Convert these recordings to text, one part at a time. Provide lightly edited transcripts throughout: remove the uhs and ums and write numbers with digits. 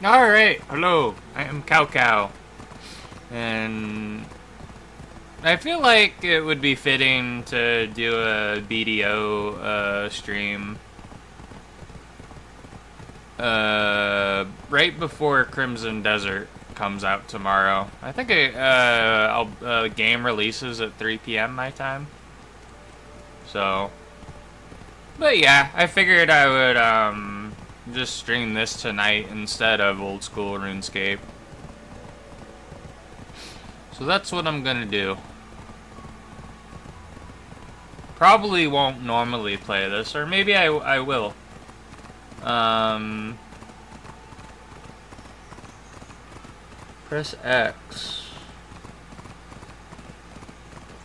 Alright, hello, I am Cow Cow. And I feel like it would be fitting to do a BDO stream right before Crimson Desert comes out tomorrow. I think a game releases at 3 p.m. my time. So, but yeah, I figured I would just stream this tonight instead of old school RuneScape. So that's what I'm gonna do. Probably won't normally play this, or maybe I will. Press X.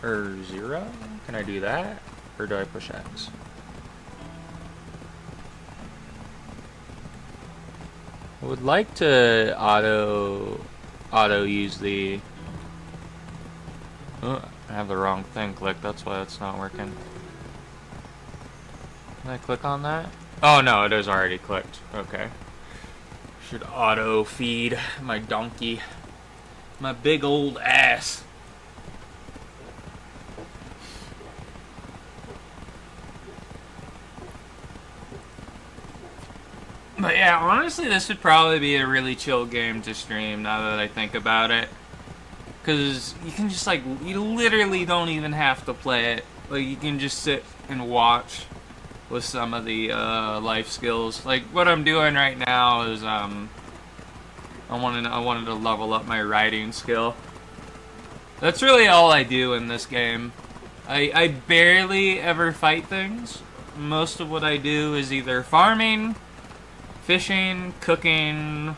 Or 0? Can I do that? Or do I push X? I would like to auto use the... Oh, I have the wrong thing clicked, that's why it's not working. Can I click on that? Oh no, it is already clicked. Okay. Should auto feed my donkey. My big old ass. But yeah, honestly, this would probably be a really chill game to stream now that I think about it. Because you can just, like, you literally don't even have to play it. Like, you can just sit and watch with some of the life skills. Like, what I'm doing right now is, I wanted to level up my riding skill. That's really all I do in this game. I barely ever fight things. Most of what I do is either farming, fishing, cooking,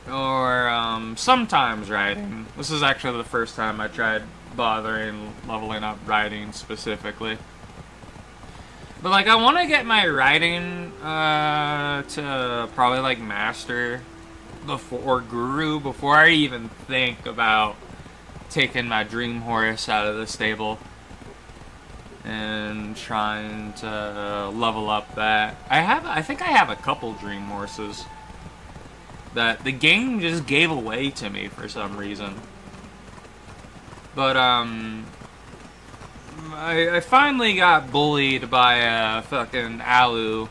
or sometimes riding. This is actually the first time I tried bothering leveling up riding specifically. But like, I want to get my riding to probably like master or guru before I even think about taking my dream horse out of the stable and trying to level up that. I think I have a couple dream horses that the game just gave away to me for some reason. But I finally got bullied by a fucking Alu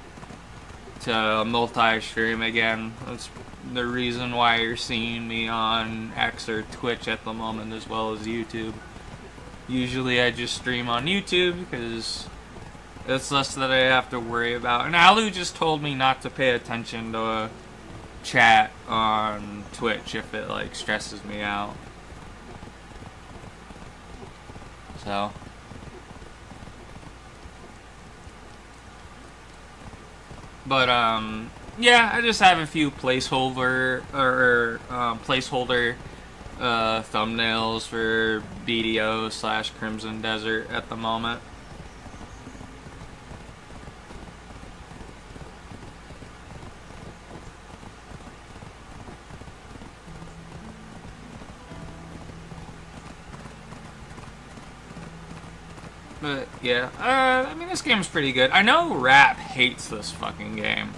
to multi-stream again. That's the reason why you're seeing me on X or Twitch at the moment, as well as YouTube. Usually I just stream on YouTube because it's less that I have to worry about. And Alu just told me not to pay attention to chat on Twitch if it like stresses me out. So but yeah, I just have a few placeholder thumbnails for BDO / Crimson Desert at the moment. But yeah, I mean, this game's pretty good. I know Rap hates this fucking game,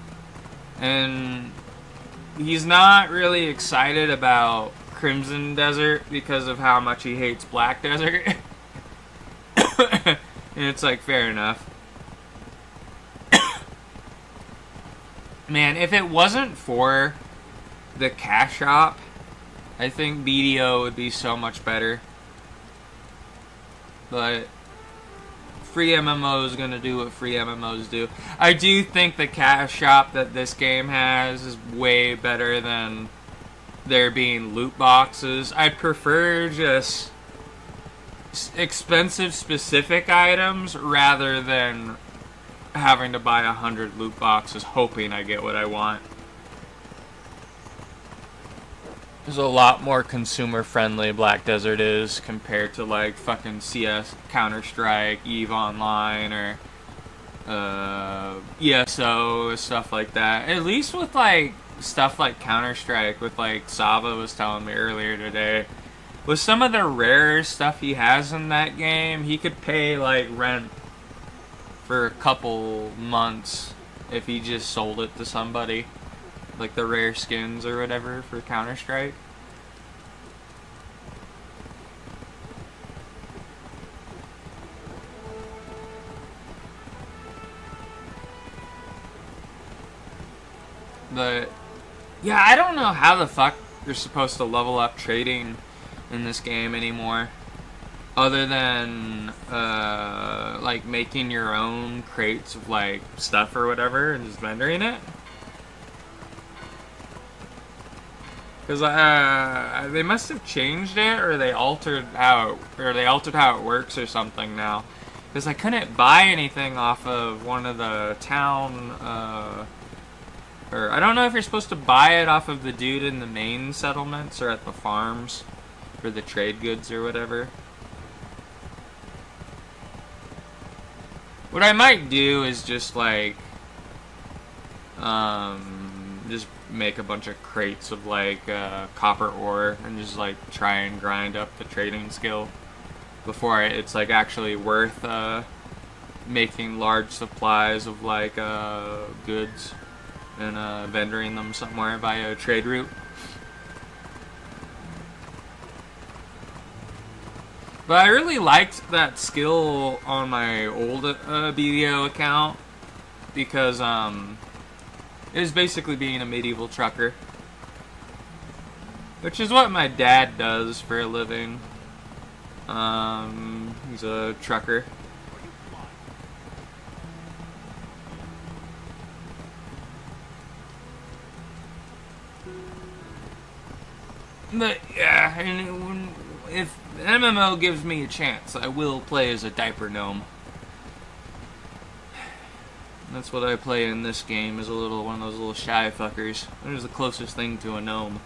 and he's not really excited about Crimson Desert because of how much he hates Black Desert. And it's like, fair enough. Man, if it wasn't for the cash shop, I think BDO would be so much better. But free MMO is going to do what free MMOs do. I do think the cash shop that this game has is way better than there being loot boxes. I'd prefer just expensive specific items rather than having to buy 100 loot boxes hoping I get what I want. There's a lot more consumer friendly Black Desert is compared to like fucking CS, Counter-Strike, EVE Online, or ESO, stuff like that. At least with like stuff like Counter-Strike, with like Sava was telling me earlier today, with some of the rare stuff he has in that game, he could pay like rent for a couple months if he just sold it to somebody, like the rare skins or whatever for Counter-Strike. But yeah, I don't know how the fuck you're supposed to level up trading in this game anymore, other than like making your own crates of like stuff or whatever and just vendoring it. Because they must have changed it, or they altered how it works or something now. Because I couldn't buy anything off of one of the town. Or I don't know if you're supposed to buy it off of the dude in the main settlements or at the farms for the trade goods or whatever. What I might do is just like just make a bunch of crates of like copper ore and just like try and grind up the trading skill before it's like actually worth making large supplies of like goods and vendoring them somewhere via a trade route. But I really liked that skill on my old BDO account because it was basically being a medieval trucker, which is what my dad does for a living. He's a trucker. But yeah, and if MMO gives me a chance, I will play as a diaper gnome. That's what I play in this game, is one of those little shy fuckers. It is the closest thing to a gnome.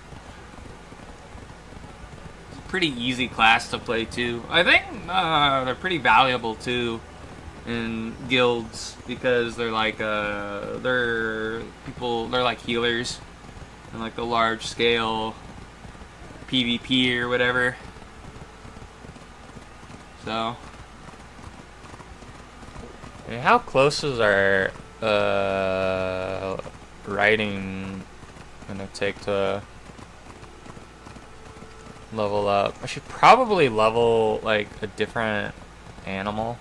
It's a pretty easy class to play too. I think they're pretty valuable too in guilds because they're like they're like healers and like the large scale PvP or whatever. So, hey, how close is our writing gonna take to level up? I should probably level like a different animal.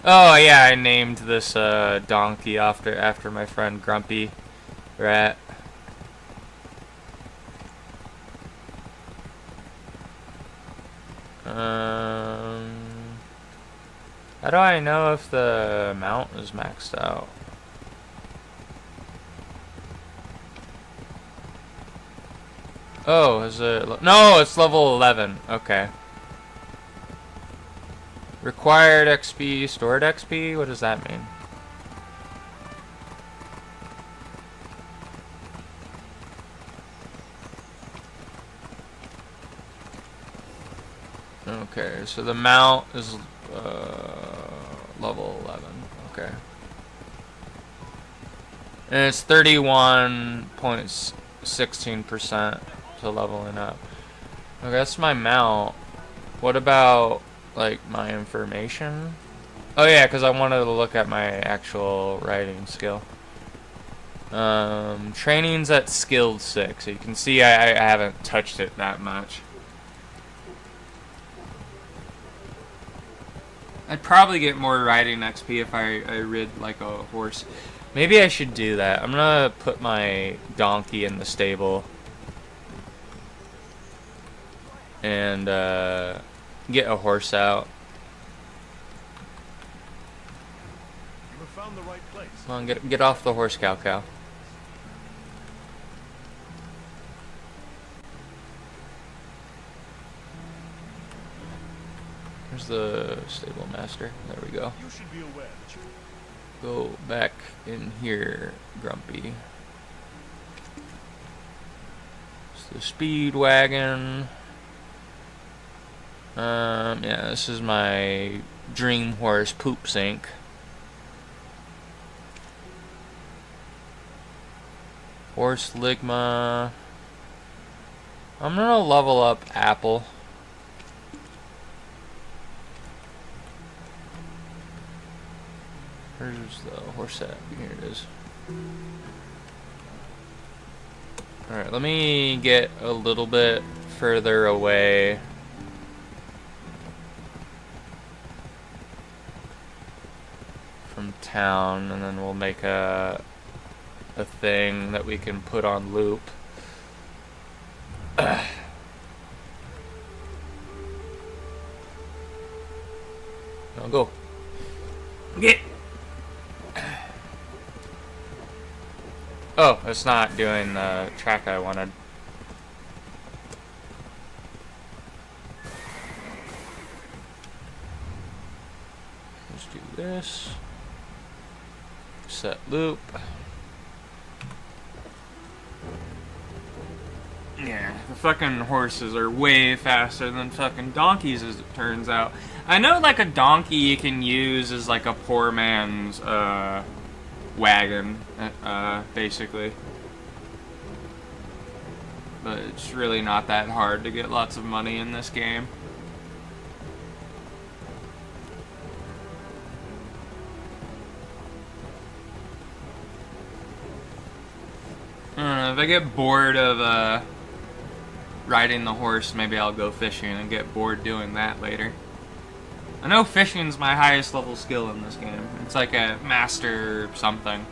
Oh yeah, I named this donkey after my friend Grumpy Rat. How do I know if the mount is maxed out? Oh, is it? No, it's level 11. Okay. Required XP, stored XP? What does that mean? Okay, so the mount is level 11. Okay. And it's 31.16% to leveling up. Okay, that's my mount. What about, like, my information? Oh yeah, because I wanted to look at my actual writing skill. Training's at skilled 6. So you can see I haven't touched it that much. I'd probably get more riding XP if I rid like a horse. Maybe I should do that. I'm gonna put my donkey in the stable and get a horse out. You have found the right place. Come on, get off the horse, cow. Here's the stable master. There we go. You should be aware that you Go back in here, Grumpy. It's the speed wagon. Yeah, this is my dream horse, Poop Sink. Horse Ligma. I'm gonna level up Apple. Where's the horse at? Here it is. Alright, let me get a little bit further away. From town, and then we'll make a thing that we can put on loop. I'll go. Get. Oh, it's not doing the track I wanted. Let's do this. Set loop. Yeah, the fucking horses are way faster than fucking donkeys, as it turns out. I know, like, a donkey you can use as, like, a poor man's, wagon, basically. But it's really not that hard to get lots of money in this game. I don't know, if I get bored of, riding the horse, maybe I'll go fishing and get bored doing that later. I know fishing's my highest level skill in this game. It's like a master something.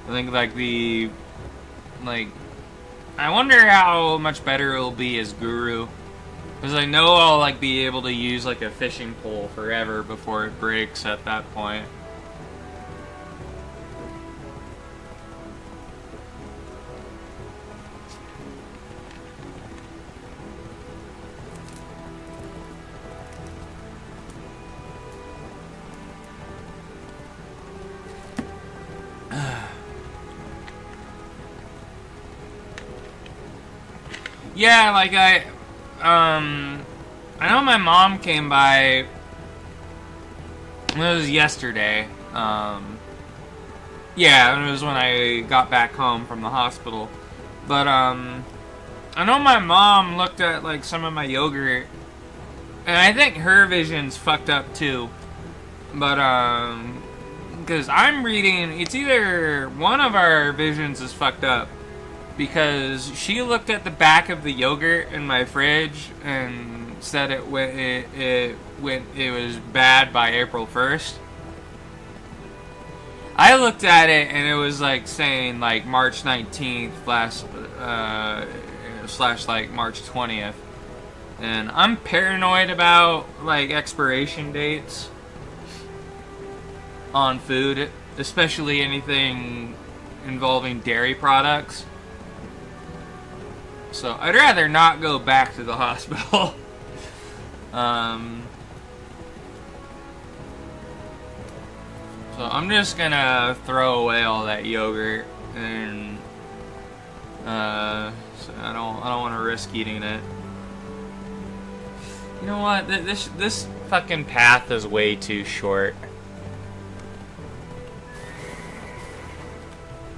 I think I wonder how much better it'll be as Guru. Because I know I'll like be able to use like a fishing pole forever before it breaks at that point. Yeah, like I know my mom came by, it was yesterday, yeah, it was when I got back home from the hospital, but, I know my mom looked at, like, some of my yogurt, and I think her vision's fucked up, too, but, because I'm reading, it's either one of our visions is fucked up, because she looked at the back of the yogurt in my fridge and said it was bad by April 1st. I looked at it and it was like saying like March 19th slash like March 20th. And I'm paranoid about like expiration dates on food, especially anything involving dairy products. So, I'd rather not go back to the hospital. So, I'm just gonna throw away all that yogurt, and, so I don't want to risk eating it. You know what? This fucking path is way too short.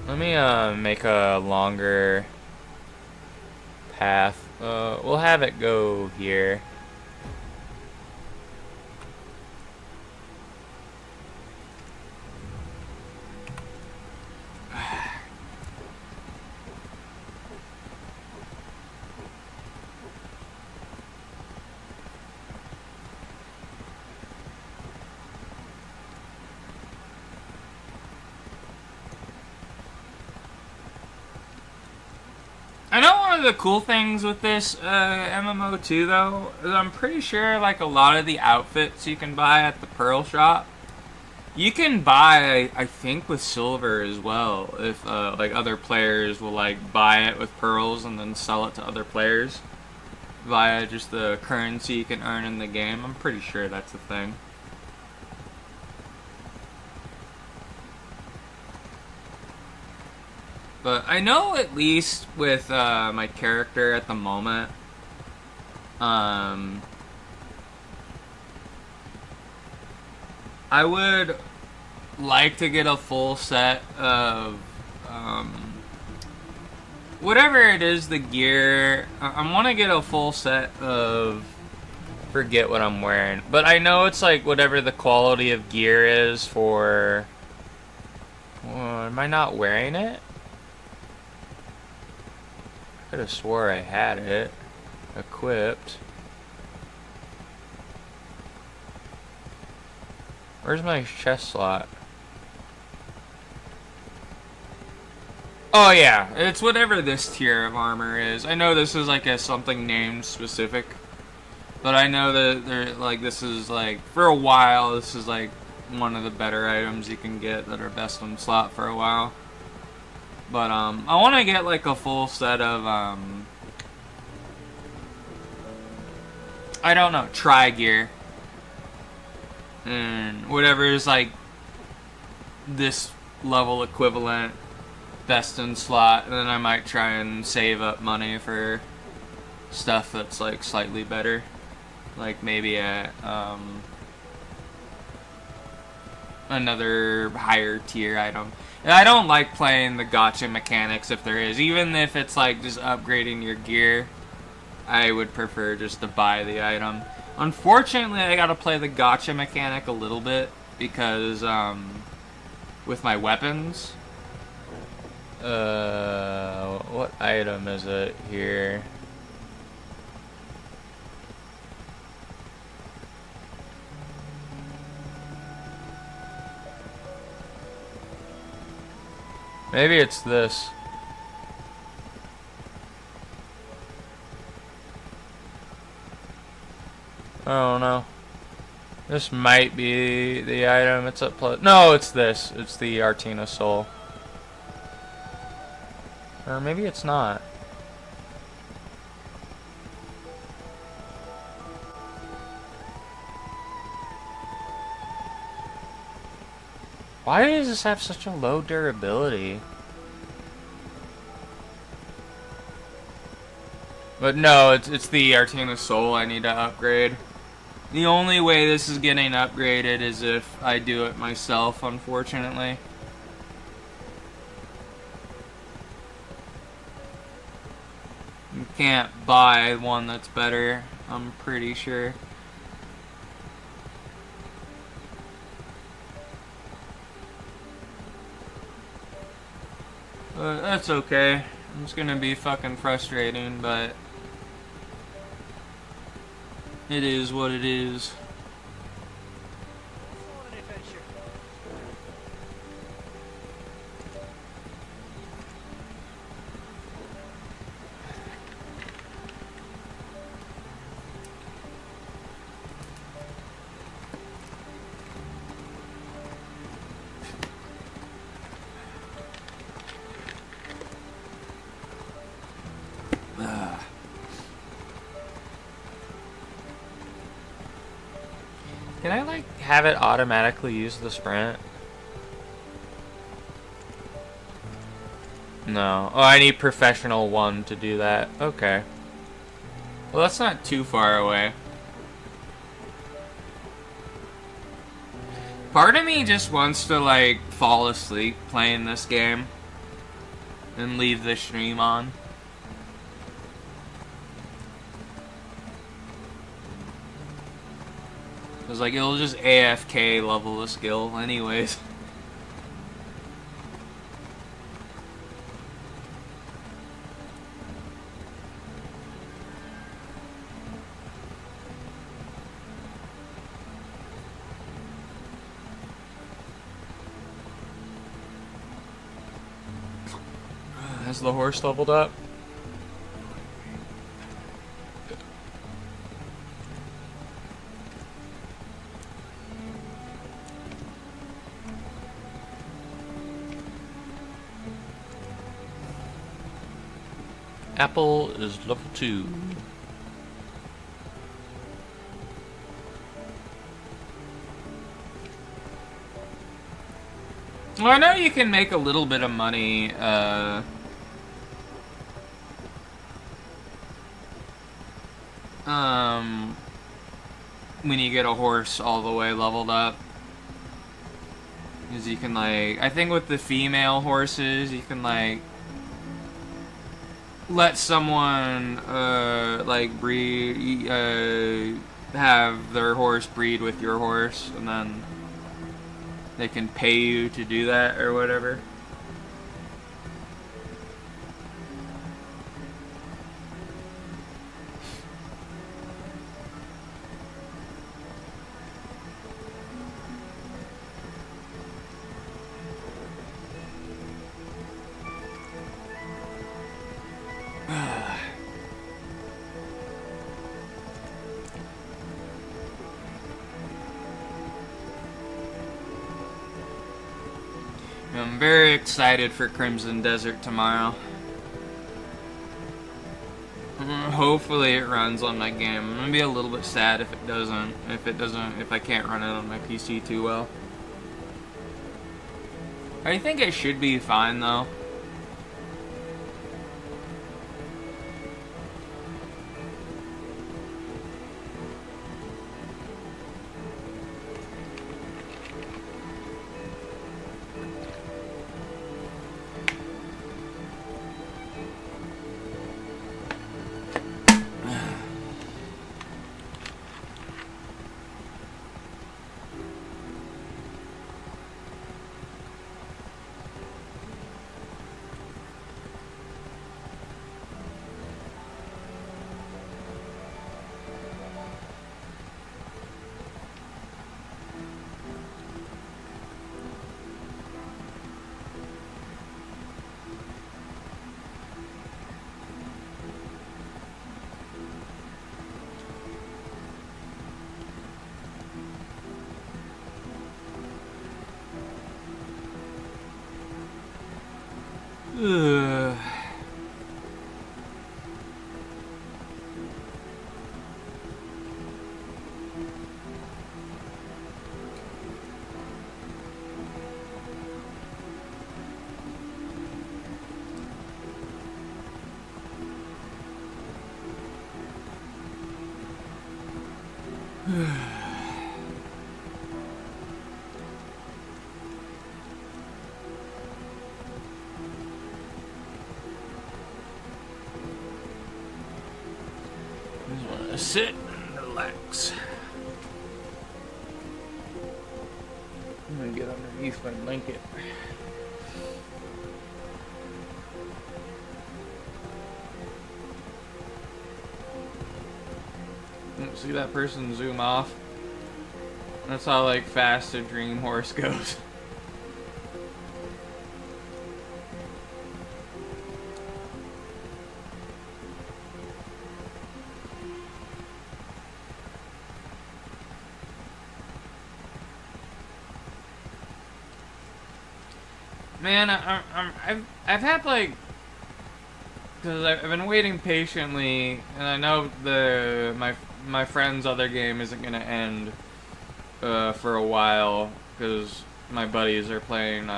Let me, make a longer path. We'll have it go here. I know one of the cool things with this MMO too, though, is I'm pretty sure like a lot of the outfits you can buy at the Pearl Shop, you can buy, I think, with silver as well. If like other players will like buy it with pearls and then sell it to other players via just the currency you can earn in the game. I'm pretty sure that's a thing. But I know at least with my character at the moment, I would like to get a full set of whatever it is, the gear. I want to get a full set of, forget what I'm wearing, but I know it's like whatever the quality of gear is for Am I not wearing it? I could have swore I had it equipped. Where's my chest slot? Oh yeah, it's whatever this tier of armor is. I know this is like a something named specific, but I know that they're like this is like for a while this is like one of the better items you can get that are best in slot for a while. But I want to get like a full set of I don't know, tri-gear and whatever is like this level equivalent best in slot, and then I might try and save up money for stuff that's like slightly better, like maybe a another higher tier item. And I don't like playing the gacha mechanics if there is, even if it's like just upgrading your gear. I would prefer just to buy the item. Unfortunately, I gotta play the gacha mechanic a little bit because with my weapons. What item is it here? Maybe it's this. Oh no. This might be the item. It's up plus. No, it's this. It's the Artina Soul. Or maybe it's not. Why does this have such a low durability? But no, it's the Artina Soul I need to upgrade. The only way this is getting upgraded is if I do it myself, unfortunately. You can't buy one that's better, I'm pretty sure. But that's okay. It's gonna be fucking frustrating, but it is what it is. Can I, like, have it automatically use the sprint? No. Oh, I need Professional 1 to do that. Okay. Well, that's not too far away. Part of me just wants to, like, fall asleep playing this game and leave the stream on. Cause like it'll just AFK level the skill anyways. Has the horse leveled up? Apple is level 2. Well, I know you can make a little bit of money, when you get a horse all the way leveled up. Because you can, like, I think with the female horses, you can, like, let someone, like, breed, have their horse breed with your horse, and then they can pay you to do that or whatever. I'm very excited for Crimson Desert tomorrow. Hopefully it runs on my game. I'm gonna be a little bit sad if it doesn't. If I can't run it on my PC too well. I think it should be fine though. Ugh. Just want to sit and relax. I'm gonna get underneath my blanket. See that person zoom off? That's how like fast a dream horse goes. Man, I've had like, because I've been waiting patiently, and I know my friend's other game isn't gonna end for a while because my buddies are playing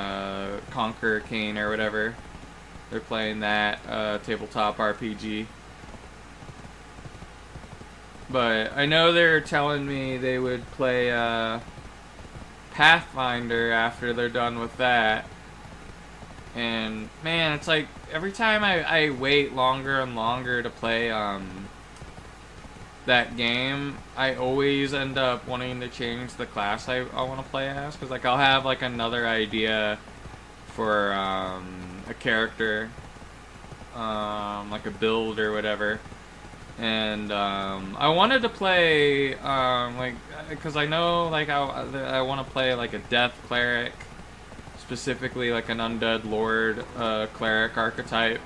Conquer Kane or whatever. They're playing that tabletop RPG. But I know they're telling me they would play Pathfinder after they're done with that. And man, it's like every time I wait longer and longer to play that game, I always end up wanting to change the class I want to play as, because like I'll have like another idea for a character, like a build or whatever, and I wanted to play like, because I know like I want to play like a death cleric, specifically like an undead lord cleric archetype.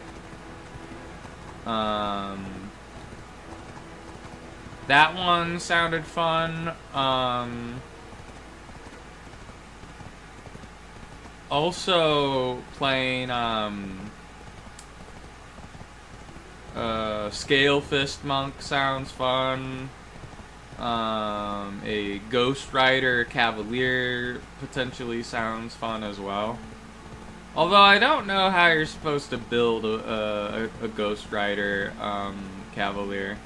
That one sounded fun. Also playing Scale Fist Monk sounds fun. A Ghost Rider Cavalier potentially sounds fun as well. Although I don't know how you're supposed to build a Ghost Rider Cavalier.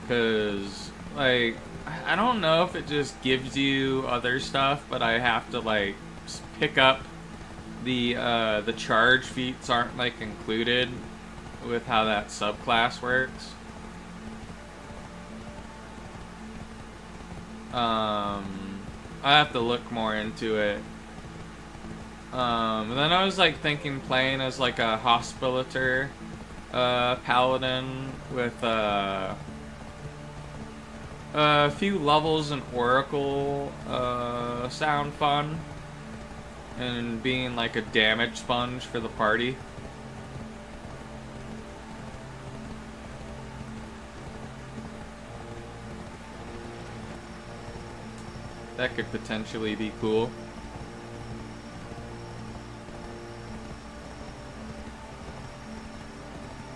Because, like, I don't know if it just gives you other stuff, but I have to, like, pick up the charge feats aren't, like, included with how that subclass works. I have to look more into it. And then I was like thinking playing as like a hospitator paladin with a few levels in Oracle sound fun, and being like a damage sponge for the party. That could potentially be cool.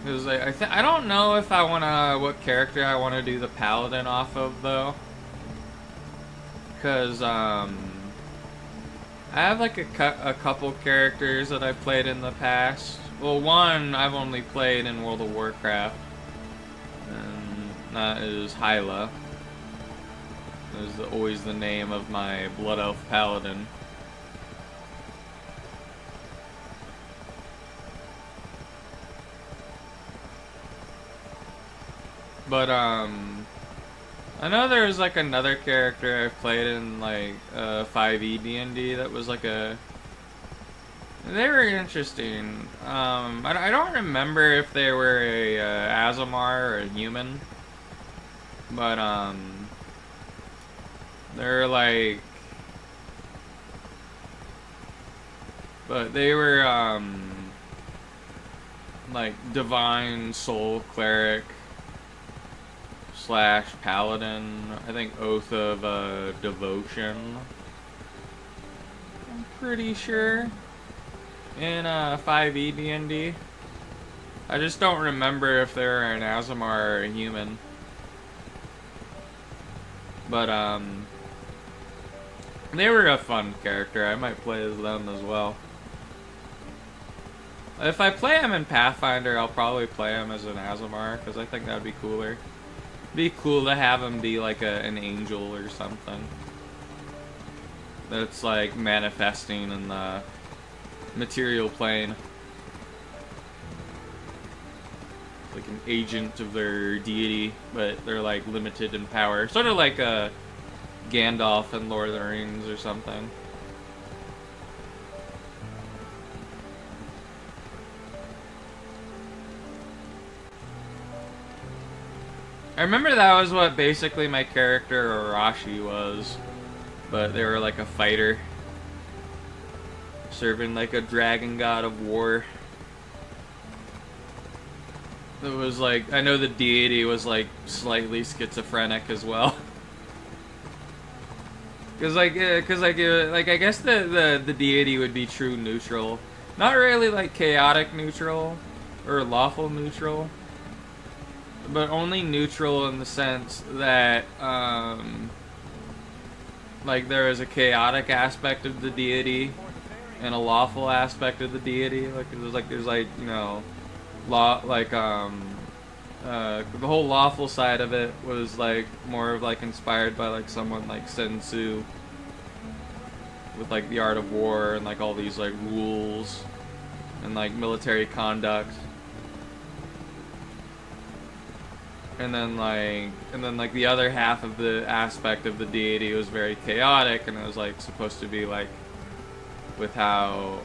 Because I don't know if I wanna what character I wanna do the paladin off of though. Because I have like a couple characters that I've played in the past. Well, one I've only played in World of Warcraft, and that is Hyla. That is always the name of my Blood Elf paladin. But I know there was like another character I played in like 5e D&D that was like a. They were interesting. I don't remember if they were a Azamar or a human, but they're like. But they were like divine soul cleric slash paladin. I think Oath of Devotion. I'm pretty sure in 5e D&D. I just don't remember if they're an Azamar or a human. But they were a fun character. I might play as them as well. If I play him in Pathfinder, I'll probably play him as an Azamar, because I think that would be cooler. Be cool to have him be like an angel or something. That's like manifesting in the material plane. Like an agent of their deity, but they're like limited in power. Sort of like a Gandalf in Lord of the Rings or something. I remember that was what basically my character Arashi was, but they were like a fighter, serving like a dragon god of war. It was like, I know the deity was like slightly schizophrenic as well. Cause I guess the deity would be true neutral, not really like chaotic neutral or lawful neutral. But only neutral in the sense that, like, there is a chaotic aspect of the deity and a lawful aspect of the deity. Like, there's like, you know, the whole lawful side of it was, like, more of, like, inspired by, like, someone like Sun Tzu with, like, the art of war and, like, all these, like, rules and, like, military conduct. And then like the other half of the aspect of the deity was very chaotic, and it was like supposed to be like with how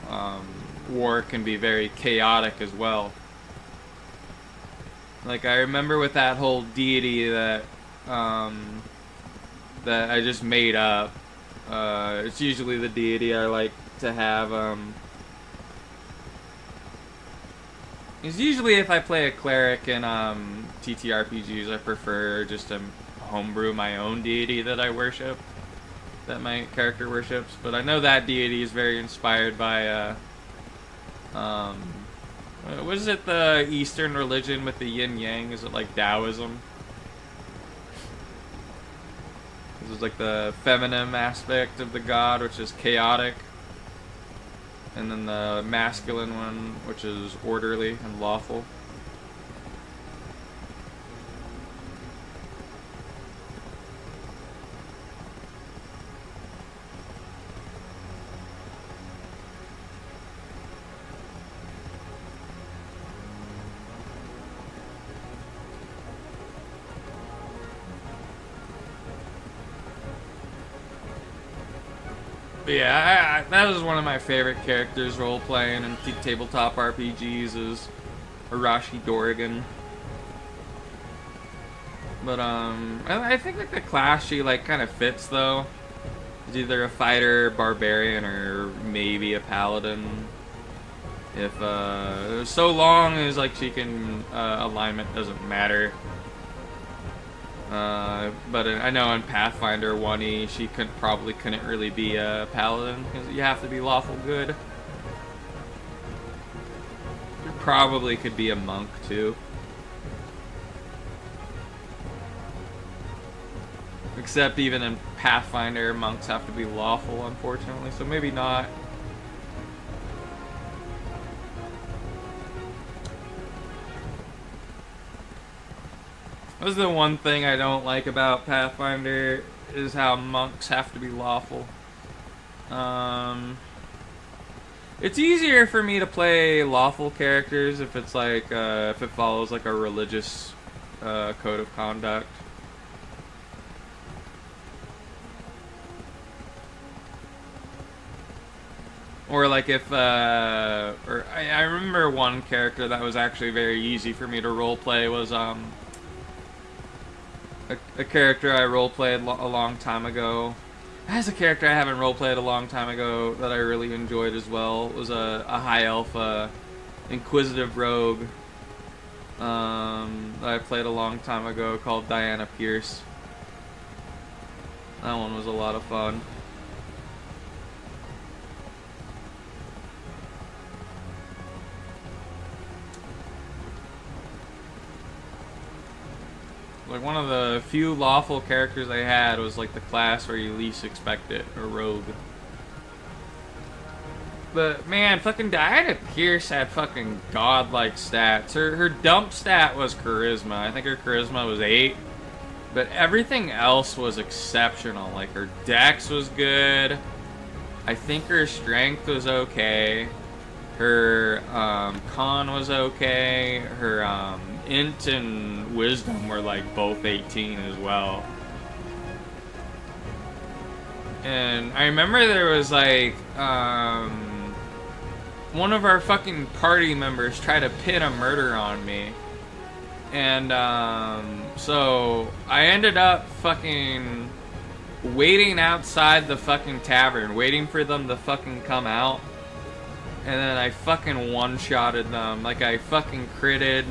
war can be very chaotic as well. Like I remember with that whole deity that that I just made up. It's usually the deity I like to have. It's usually if I play a cleric in TTRPGs, I prefer just to homebrew my own deity that I worship, that my character worships. But I know that deity is very inspired by what is it, the Eastern religion with the yin yang? Is it like Taoism? This is like the feminine aspect of the god, which is chaotic. And then the masculine one, which is orderly and lawful. Yeah, that was one of my favorite characters role playing in tabletop RPGs is Arashi Dorgan. But I think like the class she like kind of fits though. It's either a fighter, barbarian, or maybe a paladin. If so long as like she can alignment doesn't matter. But I know in Pathfinder 1E she probably couldn't really be a paladin because you have to be lawful good. You probably could be a monk too. Except even in Pathfinder, monks have to be lawful, unfortunately, so maybe not. That's the one thing I don't like about Pathfinder, is how monks have to be lawful. It's easier for me to play lawful characters if it's like, if it follows like a religious code of conduct. Or like if, or I remember one character that was actually very easy for me to roleplay was, a character I roleplayed a long time ago. As a character I haven't roleplayed a long time ago that I really enjoyed as well. It was a high elf, inquisitive rogue, that I played a long time ago called Diana Pierce. That one was a lot of fun. Like one of the few lawful characters I had was like the class where you least expect it, a rogue. But man, fucking Diana Pierce had fucking godlike stats. Her dump stat was charisma. I think her charisma was 8. But everything else was exceptional. Like her dex was good. I think her strength was okay. Her con was okay. Her int and wisdom were like both 18 as well. And I remember there was like one of our fucking party members tried to pin a murder on me. And so I ended up fucking waiting outside the fucking tavern, waiting for them to fucking come out. And then I fucking one-shotted them. Like, I fucking critted.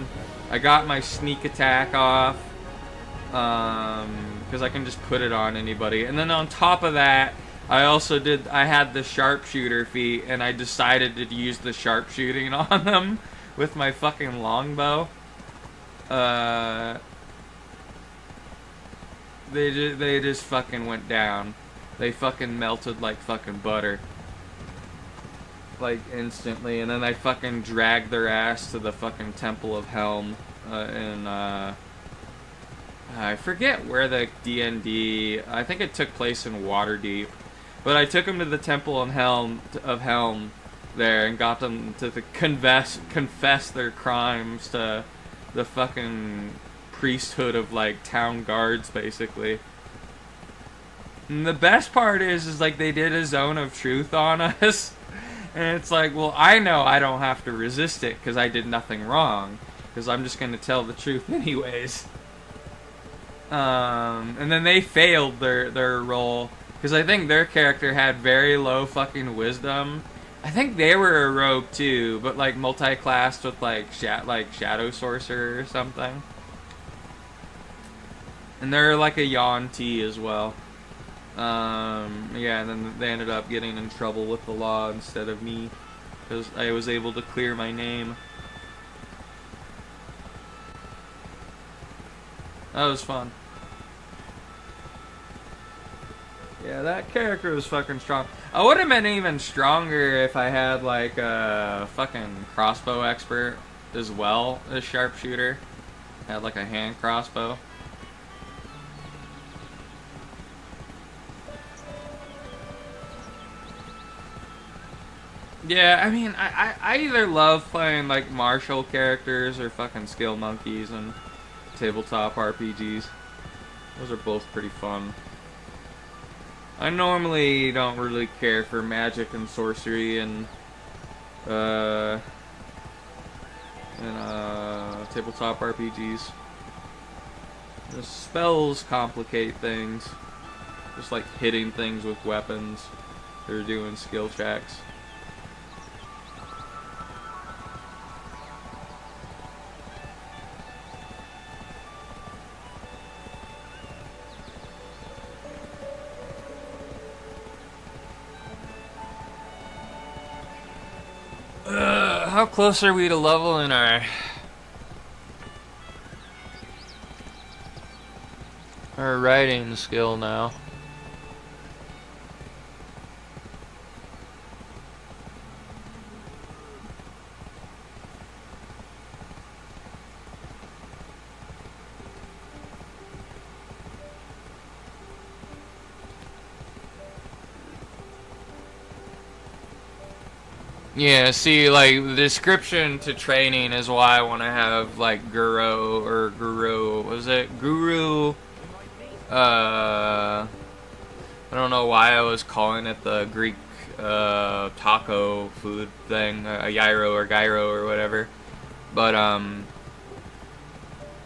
I got my sneak attack off. Because I can just put it on anybody. And then on top of that, I had the sharpshooter feat, and I decided to use the sharpshooting on them with my fucking longbow. They just fucking went down. They fucking melted like fucking butter. Like instantly, and then I fucking dragged their ass to the fucking Temple of Helm, I forget where the D&D, I think it took place in Waterdeep, but I took them to the Temple of Helm there and got them to confess their crimes to the fucking priesthood of like town guards, basically. And the best part is like they did a zone of truth on us. And it's like, well, I know I don't have to resist it because I did nothing wrong. Because I'm just going to tell the truth anyways. And then they failed their role. Because I think their character had very low fucking wisdom. I think they were a rogue too, but like multi-classed with like Shadow Sorcerer or something. And they're like a Yuan-Ti as well. Yeah, and then they ended up getting in trouble with the law instead of me, because I was able to clear my name. That was fun. Yeah, that character was fucking strong. I would have been even stronger if I had like a fucking crossbow expert as well as sharpshooter. I had like a hand crossbow. Yeah, I mean, I either love playing, like, martial characters or fucking skill monkeys and tabletop RPGs. Those are both pretty fun. I normally don't really care for magic and sorcery and uh tabletop RPGs. The spells complicate things, just like hitting things with weapons or doing skill checks. How close are we to leveling our writing skill now? Yeah, see, like, the description to training is why I want to have, like, Guru, I don't know why I was calling it the Greek, taco food thing, a gyro or whatever, but,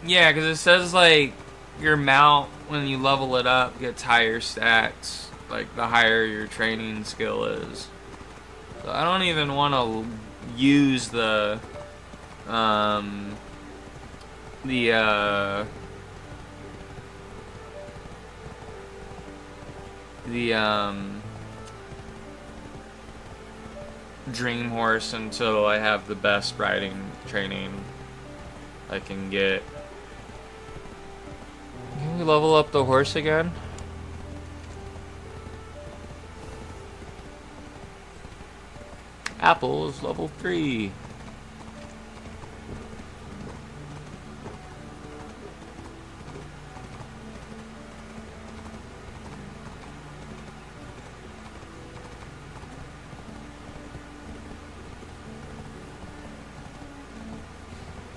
yeah, because it says, like, your mount, when you level it up, gets higher stats, like, the higher your training skill is. So I don't even want to use the Dream Horse until I have the best riding training I can get. Can we level up the horse again? Apple is level 3.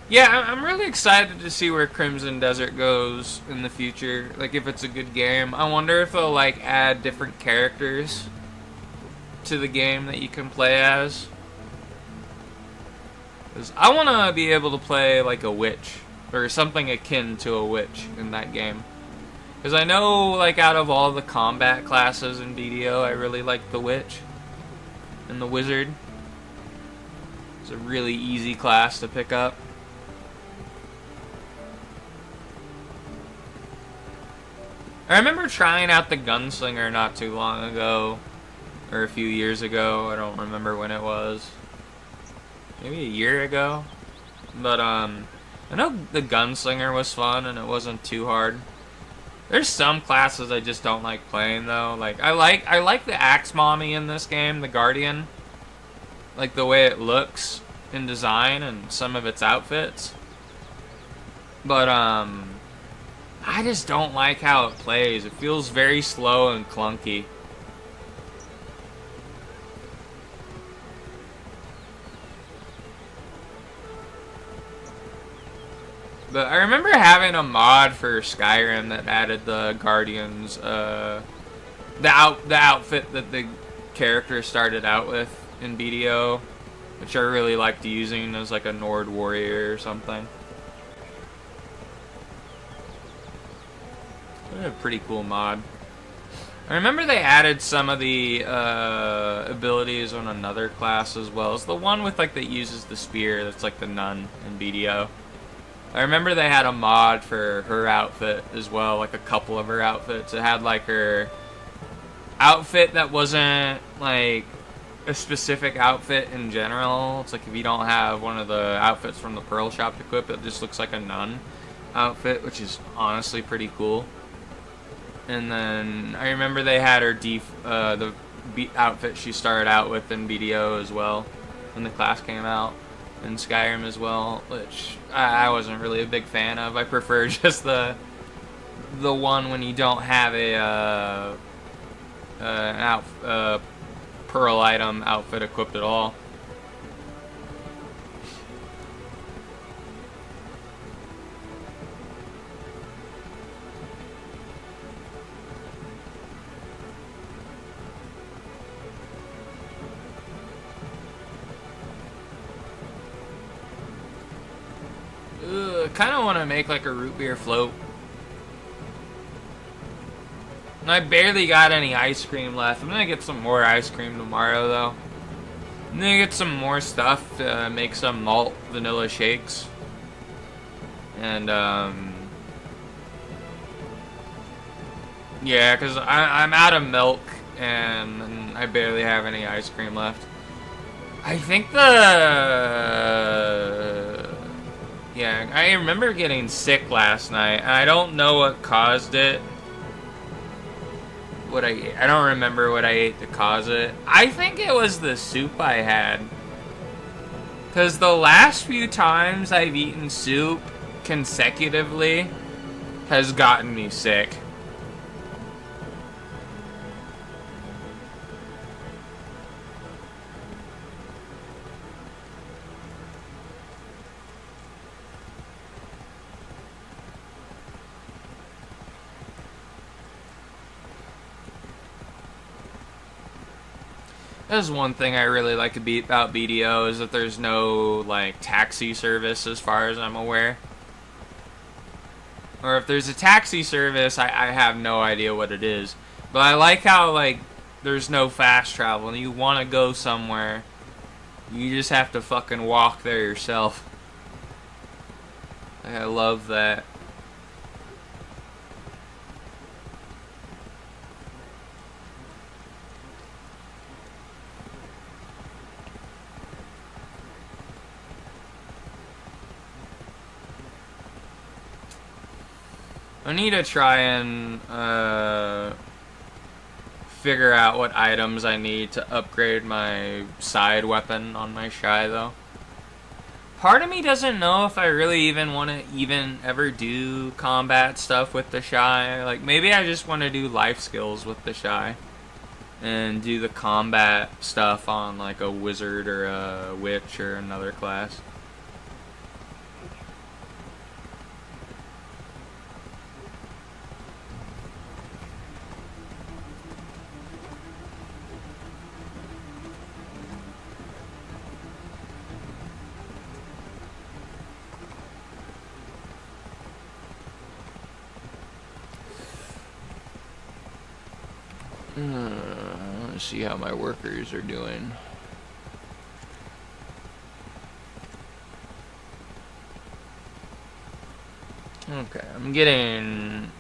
Yeah, I'm really excited to see where Crimson Desert goes in the future. Like, if it's a good game. I wonder if they'll, like, add different characters to the game that you can play as. 'Cause I want to be able to play like a witch or something akin to a witch in that game. Because I know, like, out of all the combat classes in BDO, I really like the witch and the wizard. It's a really easy class to pick up. I remember trying out the gunslinger not too long ago. Or a few years ago, I don't remember when it was. Maybe a year ago. But, I know the gunslinger was fun and it wasn't too hard. There's some classes I just don't like playing, though. Like, I like the Axe Mommy in this game, the Guardian. Like, the way it looks in design and some of its outfits. But, I just don't like how it plays. It feels very slow and clunky. But I remember having a mod for Skyrim that added the Guardians, the outfit that the character started out with in BDO, which I really liked using as like a Nord warrior or something. A pretty cool mod. I remember they added some of the abilities on another class as well. It's the one with like that uses the spear. That's like the nun in BDO. I remember they had a mod for her outfit as well, like a couple of her outfits. It had like her outfit that wasn't like a specific outfit in general. It's like if you don't have one of the outfits from the Pearl Shop equipped, it just looks like a nun outfit, which is honestly pretty cool. And then I remember they had her outfit she started out with in BDO as well when the class came out. In Skyrim as well, which I wasn't really a big fan of. I prefer just the one when you don't have a pearl item outfit equipped at all. kind of want to make like a root beer float. And I barely got any ice cream left. I'm gonna get some more ice cream tomorrow though. I'm gonna get some more stuff to make some malt vanilla shakes. And yeah, because I'm out of milk and I barely have any ice cream left. I think yeah, I remember getting sick last night, and I don't know what caused it. I don't remember what I ate to cause it. I think it was the soup I had. Because the last few times I've eaten soup consecutively has gotten me sick. That's one thing I really like about BDO is that there's no like taxi service as far as I'm aware. Or if there's a taxi service, I have no idea what it is. But I like how like there's no fast travel and you want to go somewhere, you just have to fucking walk there yourself. I love that. I need to try and figure out what items I need to upgrade my side weapon on my Shy, though. Part of me doesn't know if I really even want to ever do combat stuff with the Shy. Like, maybe I just want to do life skills with the Shy. And do the combat stuff on, like, a wizard or a witch or another class. Let's see how my workers are doing. Okay, I'm getting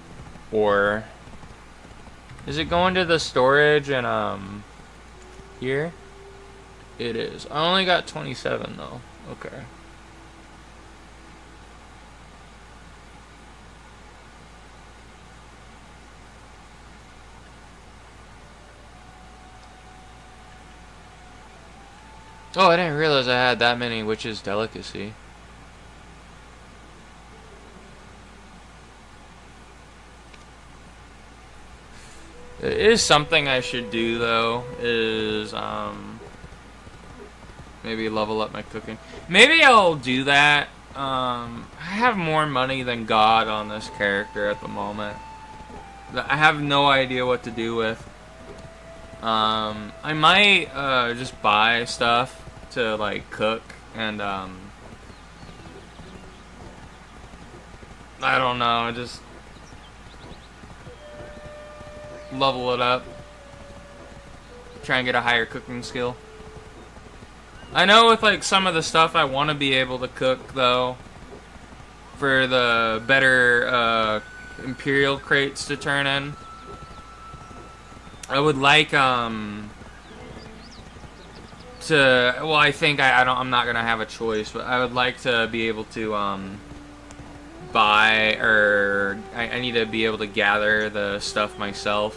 ore. Is it going to the storage and here? It is. I only got 27 though. Okay. Oh, I didn't realize I had that many Witch's Delicacy. It is something I should do though, is maybe level up my cooking. Maybe I'll do that. I have more money than God on this character at the moment. I have no idea what to do with. I might just buy stuff to like cook and I don't know, just level it up, try and get a higher cooking skill. I know with like some of the stuff I want to be able to cook though, for the better Imperial crates to turn in. I would like I think I'm not gonna have a choice, but I would like to be able to buy, or I need to be able to gather the stuff myself.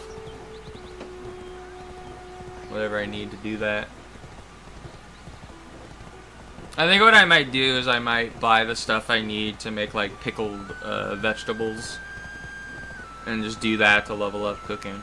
Whatever I need to do that. I think what I might do is I might buy the stuff I need to make like pickled vegetables and just do that to level up cooking.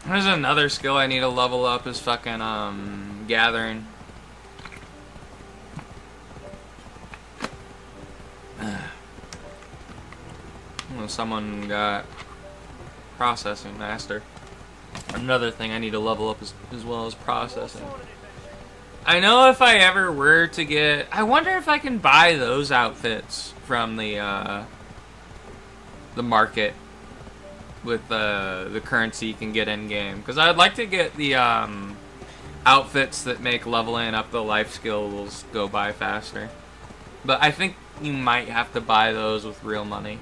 There's another skill I need to level up is fucking gathering. Well, someone got processing master. Another thing I need to level up as well as processing. I know if I ever were to get... I wonder if I can buy those outfits from the market with the currency you can get in-game. Because I'd like to get the outfits that make leveling up the life skills go by faster. But I think you might have to buy those with real money.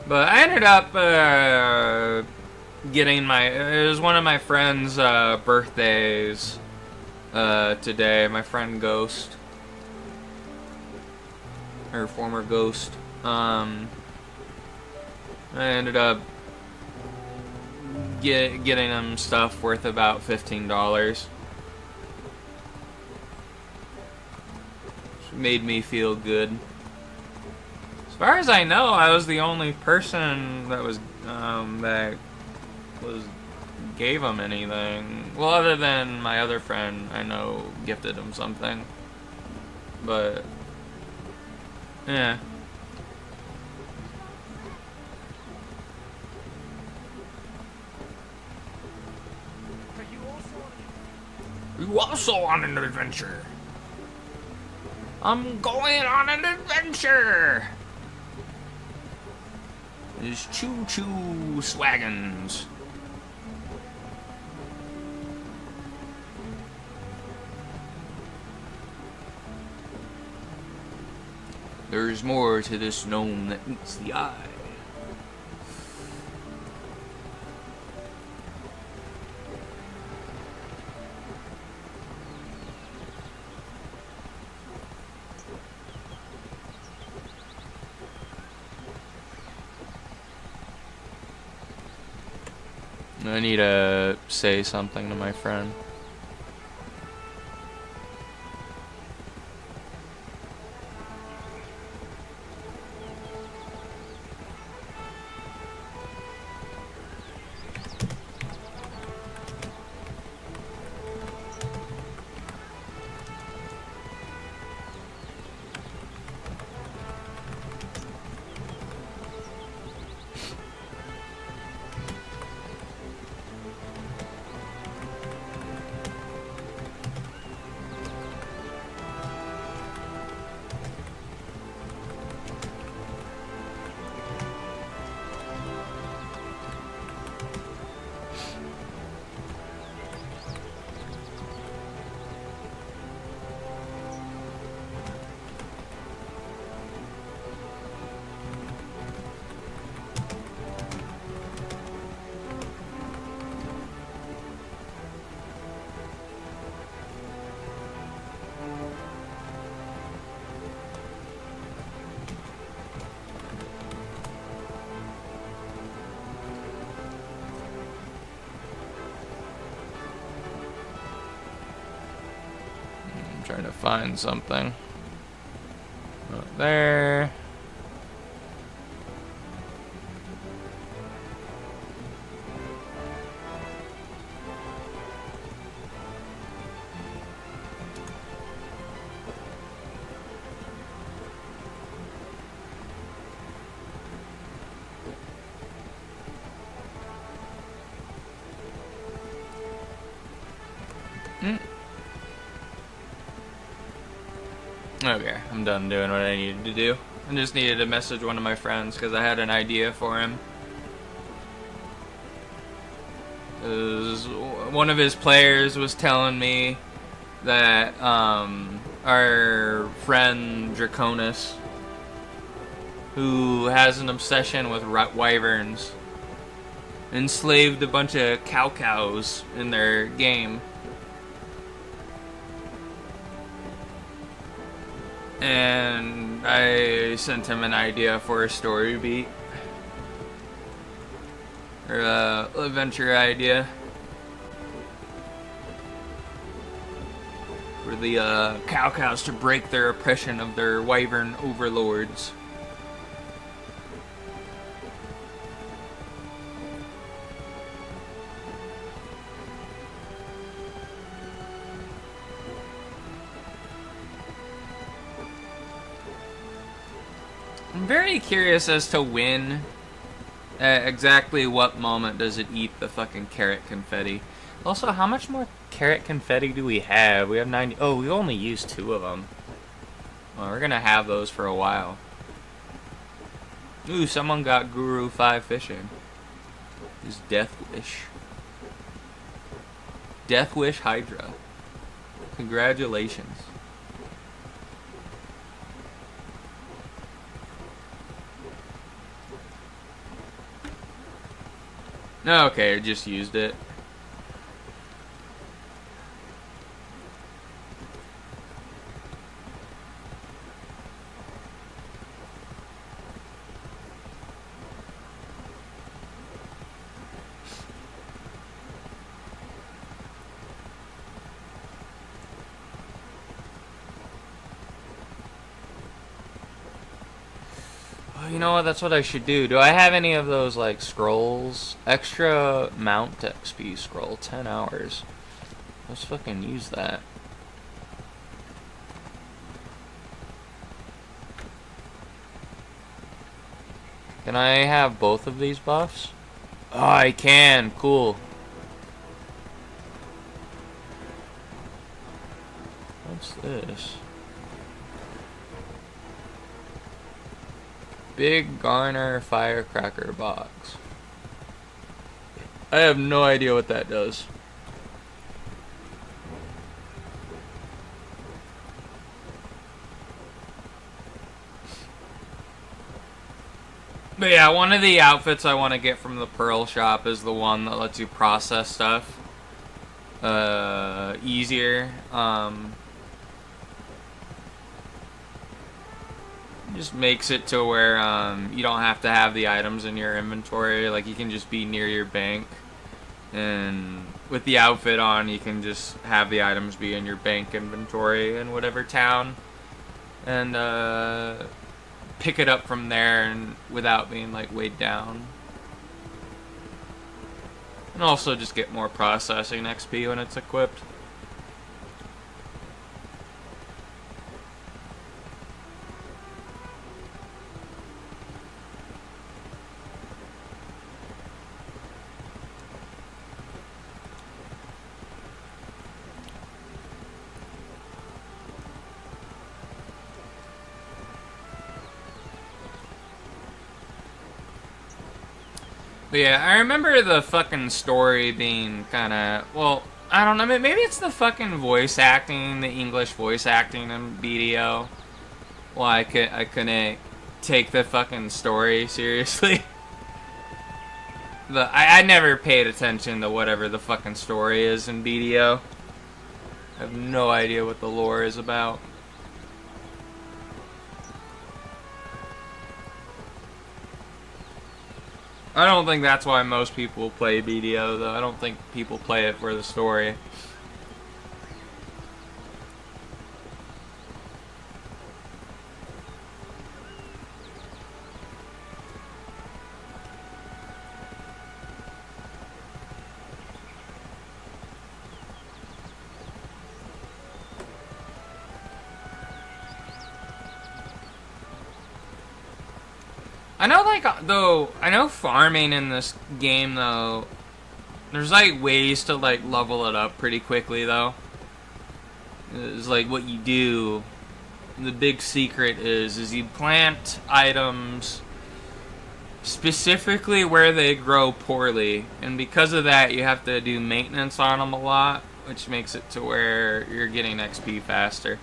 But I ended up getting it was one of my friend's birthdays today. My friend Ghost, or former Ghost. I ended up getting him stuff worth about $15. Which made me feel good. As far as I know, I was the only person that gave him anything. Well, other than my other friend, I know gifted him something. But yeah. Are you also on an adventure? I'm going on an adventure. It's Choo Choo Swaggins. There's more to this gnome that meets the eye. I need to say something to my friend. Trying to find something. Not there. Okay, I'm done doing what I needed to do. I just needed to message one of my friends because I had an idea for him. One of his players was telling me that our friend Draconis, who has an obsession with wyverns, enslaved a bunch of cows in their game. And I sent him an idea for a story beat. Or a adventure idea. For the cows to break their oppression of their wyvern overlords. I'm very curious as to when, exactly what moment does it eat the fucking carrot confetti. Also, how much more carrot confetti do we have? We have 90. Oh, we only used 2 of them. Well, we're gonna have those for a while. Ooh, someone got Guru 5 fishing. This Death Wish. Death Wish Hydra. Congratulations. No, okay, I just used it. You know what? That's what I should do. Do I have any of those, like, scrolls? Extra Mount XP scroll, 10 hours. Let's fucking use that. Can I have both of these buffs? Oh, I can. Cool. What's this? Big Garner Firecracker box. I have no idea what that does. But yeah, one of the outfits I want to get from the Pearl shop is the one that lets you process stuff easier. Just makes it to where you don't have to have the items in your inventory. Like, you can just be near your bank, and with the outfit on, you can just have the items be in your bank inventory in whatever town, and pick it up from there and without being like weighed down. And also just get more processing XP when it's equipped. But yeah, I remember the fucking story being kind of, well, I don't know, maybe it's the fucking voice acting, the English voice acting in BDO. Well, I couldn't take the fucking story seriously. I never paid attention to whatever the fucking story is in BDO. I have no idea what the lore is about. I don't think that's why most people play BDO, though. I don't think people play it for the story. I know, like, though, I know farming in this game, though, there's, like, ways to, like, level it up pretty quickly, though. It's, like, what you do, the big secret is you plant items specifically where they grow poorly, and because of that, you have to do maintenance on them a lot, which makes it to where you're getting XP faster.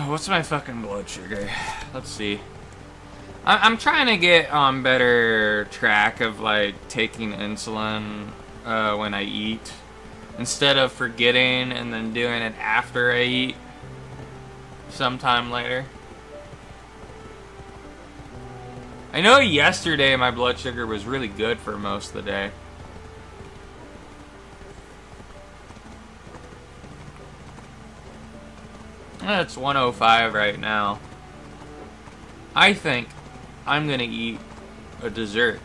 What's my fucking blood sugar? Let's see. I'm trying to get on better track of, like, taking insulin when I eat, instead of forgetting and then doing it after I eat sometime later. I know yesterday my blood sugar was really good for most of the day. It's 105 right now. I think I'm gonna eat a dessert.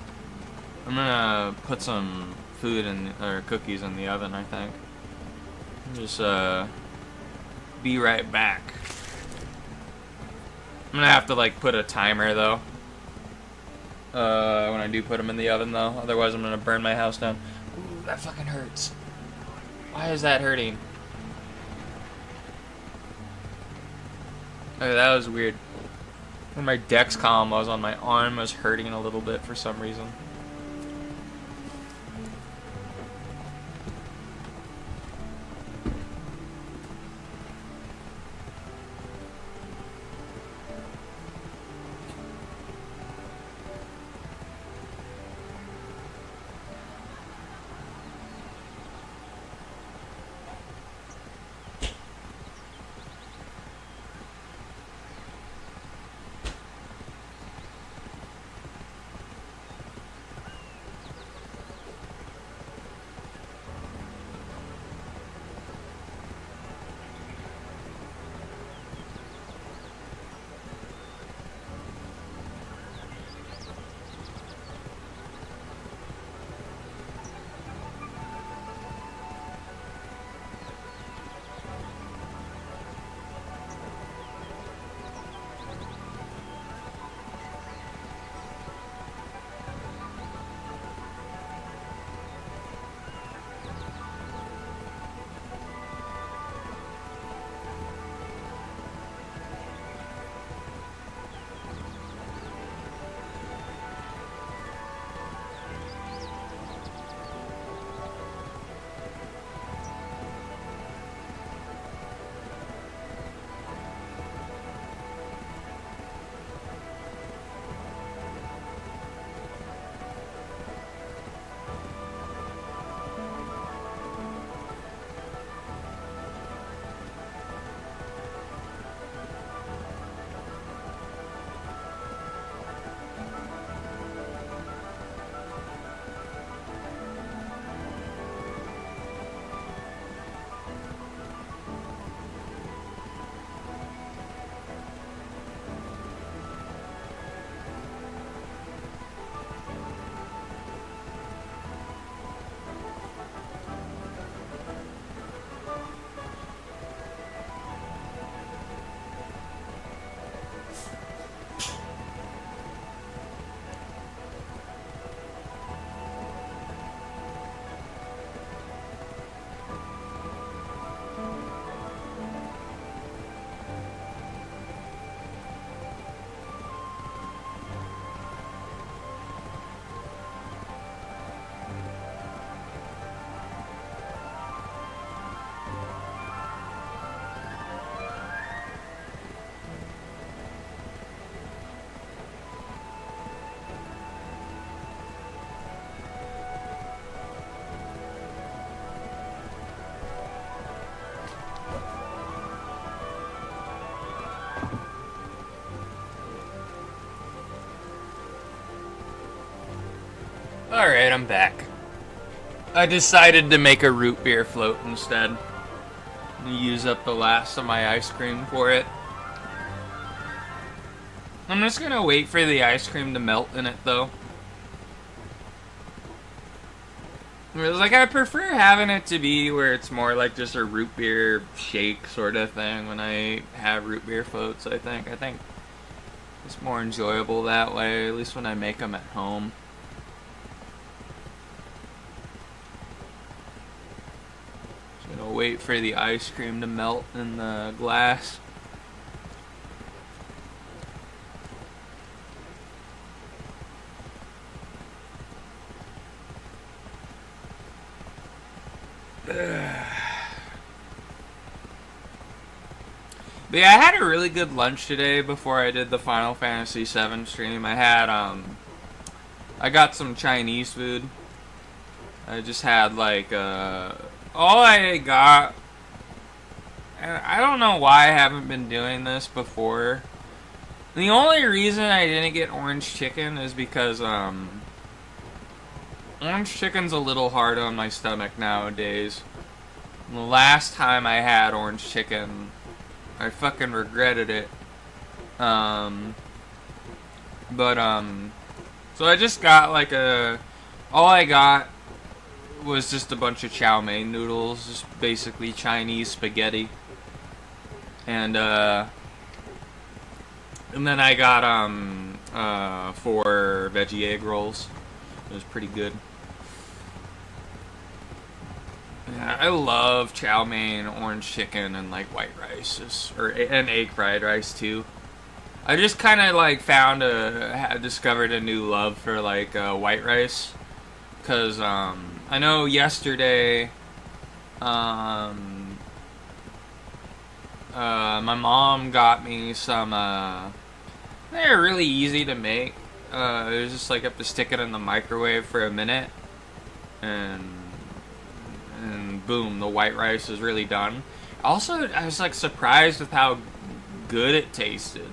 I'm gonna put some food or cookies in the oven, I think. Just be right back. I'm gonna have to like put a timer though. When I do put them in the oven though, otherwise I'm gonna burn my house down. Ooh, that fucking hurts. Why is that hurting? Okay, that was weird. When my Dexcom was on my arm, was hurting a little bit for some reason. Alright, I'm back. I decided to make a root beer float instead. Use up the last of my ice cream for it. I'm just gonna wait for the ice cream to melt in it though. Like, I prefer having it to be where it's more like just a root beer shake sort of thing when I have root beer floats, I think. I think it's more enjoyable that way, at least when I make them at home. Just gonna wait for the ice cream to melt in the glass. But yeah, I had a really good lunch today before I did the Final Fantasy VII stream. I had, I got some Chinese food. I just had, like, all I got, and I don't know why I haven't been doing this before, The only reason I didn't get orange chicken is because orange chicken's a little hard on my stomach nowadays. The last time I had orange chicken, I fucking regretted it. So I just got like all I got was just a bunch of chow mein noodles, just basically Chinese spaghetti. And then I got 4 veggie egg rolls. It was pretty good. Yeah, I love chow mein, orange chicken, and like white rice, and egg fried rice too. I just kind of like discovered a new love for like white rice, cause I know yesterday, my mom got me some. They're really easy to make. It was just like you have to stick it in the microwave for a minute, and boom, the white rice is really done. Also, I was like surprised with how good it tasted.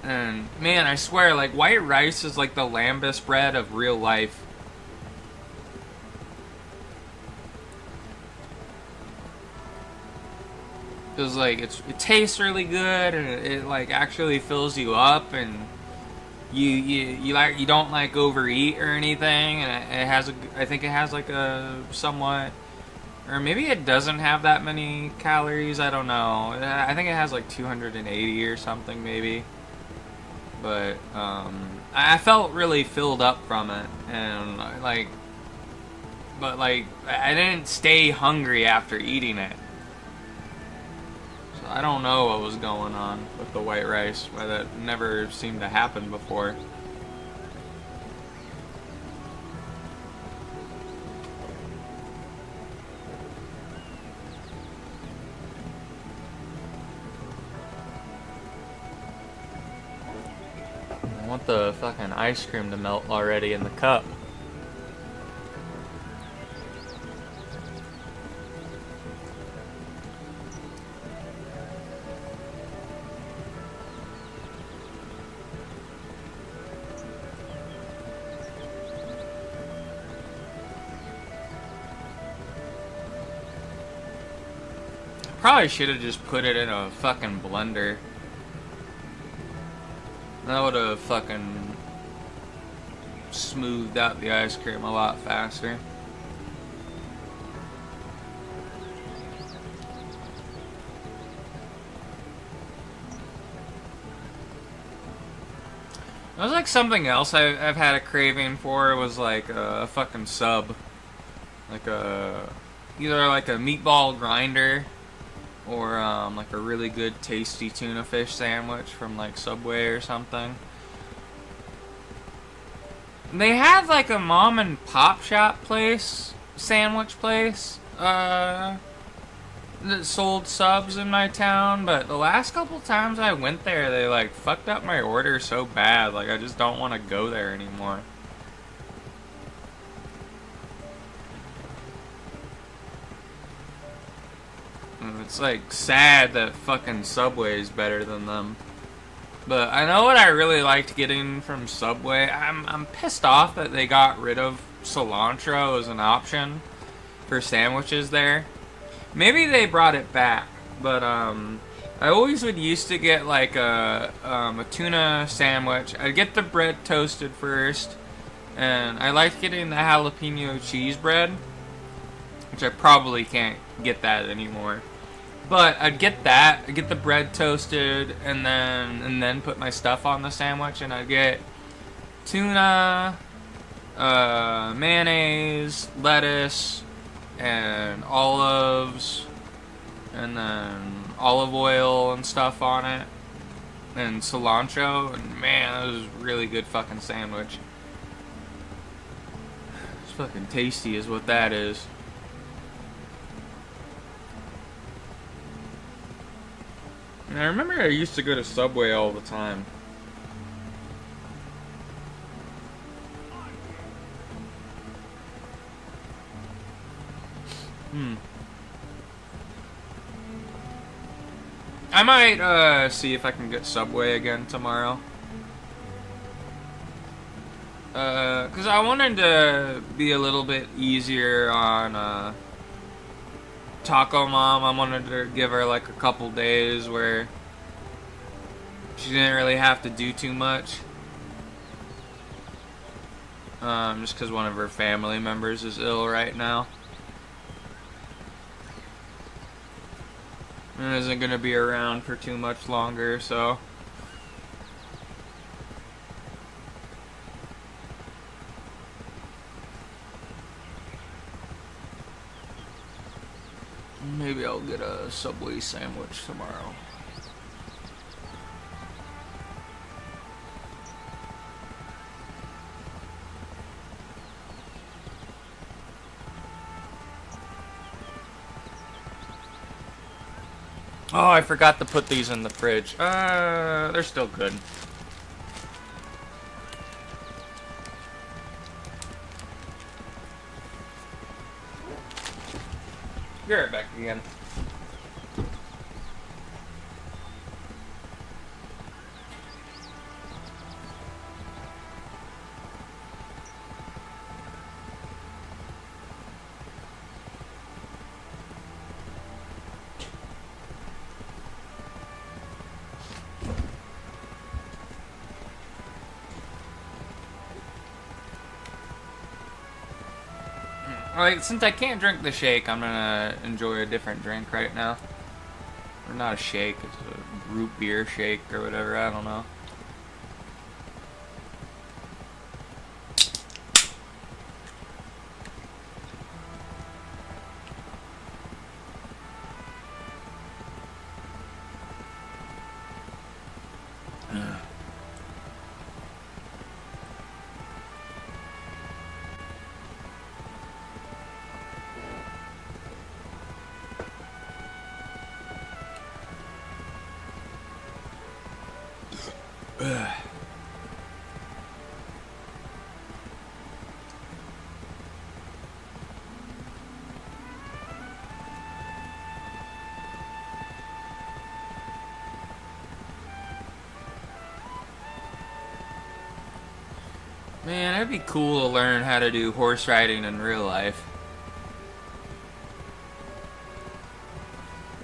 And man, I swear, like white rice is like the lambus bread of real life. Cause like it tastes really good, and it like actually fills you up, and you don't like overeat or anything, and it has I think it has like a somewhat, or maybe it doesn't have that many calories. I don't know. I think it has like 280 or something maybe. But I felt really filled up from it, and but I didn't stay hungry after eating it. So I don't know what was going on with the white rice, why that never seemed to happen before. I want the fucking ice cream to melt already in the cup. Probably should have just put it in a fucking blender. That would have fucking smoothed out the ice cream a lot faster. It was like something else I've had a craving for. It was like a fucking sub. Like either like a meatball grinder, or like a really good tasty tuna fish sandwich from like Subway or something. They have like a mom and pop shop place, sandwich place, that sold subs in my town, but the last couple times I went there, they like fucked up my order so bad, like I just don't want to go there anymore. It's like sad that fucking Subway is better than them. But I know what I really liked getting from Subway. I'm pissed off that they got rid of cilantro as an option for sandwiches there. Maybe they brought it back, but I always would used to get like a tuna sandwich. I'd get the bread toasted first, and I liked getting the jalapeno cheese bread, which I probably can't get that anymore. But I'd get that, I'd get the bread toasted, and then put my stuff on the sandwich, and I'd get tuna, mayonnaise, lettuce, and olives, and then olive oil and stuff on it, and cilantro, and man, that was a really good fucking sandwich. It's fucking tasty is what that is. And I remember I used to go to Subway all the time. I might see if I can get Subway again tomorrow. Cause I wanted to be a little bit easier on Taco Mom. I wanted to give her like a couple days where she didn't really have to do too much. Just because one of her family members is ill right now. And isn't going to be around for too much longer, so... maybe I'll get a Subway sandwich tomorrow. Oh, I forgot to put these in the fridge. They're still good. Be right back again. Alright, since I can't drink the shake, I'm gonna enjoy a different drink right now. Or not a shake, it's a root beer shake or whatever, I don't know. Man, it'd be cool to learn how to do horse riding in real life.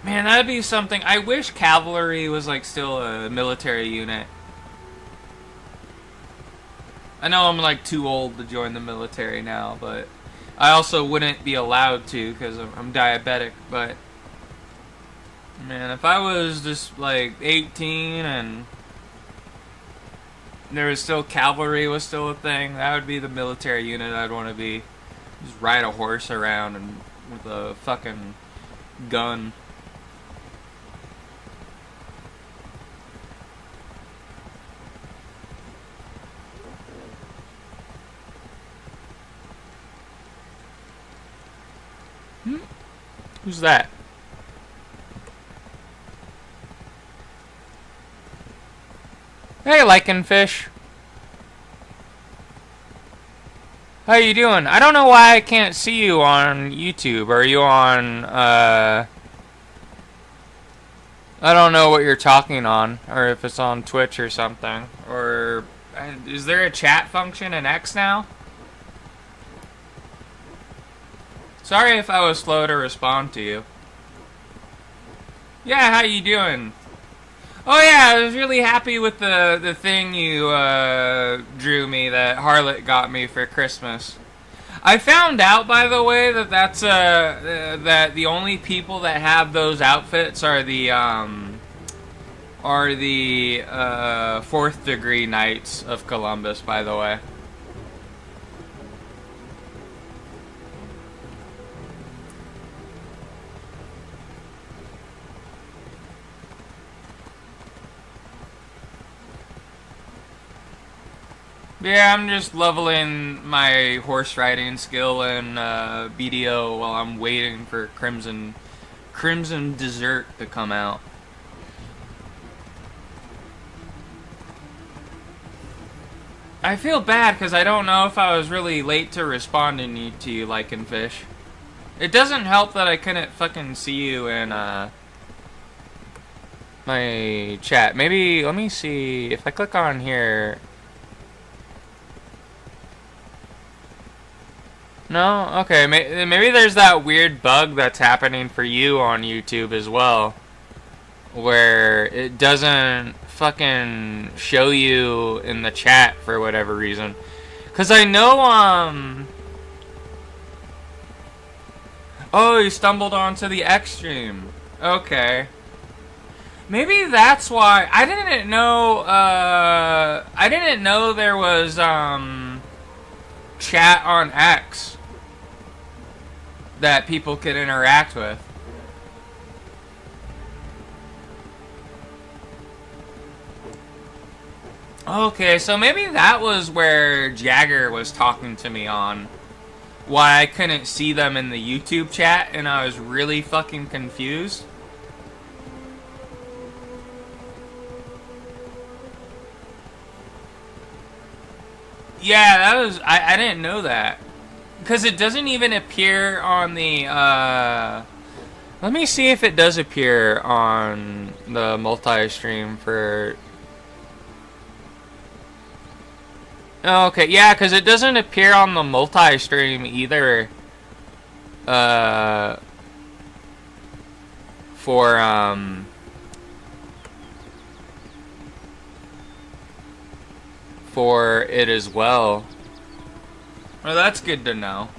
Man, that'd be something. I wish cavalry was like still a military unit. I know I'm like too old to join the military now, but I also wouldn't be allowed to because I'm diabetic. But man, if I was just like 18 and there was still cavalry was still a thing, that would be the military unit I'd want to be. Just ride a horse around and with a fucking gun. Who's that? Hey, Lycanfish. How you doing? I don't know why I can't see you on YouTube. Are you on, I don't know what you're talking on, or if it's on Twitch or something. Or, is there a chat function in X now? Sorry if I was slow to respond to you. Yeah, how you doing? Oh yeah, I was really happy with the thing you drew me that Harlot got me for Christmas. I found out, by the way, that that's that the only people that have those outfits are the 4th degree Knights of Columbus, by the way. Yeah, I'm just leveling my horse riding skill in BDO while I'm waiting for Crimson Desert to come out. I feel bad because I don't know if I was really late to responding to you, Lycanfish. It doesn't help that I couldn't fucking see you in my chat. Maybe, let me see, if I click on here. No? Okay, maybe there's that weird bug that's happening for you on YouTube as well, where it doesn't fucking show you in the chat for whatever reason. Cause I know, oh, you stumbled onto the X stream. Okay. Maybe that's why. I didn't know there was, chat on X that people could interact with. Okay, so maybe that was where Jagger was talking to me on. Why I couldn't see them in the YouTube chat and I was really fucking confused. Yeah, that was... I didn't know that. Because it doesn't even appear on the... let me see if it does appear on the multi-stream for... Okay, yeah, because it doesn't appear on the multi-stream either. For it as well. Well, that's good to know.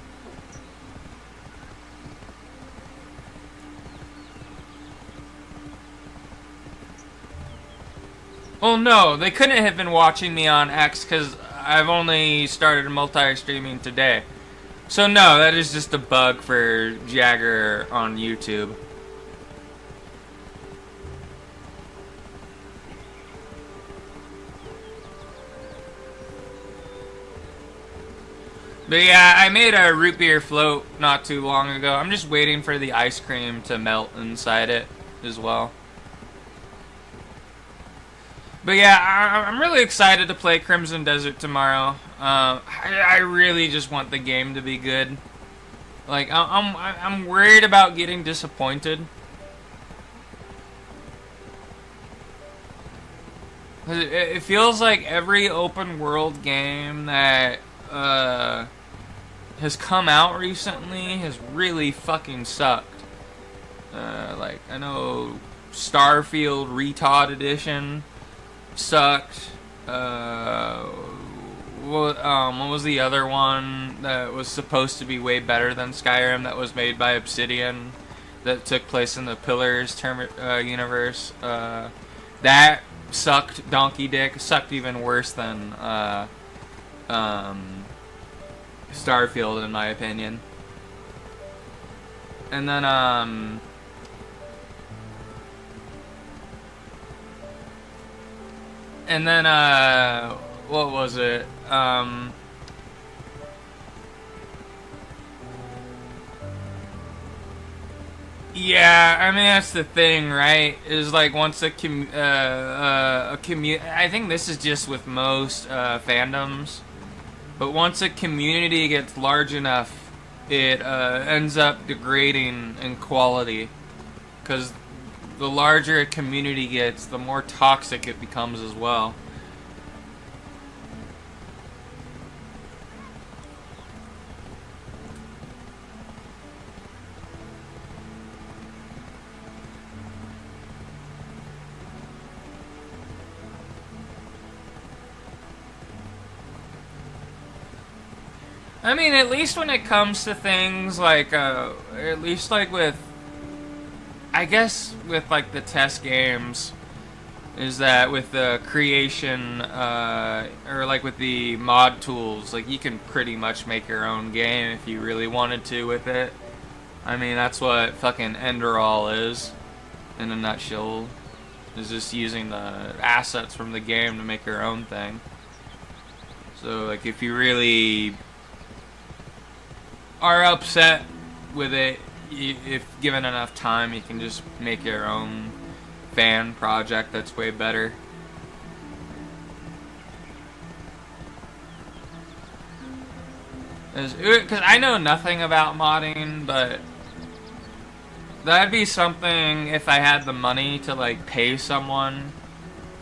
Well, no, they couldn't have been watching me on X because I've only started multi-streaming today. So no, that is just a bug for Jagger on YouTube. But yeah, I made a root beer float not too long ago. I'm just waiting for the ice cream to melt inside it as well. But yeah, I'm really excited to play Crimson Desert tomorrow. I really just want the game to be good. Like, I'm worried about getting disappointed. It feels like every open world game that has come out recently has really fucking sucked. Like, I know Starfield Retard Edition sucked. What was the other one that was supposed to be way better than Skyrim that was made by Obsidian that took place in the Pillars universe? That sucked donkey dick. Sucked even worse than Starfield, in my opinion. And then what was it? Yeah, I mean that's the thing, right? Is like once a community, I think this is just with most fandoms, but once a community gets large enough, it ends up degrading in quality, because the larger a community gets, the more toxic it becomes as well. I mean, at least when it comes to things like, at least like with, I guess with like the test games, is that with the creation, or like with the mod tools, like you can pretty much make your own game if you really wanted to with it. I mean, that's what fucking Enderal is, in a nutshell, is just using the assets from the game to make your own thing. So like if you really are upset with it, if given enough time, you can just make your own fan project that's way better. Because I know nothing about modding, but That'd be something if I had the money to like pay someone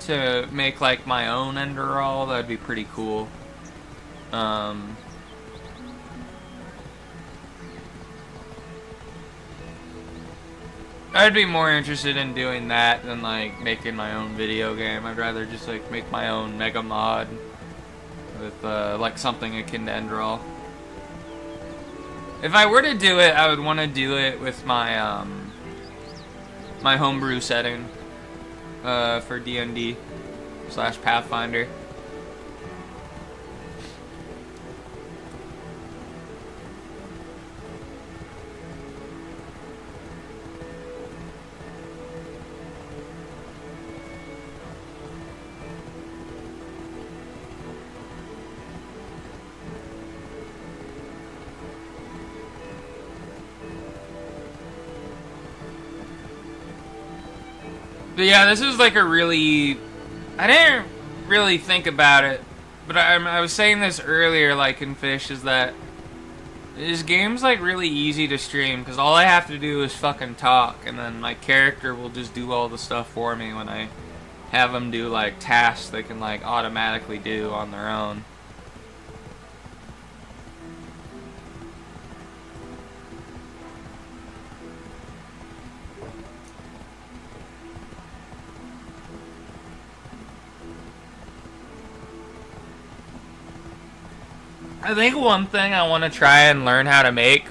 to make like my own Enderal. That'd be pretty cool. I'd be more interested in doing that than like making my own video game. I'd rather just like make my own Mega Mod with like something akin to Enderal. If I were to do it, I would want to do it with my my homebrew setting for D&D/Pathfinder. But yeah, this is like a really... I didn't really think about it, but I was saying this earlier, like in Fish, is that this game's like really easy to stream, because all I have to do is fucking talk, and then my character will just do all the stuff for me when I have them do like tasks they can like automatically do on their own. I think one thing I want to try and learn how to make,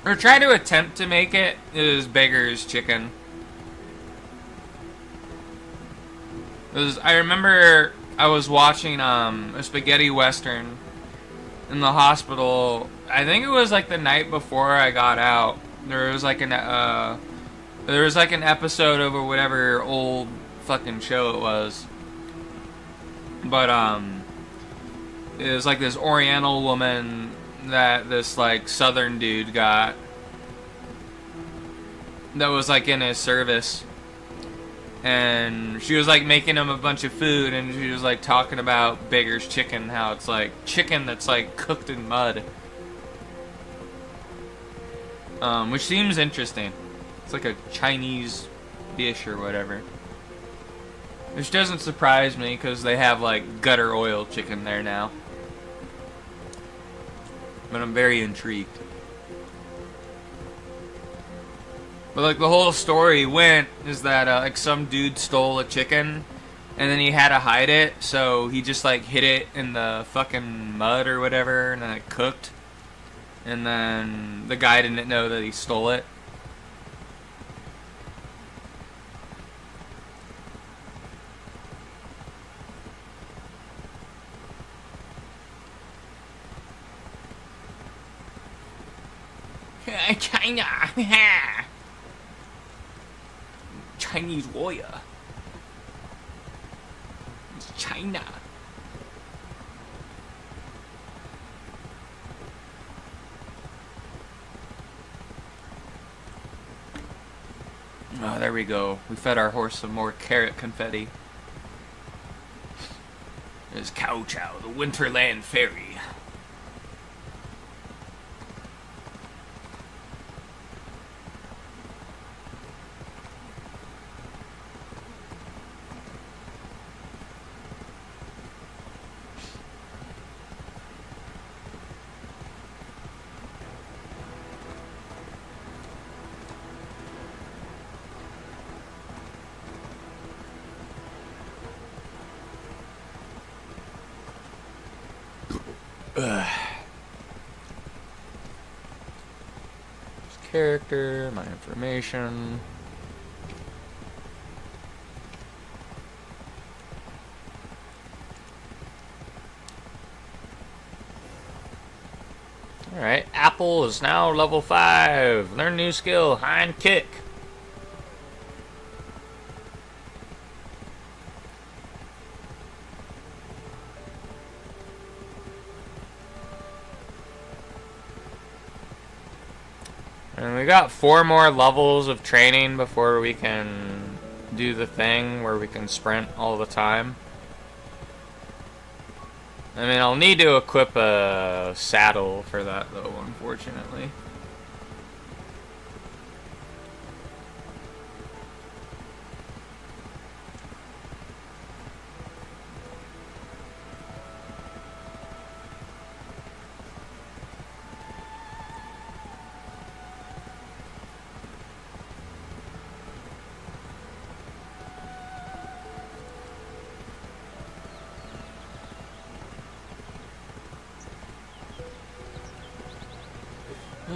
or try to attempt to make it, is Beggar's Chicken. I remember I was watching a spaghetti western in the hospital. I think it was like the night before I got out. There was like an episode of whatever old fucking show it was. But it was like this Oriental woman that this like Southern dude got that was like in his service, and she was like making him a bunch of food, and she was like talking about Beggar's Chicken, how it's like chicken that's like cooked in mud, which seems interesting. It's like a Chinese dish or whatever. Which doesn't surprise me, because they have like gutter oil chicken there now. But I'm very intrigued. But like the whole story went is that like some dude stole a chicken, and then he had to hide it, so he just like hid it in the fucking mud or whatever, and then it cooked. And then the guy didn't know that he stole it. China! Chinese warrior. It's China. Oh, there we go. We fed our horse some more carrot confetti. There's Cow Chow, the Winterland Fairy. Character, my information. Alright, Apple is now level 5. Learn new skill, hind kick. And we got 4 more levels of training before we can do the thing where we can sprint all the time. I mean, I'll need to equip a saddle for that, though, unfortunately.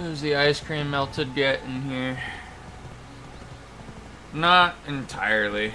Is the ice cream melted yet in here? Not entirely.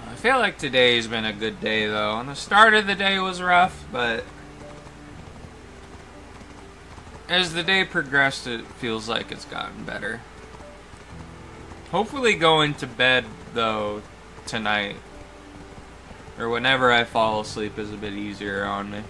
I feel like today's been a good day though. And the start of the day was rough, but as the day progressed, it feels like it's gotten better. Hopefully going to bed though tonight, or whenever I fall asleep, is a bit easier on me.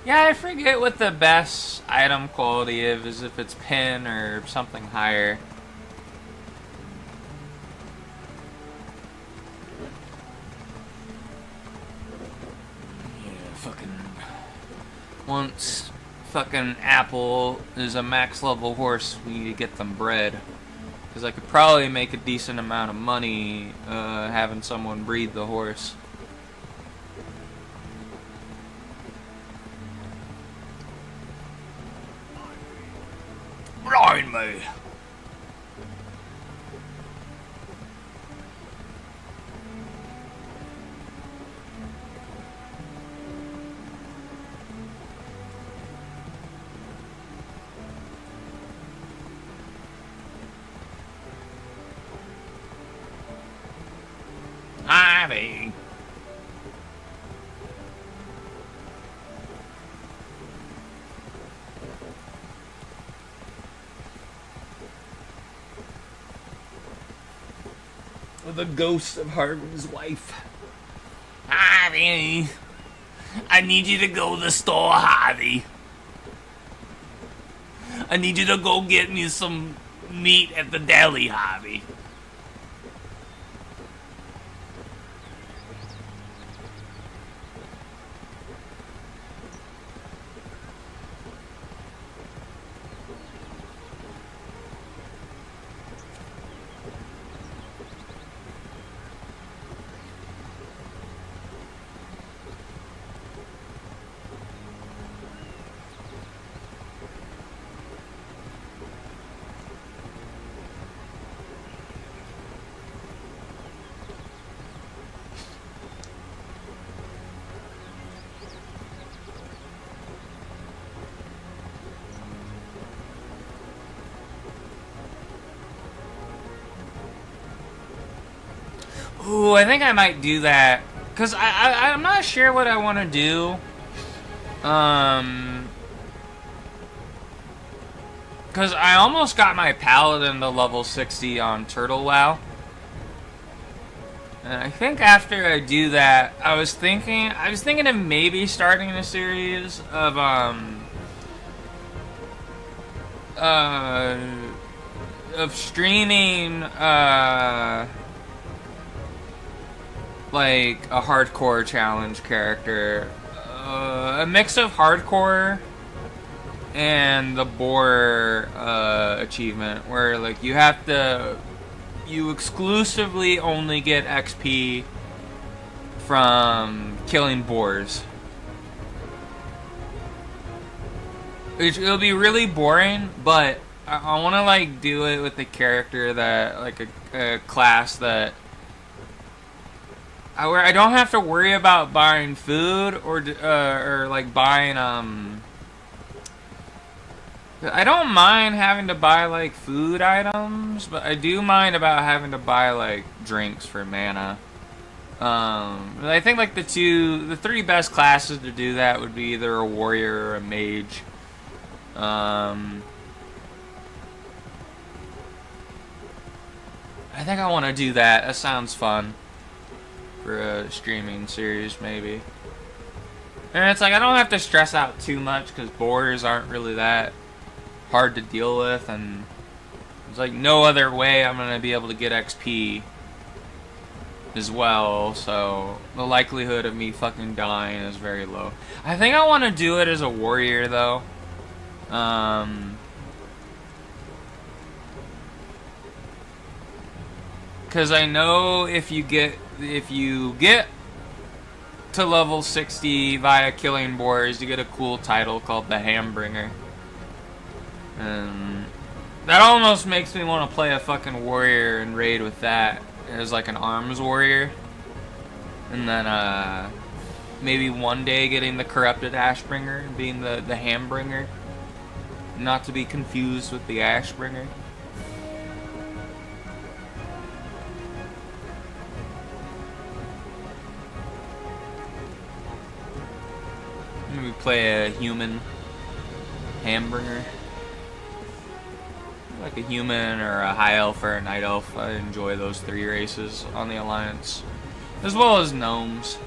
Yeah, I forget what the best item quality is, if it's pin or something higher. Yeah, fucking... Once fucking Apple is a max level horse, we need to get them bred. Because I could probably make a decent amount of money having someone breed the horse. Blind me. Ivy. The ghost of Harvin's wife. Harvey, I need you to go to the store, Harvey. I need you to go get me some meat at the deli, Harvey. Ooh, I think I might do that. Because I'm not sure what I want to do. Because I almost got my paladin to level 60 on Turtle WoW. And I think after I do that, I was thinking of maybe starting a series of, streaming, like a hardcore challenge character, a mix of hardcore and the boar achievement, where like you exclusively only get XP from killing boars. It'll be really boring, but I want to like do it with a character that like a class that where I don't have to worry about buying food or like buying I don't mind having to buy like food items, but I do mind about having to buy like drinks for mana. I think like the three best classes to do that would be either a warrior or a mage. I think I want to do that. That sounds fun for a streaming series, maybe. And it's like I don't have to stress out too much because boars aren't really that hard to deal with, and there's like no other way I'm gonna be able to get XP as well, so the likelihood of me fucking dying is very low. I think I want to do it as a warrior though. Because I know if you get to level 60 via killing boars, you get a cool title called the Hambringer. And that almost makes me want to play a fucking warrior and raid with that as like an arms warrior. And then maybe one day getting the corrupted Ashbringer and being the Hambringer. Not to be confused with the Ashbringer. Maybe play a human Hambringer. Like a human or a high elf or a night elf. I enjoy those three races on the Alliance. As well as gnomes.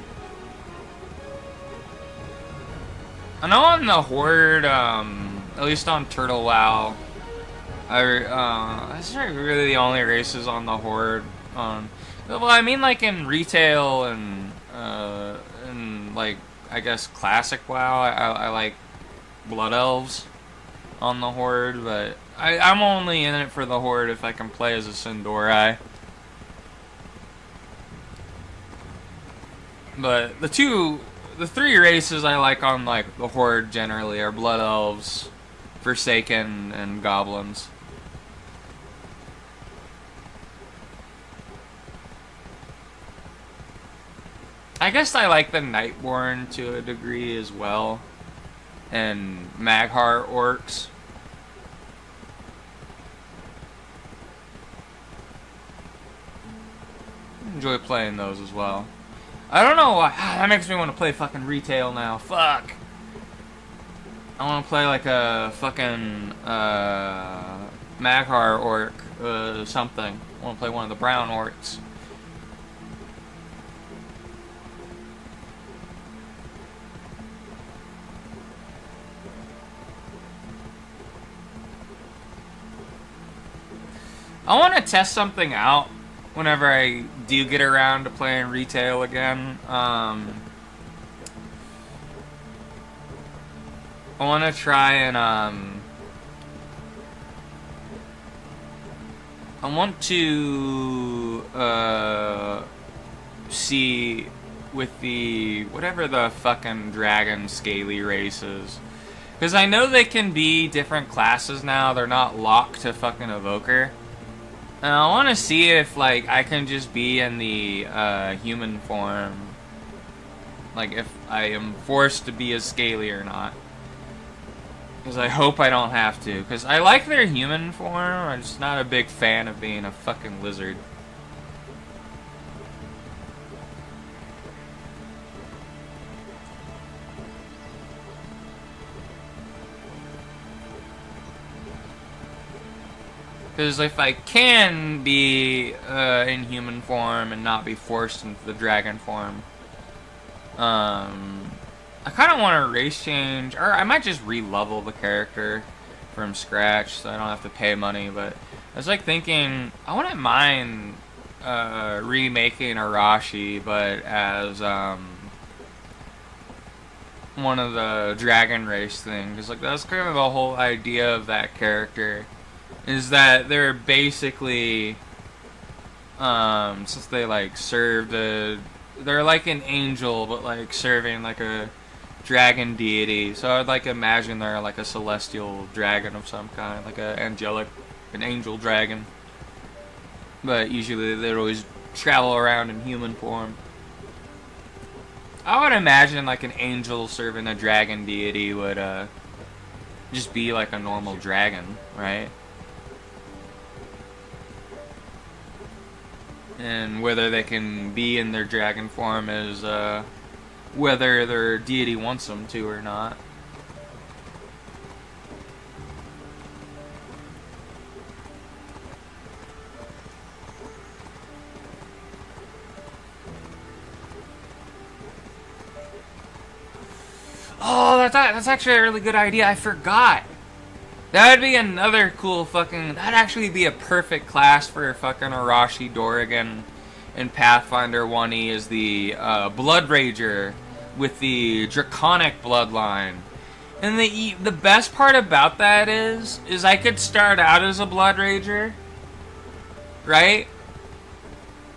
I know on the Horde, at least on Turtle WoW, that's really the only races on the Horde. Well, I mean like in retail and like, I guess classic WoW, I like Blood Elves on the Horde, but I'm only in it for the Horde if I can play as a Sin'dorei. But the three races I like on like the Horde generally are Blood Elves, Forsaken, and Goblins. I guess I like the Nightborn to a degree as well, and Mag'har orcs. Enjoy playing those as well. I don't know why. That makes me want to play fucking retail now. Fuck. I want to play like a fucking Mag'har orc something. I want to play one of the brown orcs. I want to test something out whenever I do get around to playing retail again. I want to try and I want to see with the whatever the fucking dragon scaly race is, because I know they can be different classes now. They're not locked to fucking evoker. And I want to see if, like, I can just be in the human form. Like, if I am forced to be a scaly or not. Because I hope I don't have to. Because I like their human form. I'm just not a big fan of being a fucking lizard. Because if I can be in human form and not be forced into the dragon form, I kind of want to race change, or I might just re-level the character from scratch so I don't have to pay money. But I was like thinking, I wouldn't mind remaking Arashi, but as one of the dragon race things. Because like that's kind of the whole idea of that character, is that they're basically, since they like serve they're like an angel, but like serving like a dragon deity. So I'd like imagine they're like a celestial dragon of some kind, like an angel dragon. But usually they'd always travel around in human form. I would imagine like an angel serving a dragon deity would just be like a normal dragon, right? And whether they can be in their dragon form is whether their deity wants them to or not. Oh, that's actually a really good idea. I forgot. That would be another cool fucking... That'd actually be a perfect class for fucking Arashi Dorrigan in Pathfinder 1E is the Blood Rager with the Draconic Bloodline. And the best part about that is I could start out as a Blood Rager, right?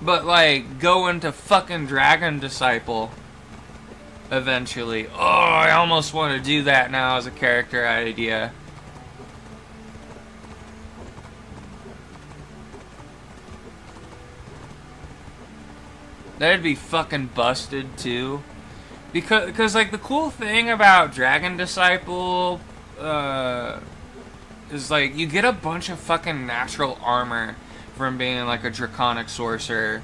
But like go into fucking Dragon Disciple eventually. Oh, I almost want to do that now as a character idea. That'd be fucking busted too. Because like the cool thing about Dragon Disciple is like you get a bunch of fucking natural armor from being like a draconic sorcerer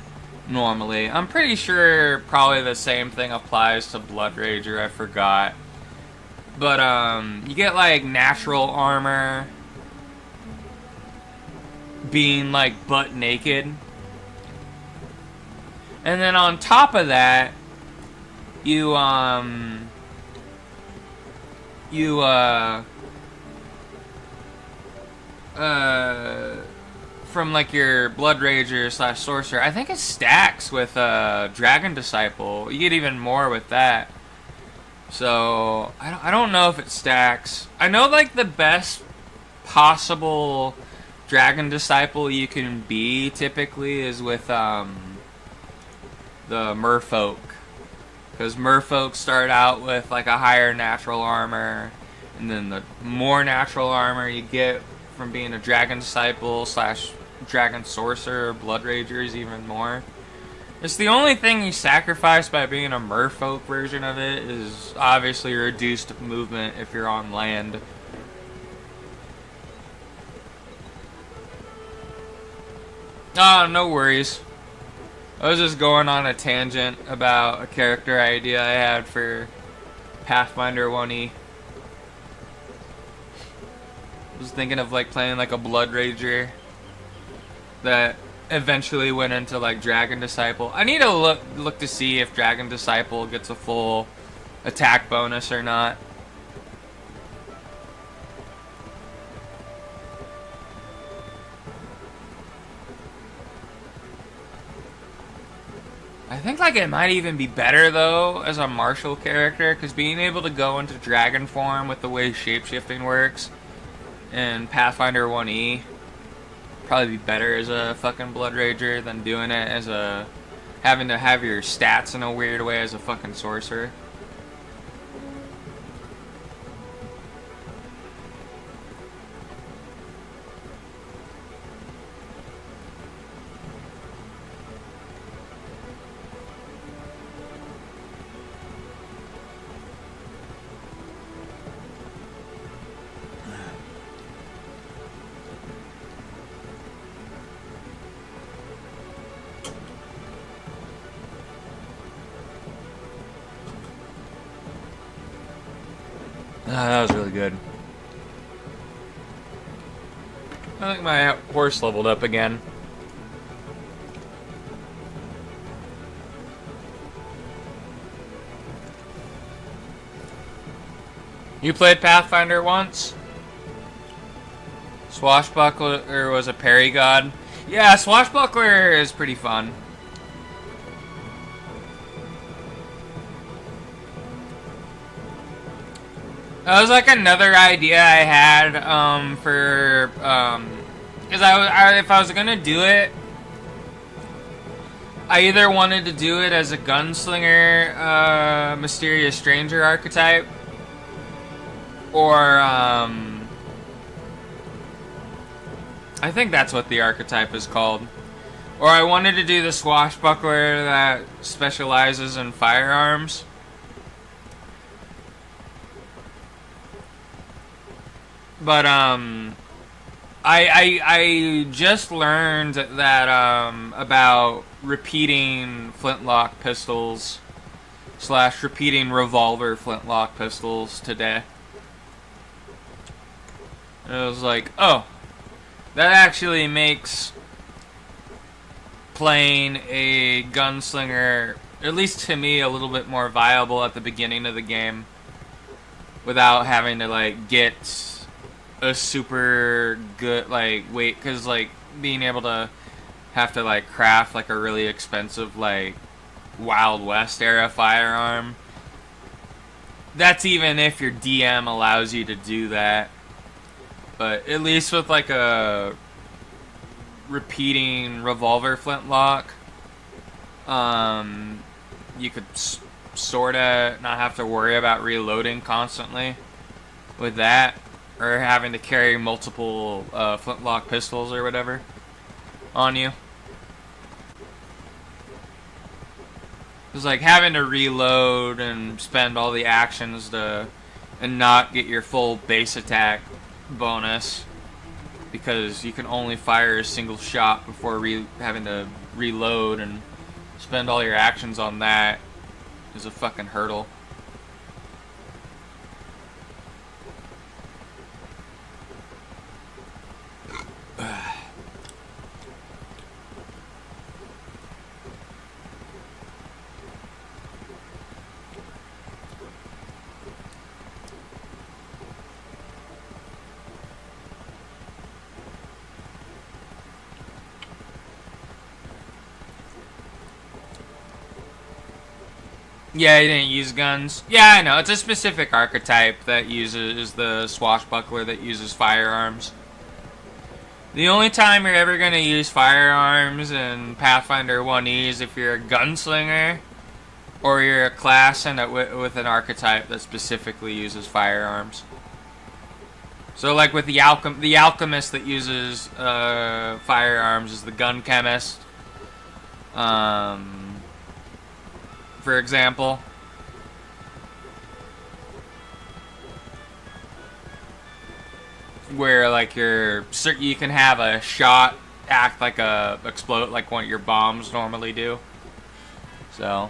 normally. I'm pretty sure probably the same thing applies to Blood Rager, I forgot. But you get like natural armor being like butt naked. And then on top of that, you from like your Blood Rager / Sorcerer, I think it stacks with Dragon Disciple. You get even more with that. So I don't know if it stacks. I know like the best possible Dragon Disciple you can be typically is with the Merfolk, because Merfolk start out with like a higher natural armor, and then the more natural armor you get from being a Dragon Disciple / Dragon Sorcerer, Blood Rager is even more. It's the only thing you sacrifice by being a Merfolk version of it is obviously reduced movement if you're on land. Ah, no worries. I was just going on a tangent about a character idea I had for Pathfinder 1E. I was thinking of like playing like a Blood Rager that eventually went into like Dragon Disciple. I need to look to see if Dragon Disciple gets a full attack bonus or not. I think like it might even be better though as a martial character, because being able to go into dragon form with the way shapeshifting works in Pathfinder 1E probably be better as a fucking Blood Rager than doing it as a having to have your stats in a weird way as a fucking sorcerer. That was really good. I think my horse leveled up again. You played Pathfinder once? Swashbuckler was a parry god? Yeah, Swashbuckler is pretty fun. That was like another idea I had for because if I was gonna do it, I either wanted to do it as a gunslinger, mysterious stranger archetype, or I think that's what the archetype is called. Or I wanted to do the swashbuckler that specializes in firearms. But I just learned that about repeating flintlock pistols / repeating revolver flintlock pistols today. And it was like, oh, that actually makes playing a gunslinger, at least to me, a little bit more viable at the beginning of the game without having to like get a super good because like being able to have to like craft like a really expensive like Wild West era firearm. That's even if your DM allows you to do that. But at least with like a repeating revolver flintlock, you could sorta not have to worry about reloading constantly with that, or having to carry multiple flintlock pistols or whatever on you. It's like having to reload and spend all the actions and not get your full base attack bonus because you can only fire a single shot before having to reload and spend all your actions on that is a fucking hurdle. Yeah, he didn't use guns. Yeah, I know. It's a specific archetype that uses the swashbuckler that uses firearms. The only time you're ever going to use firearms in Pathfinder 1E is if you're a gunslinger or you're a class with an archetype that specifically uses firearms. So like with the alchemist that uses firearms is the gun chemist. For example. Where like you can have a shot act like explode like one of your bombs normally do. So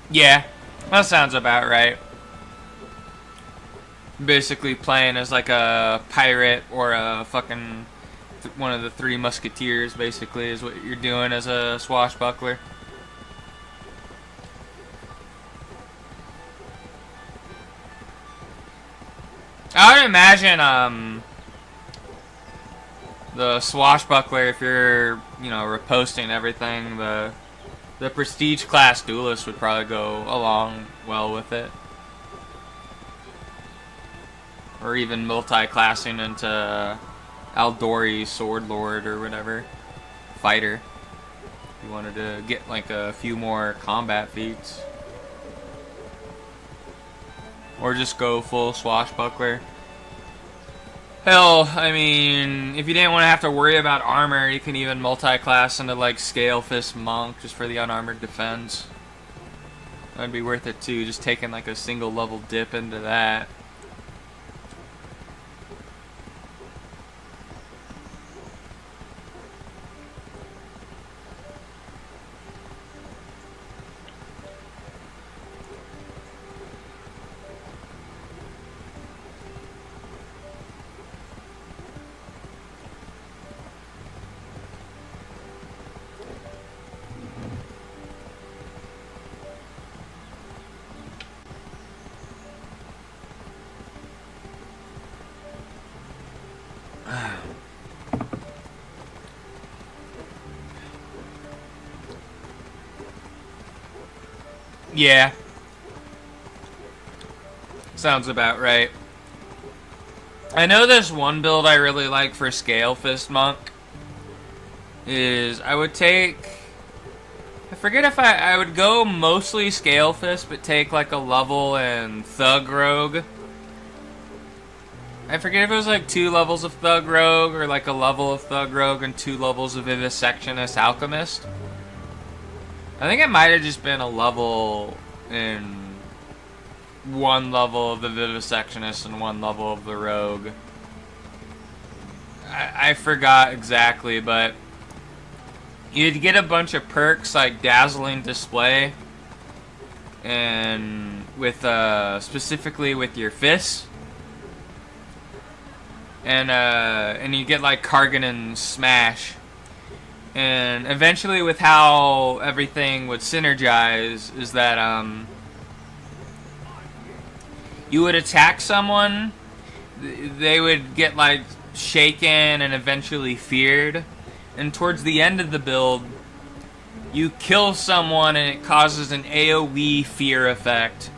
yeah, that sounds about right. Basically playing as like a pirate or a fucking one of the Three Musketeers, basically, is what you're doing as a swashbuckler. I would imagine the swashbuckler, if you're reposting everything, the prestige class duelist would probably go along well with it. Or even multi-classing into Aldori Sword Lord or whatever. Fighter. If you wanted to get like a few more combat feats. Or just go full swashbuckler. Hell, I mean, if you didn't want to have to worry about armor, you can even multi-class into like Scale Fist Monk just for the unarmored defense. That'd be worth it too, just taking like a single level dip into that. Yeah. Sounds about right. I know this one build I really like for Scale Fist Monk is I would take... I forget if I would go mostly Scale Fist, but take like a level in Thug Rogue. I forget if it was like 2 levels of Thug Rogue or like a level of Thug Rogue and 2 levels of Vivisectionist Alchemist. I think it might have just been a level in 1 level of the Vivisectionist and 1 level of the Rogue. I forgot exactly, but you'd get a bunch of perks like Dazzling Display and with specifically with your fists. And you get like Karganon Smash. And eventually with how everything would synergize is that you would attack someone, they would get like shaken and eventually feared, and towards the end of the build you kill someone and it causes an AoE fear effect,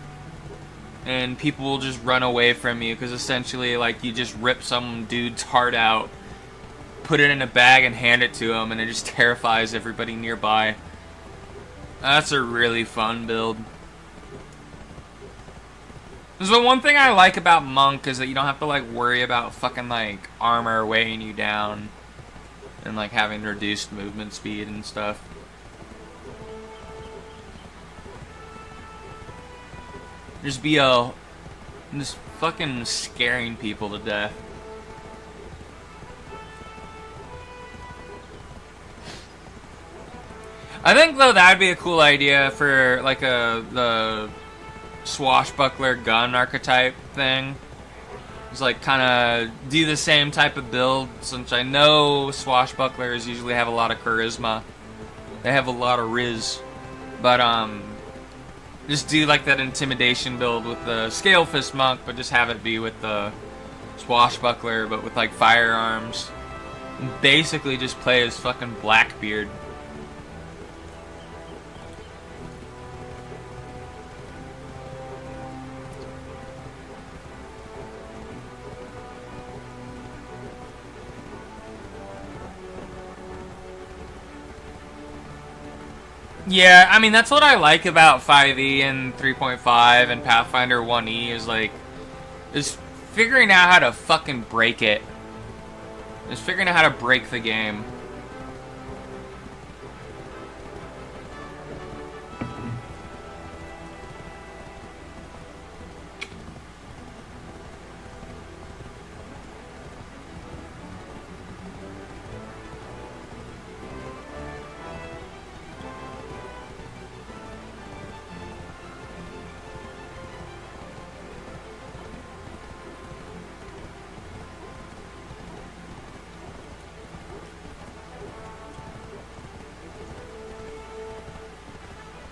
and people will just run away from you because essentially like you just rip some dude's heart out, put it in a bag and hand it to him, and it just terrifies everybody nearby. That's a really fun build. So one thing I like about Monk is that you don't have to like worry about fucking like armor weighing you down and like having reduced movement speed and stuff. Just fucking scaring people to death. I think though that'd be a cool idea for like the swashbuckler gun archetype thing. It's like kind of do the same type of build, since I know swashbucklers usually have a lot of charisma. They have a lot of riz. But just do like that intimidation build with the Scale Fist Monk, but just have it be with the swashbuckler but with like firearms. And basically just play as fucking Blackbeard. Yeah, I mean, that's what I like about 5e and 3.5 and Pathfinder 1e is figuring out how to fucking break it. Is figuring out how to break the game.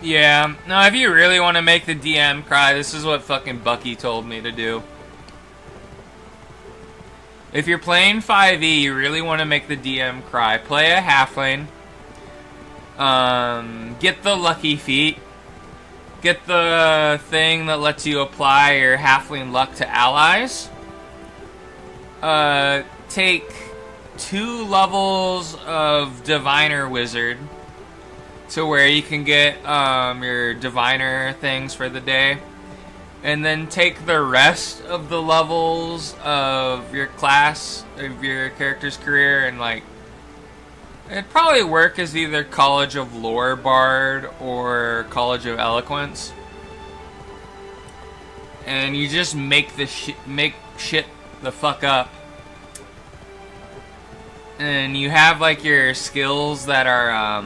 Yeah, no, if you really want to make the DM cry, this is what fucking Bucky told me to do. If you're playing 5e, you really want to make the DM cry. Play a halfling. Get the lucky feat. Get the thing that lets you apply your halfling luck to allies. Take 2 levels of Diviner Wizard, to where you can get your diviner things for the day, and then take the rest of the levels of your class, of your character's career, and like it'd probably work as either College of Lore Bard or College of Eloquence, and you just make shit the fuck up, and you have like your skills that are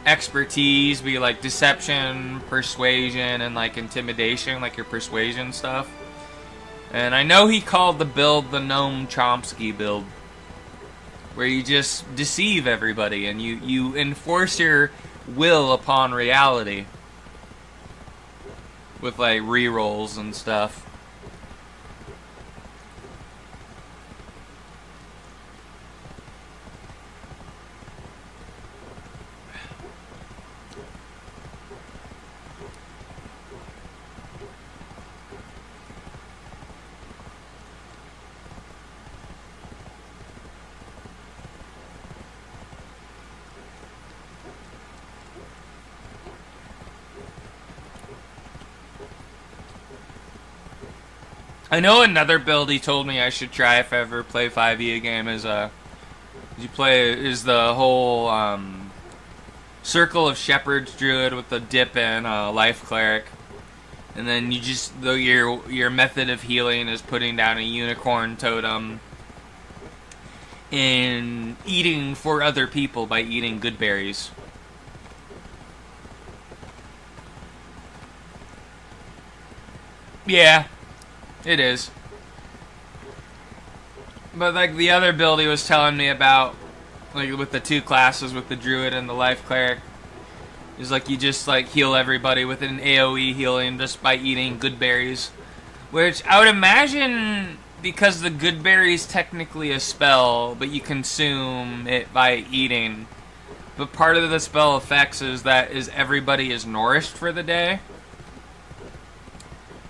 expertise, be like deception, persuasion, and like intimidation, like your persuasion stuff. And I know he called the build the Noam Chomsky build, where you just deceive everybody and you enforce your will upon reality with like rerolls and stuff. I know another build he told me I should try if I ever play 5e again is the whole Circle of Shepherds Druid with the dip and Life Cleric. And then your method of healing is putting down a unicorn totem and eating for other people by eating good berries. Yeah, it is. But like the other build he was telling me about, like with the two classes, with the Druid and the Life Cleric, is like you just like heal everybody with an AoE healing just by eating good berries. Which I would imagine, because the good berry is technically a spell, but you consume it by eating. But part of the spell effects is that everybody is nourished for the day.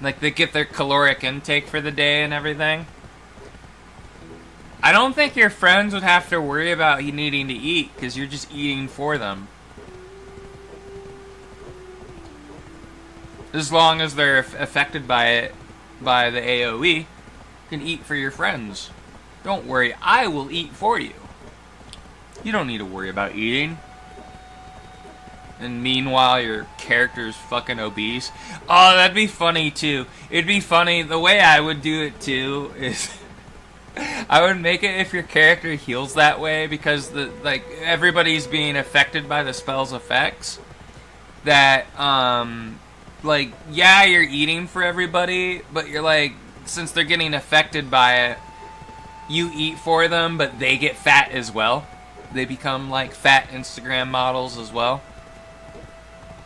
Like they get their caloric intake for the day and everything. I don't think your friends would have to worry about you needing to eat, because you're just eating for them. As long as they're affected by it, by the AoE, you can eat for your friends. Don't worry, I will eat for you. You don't need to worry about eating. And meanwhile, your character's fucking obese. Oh, that'd be funny too. It'd be funny. The way I would do it too is I would make it if your character heals that way, because everybody's being affected by the spell's effects. That like, yeah, you're eating for everybody, but you're like, since they're getting affected by it, you eat for them, but they get fat as well. They become like fat Instagram models as well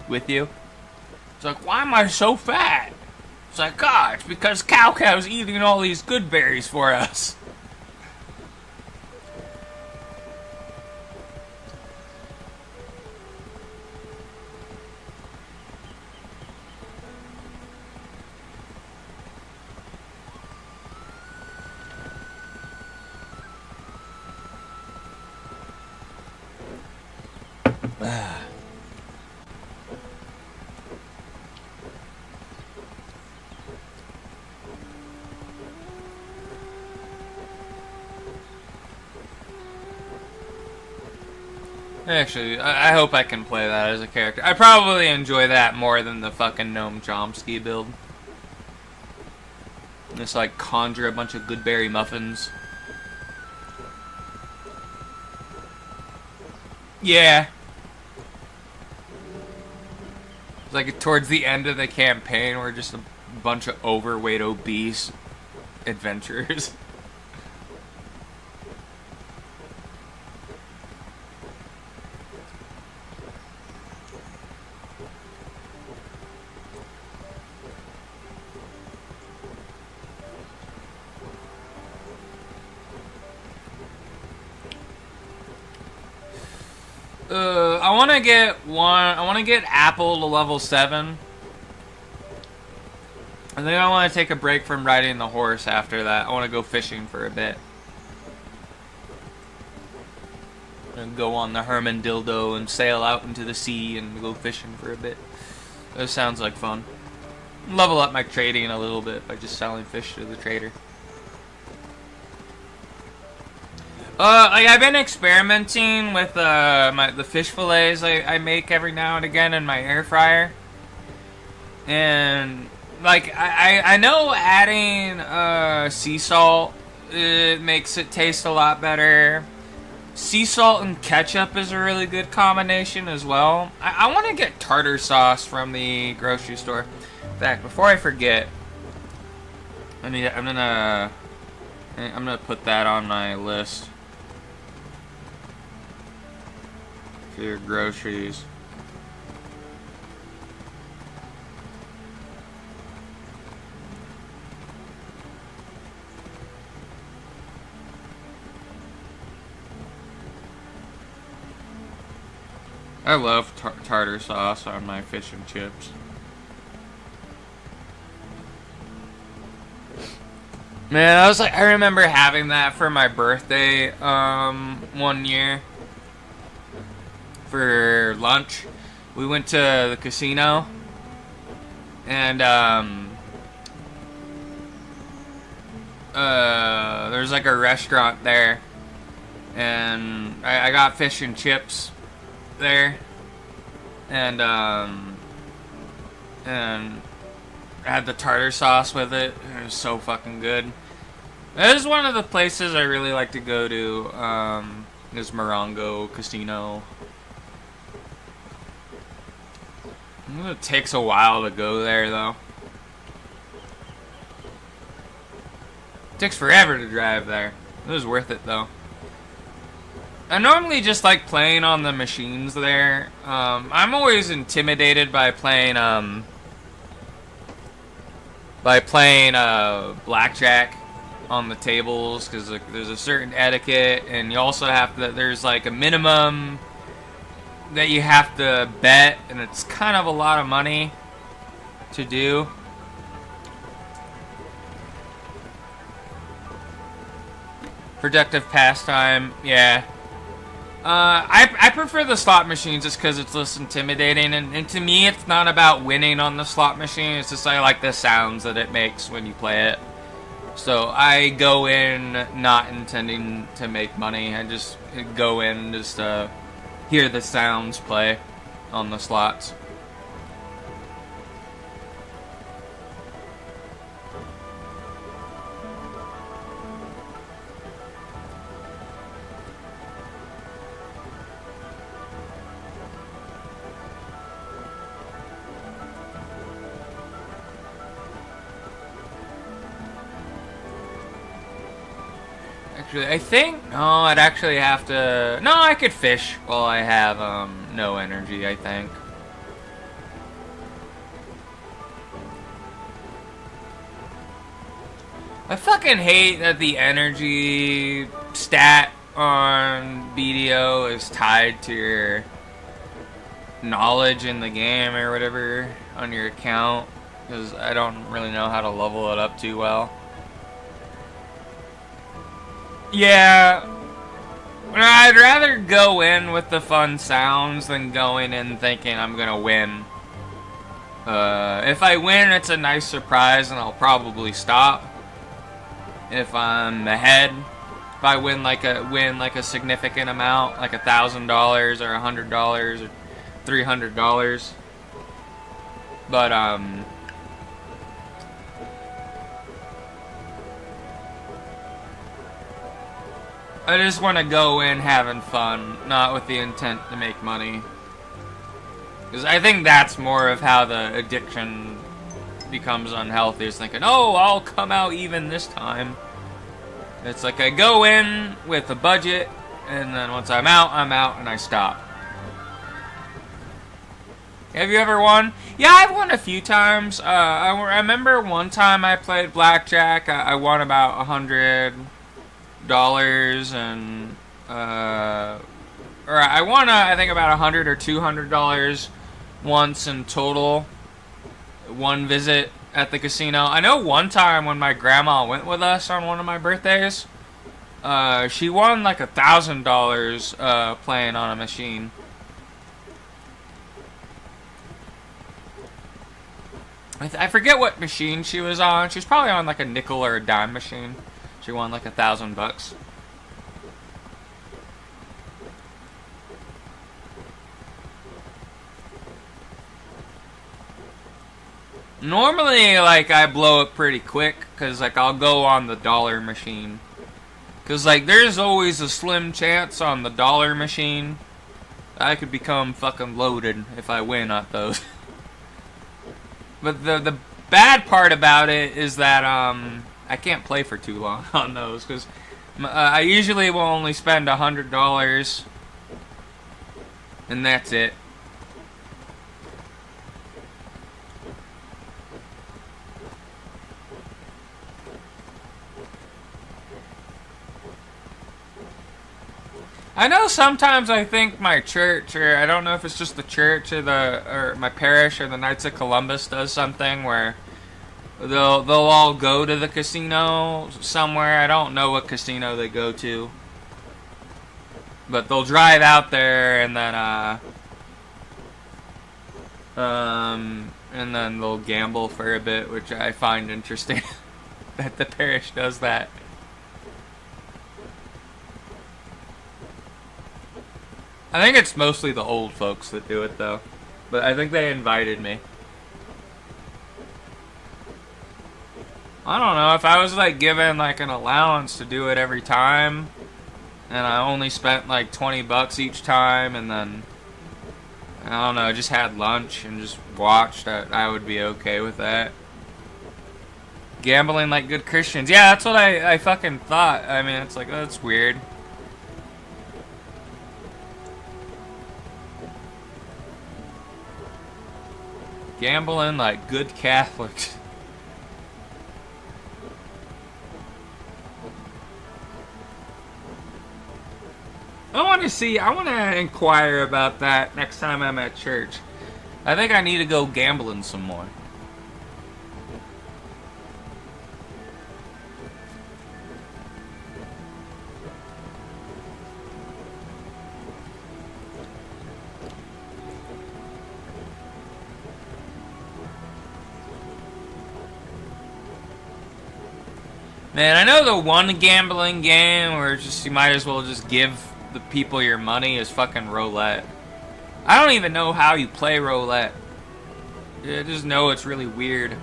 with you. It's like, why am I so fat? It's like, God, it's because Cow's eating all these good berries for us. Actually, I hope I can play that as a character. I probably enjoy that more than the fucking Noam Chomsky build. Just like conjure a bunch of good berry muffins. Yeah. It's like towards the end of the campaign, we're just a bunch of overweight, obese adventurers. I want to get Apple to level 7. And then I want to take a break from riding the horse after that. I want to go fishing for a bit. And go on the Herman Dildo and sail out into the sea and go fishing for a bit. That sounds like fun. Level up my trading a little bit by just selling fish to the trader. Like I've been experimenting with the fish fillets I make every now and again in my air fryer, and like I know adding sea salt, it makes it taste a lot better. Sea salt and ketchup is a really good combination as well. I want to get tartar sauce from the grocery store. In fact, before I forget, I'm gonna put that on my list. For your groceries. I love tartar sauce on my fish and chips. Man, I remember having that for my birthday one year. For lunch, we went to the casino, and there's like a restaurant there, and I got fish and chips there, and had the tartar sauce with it. It was so fucking good. This is one of the places I really like to go to. Is Morongo Casino. It takes a while to go there, though. It takes forever to drive there. It was worth it, though. I normally just like playing on the machines there. I'm always intimidated by playing blackjack on the tables, because like, there's a certain etiquette, and you also have to, there's like a minimum that you have to bet, and it's kind of a lot of money to do. Productive pastime, yeah. I prefer the slot machines just because it's less intimidating, and to me it's not about winning on the slot machine, it's just I like the sounds that it makes when you play it. So I go in not intending to make money, I just go in just to hear the sounds play on the slots. Actually, I think, no, I'd actually have to, no, I could fish while I have, no energy, I think. I fucking hate that the energy stat on BDO is tied to your knowledge in the game or whatever on your account, because I don't really know how to level it up too well. Yeah, I'd rather go in with the fun sounds than going in thinking I'm gonna win. If I win, it's a nice surprise and I'll probably stop. If I'm ahead, if I win like a significant amount, like $1,000 or $100 or $300, but I just want to go in having fun, not with the intent to make money. Because I think that's more of how the addiction becomes unhealthy, is thinking, oh, I'll come out even this time. It's like I go in with a budget, and then once I'm out, and I stop. Have you ever won? Yeah, I've won a few times. I remember one time I played blackjack, I won about $100, and or I won I think about $100 or $200 once in total, one visit at the casino. I know one time when my grandma went with us on one of my birthdays, she won like $1,000 playing on a machine. I forget what machine she was on. She was probably on like a nickel or a dime machine. She won like $1,000. Normally, like, I blow it pretty quick, because, like, I'll go on the dollar machine. Because, like, there's always a slim chance on the dollar machine that I could become fucking loaded if I win at those. But the bad part about it is that, I can't play for too long on those, because I usually will only spend $100, and that's it. I know sometimes I think my church, or I don't know if it's just the church or my parish or the Knights of Columbus does something where they'll all go to the casino somewhere. I don't know what casino they go to, but they'll drive out there and then they'll gamble for a bit, which I find interesting. that the parish does that. I think it's mostly the old folks that do it, though. But I think they invited me. I don't know, if I was, like, given, like, an allowance to do it every time, and I only spent, like, 20 bucks each time, and then, I don't know, just had lunch and just watched, I would be okay with that. Gambling like good Christians. Yeah, that's what I fucking thought. I mean, it's like, oh, that's weird. Gambling like good Catholics. I want to inquire about that next time I'm at church. I think I need to go gambling some more. Man, I know the one gambling game where just you might as well just give the people your money is fucking roulette. I don't even know how you play roulette. I just know it's really weird.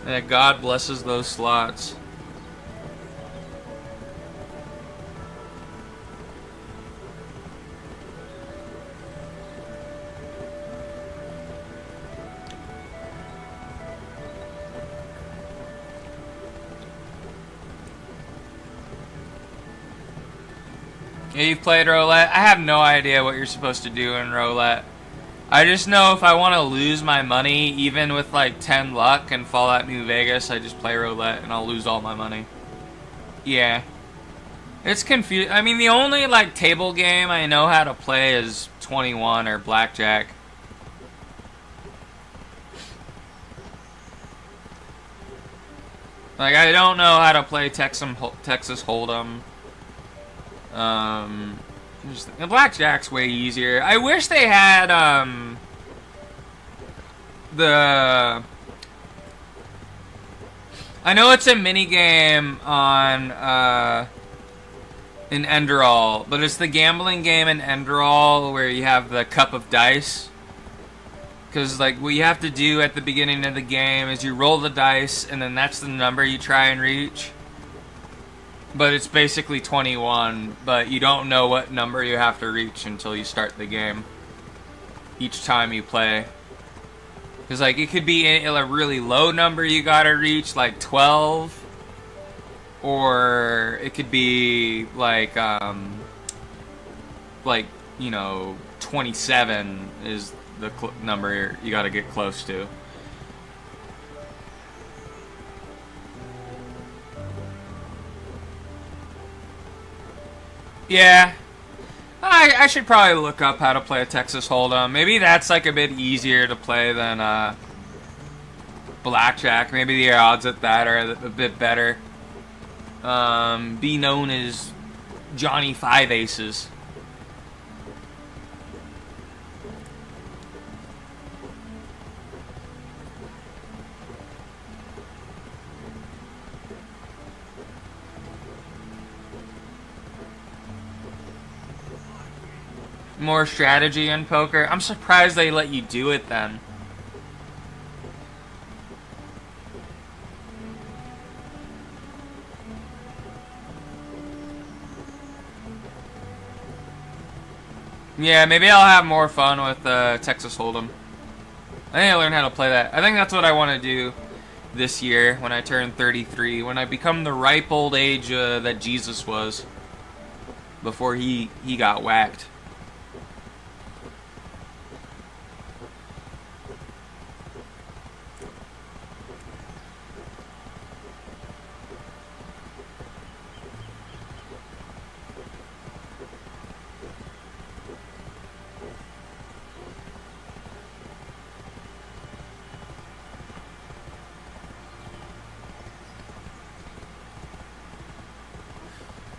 Yeah, God blesses those slots. Yeah, you've played roulette? I have no idea what you're supposed to do in roulette. I just know if I want to lose my money, even with like 10 luck and Fallout New Vegas, I just play roulette and I'll lose all my money. Yeah. It's confusing. I mean, the only like table game I know how to play is 21 or Blackjack. Like, I don't know how to play Texas Hold'em. The Blackjack's way easier. I wish they had, I know it's a minigame on, in Enderal, but it's the gambling game in Enderal where you have the cup of dice. Because, like, what you have to do at the beginning of the game is you roll the dice, and then that's the number you try and reach. But it's basically 21, but you don't know what number you have to reach until you start the game. Each time you play. Because, like, it could be a really low number you gotta reach, like 12. Or it could be, like, you know, 27 is the number you gotta get close to. Yeah. I should probably look up how to play a Texas Hold'em. Maybe that's like a bit easier to play than Blackjack. Maybe the odds at that are a bit better. Be known as Johnny Five Aces. More strategy in poker. I'm surprised they let you do it then. Yeah, maybe I'll have more fun with Texas Hold'em. I think I learned how to play that. I think that's what I want to do this year when I turn 33. When I become the ripe old age that Jesus was before he got whacked.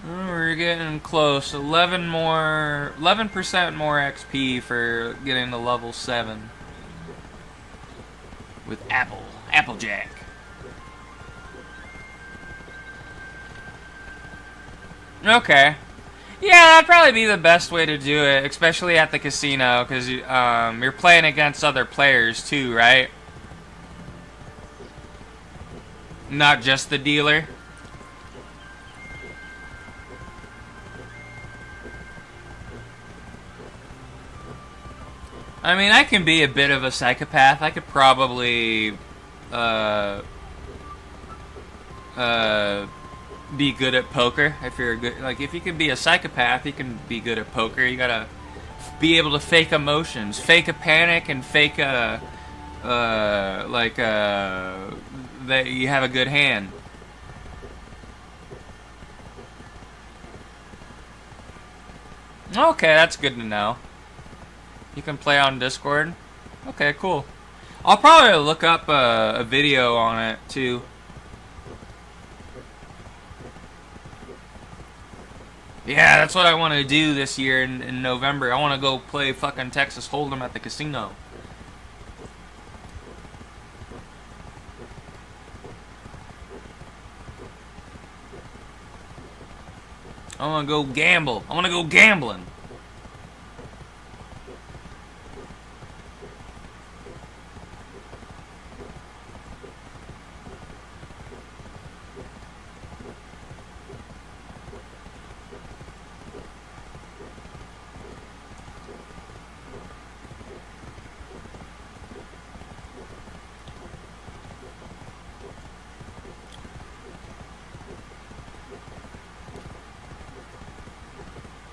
We're getting close. 11% more XP for getting to level 7 with Applejack. Okay. Yeah, that'd probably be the best way to do it, especially at the casino, because you're playing against other players too, right? Not just the dealer. I mean, I can be a bit of a psychopath. I could probably uh, be good at poker. If you're good, like if you can be a psychopath, you can be good at poker. You gotta be able to fake emotions, fake a panic, and fake a that you have a good hand. Okay, that's good to know. You can play on Discord. Okay, cool. I'll probably look up a video on it too. Yeah, that's what I want to do this year in November. I want to go play fucking Texas Hold'em at the casino. I want to go gamble. I want to go gambling.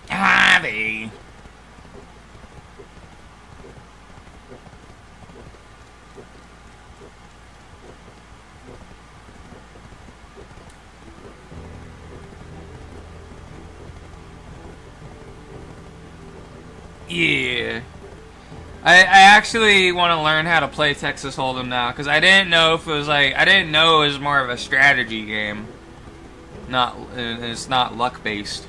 Javi. Yeah. I actually want to learn how to play Texas Hold'em now, because I didn't know if it was like, I didn't know it was more of a strategy game. Not, it's not luck based.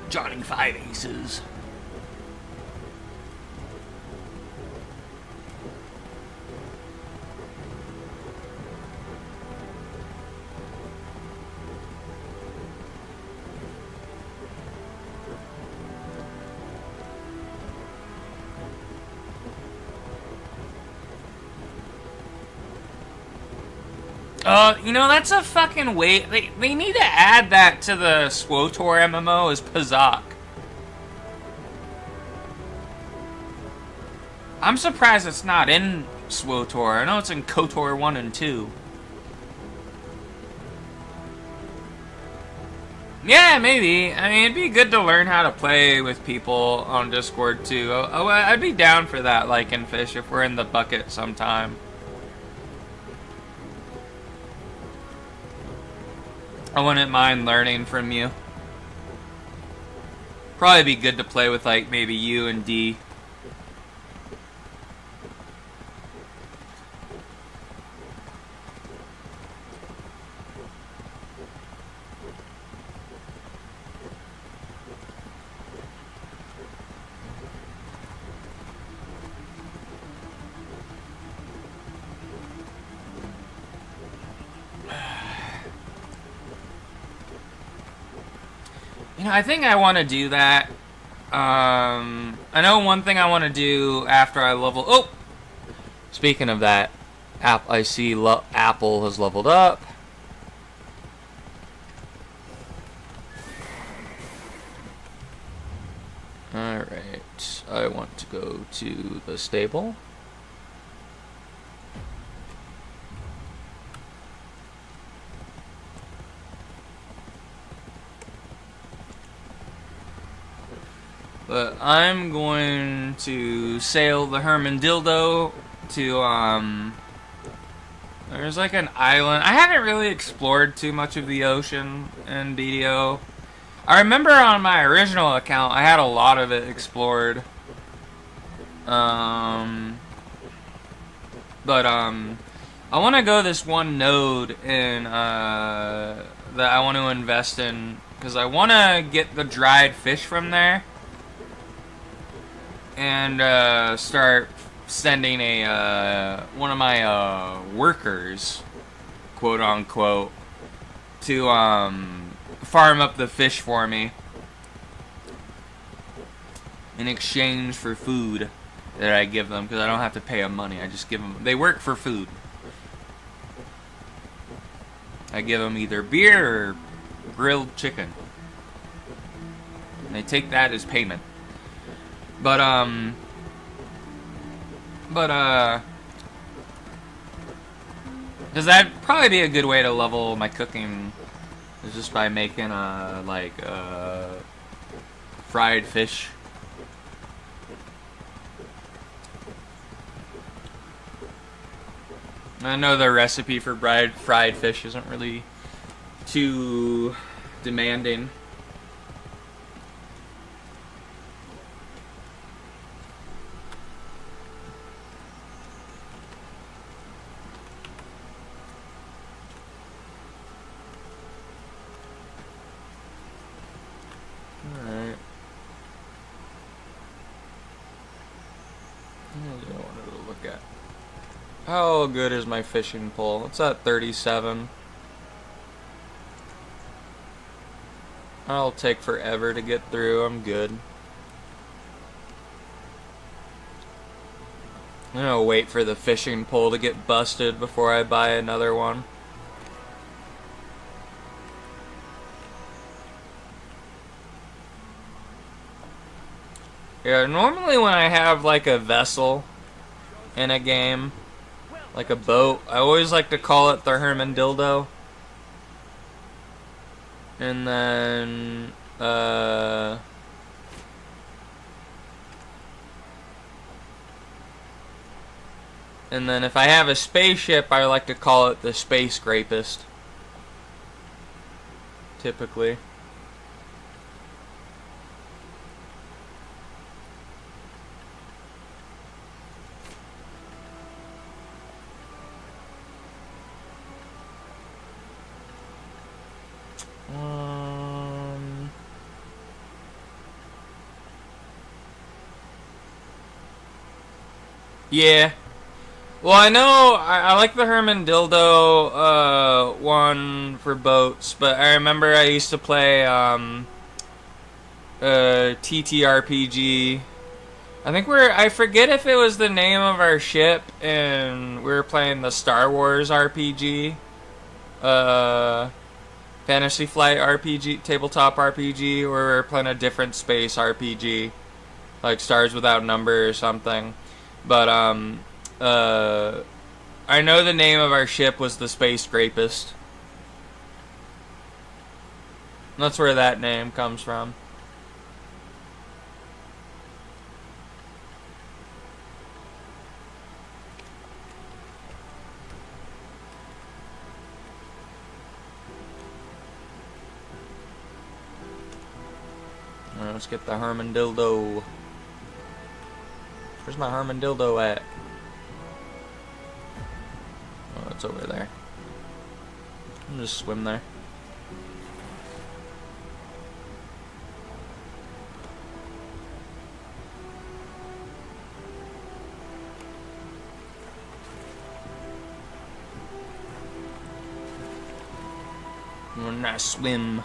Johnny Five Aces. You know, that's a fucking way. They need to add that to the SWTOR MMO as Pazak. I'm surprised it's not in SWTOR. I know it's in KOTOR 1 and 2. Yeah, maybe. I mean, it'd be good to learn how to play with people on Discord, too. I'd be down for that, like in Fish, if we're in the bucket sometime. I wouldn't mind learning from you. Probably be good to play with, like, maybe you and D. You know, I think I want to do that. I know one thing I want to do after I level... Oh! Speaking of that, I see Apple has leveled up. Alright, I want to go to the stable. But I'm going to sail the Hermandildo to, there's like an island. I haven't really explored too much of the ocean in BDO. I remember on my original account, I had a lot of it explored. I want to go this one node in, that I want to invest in, because I want to get the dried fish from there. And start sending a one of my workers, quote unquote, to farm up the fish for me in exchange for food that I give them, because I don't have to pay them money. I just give them. They work for food. I give them either beer or grilled chicken. And they take that as payment. Because that'd probably be a good way to level my cooking, is just by making fried fish. I know the recipe for fried fish isn't really too demanding. Alright. Here's what I wanted to look at. How good is my fishing pole? It's at 37. I'll take forever to get through. I'm good. I'm gonna wait for the fishing pole to get busted before I buy another one. Yeah, normally when I have like a vessel in a game, like a boat, I always like to call it the Herman Dildo. And then, if I have a spaceship, I like to call it the Space Grapist. Typically. Yeah. Well, I know I like the Herman Dildo one for boats, but I remember I used to play TTRPG. I forget if it was the name of our ship, and we were playing the Star Wars RPG, Fantasy Flight RPG, tabletop RPG, or we were playing a different space RPG, like Stars Without Number or something. But, I know the name of our ship was the Space Grapist. That's where that name comes from. Alright, let's get the Herman Dildo. Where's my Herman Dildo at? Oh, it's over there. I'll just swim there. When I swim.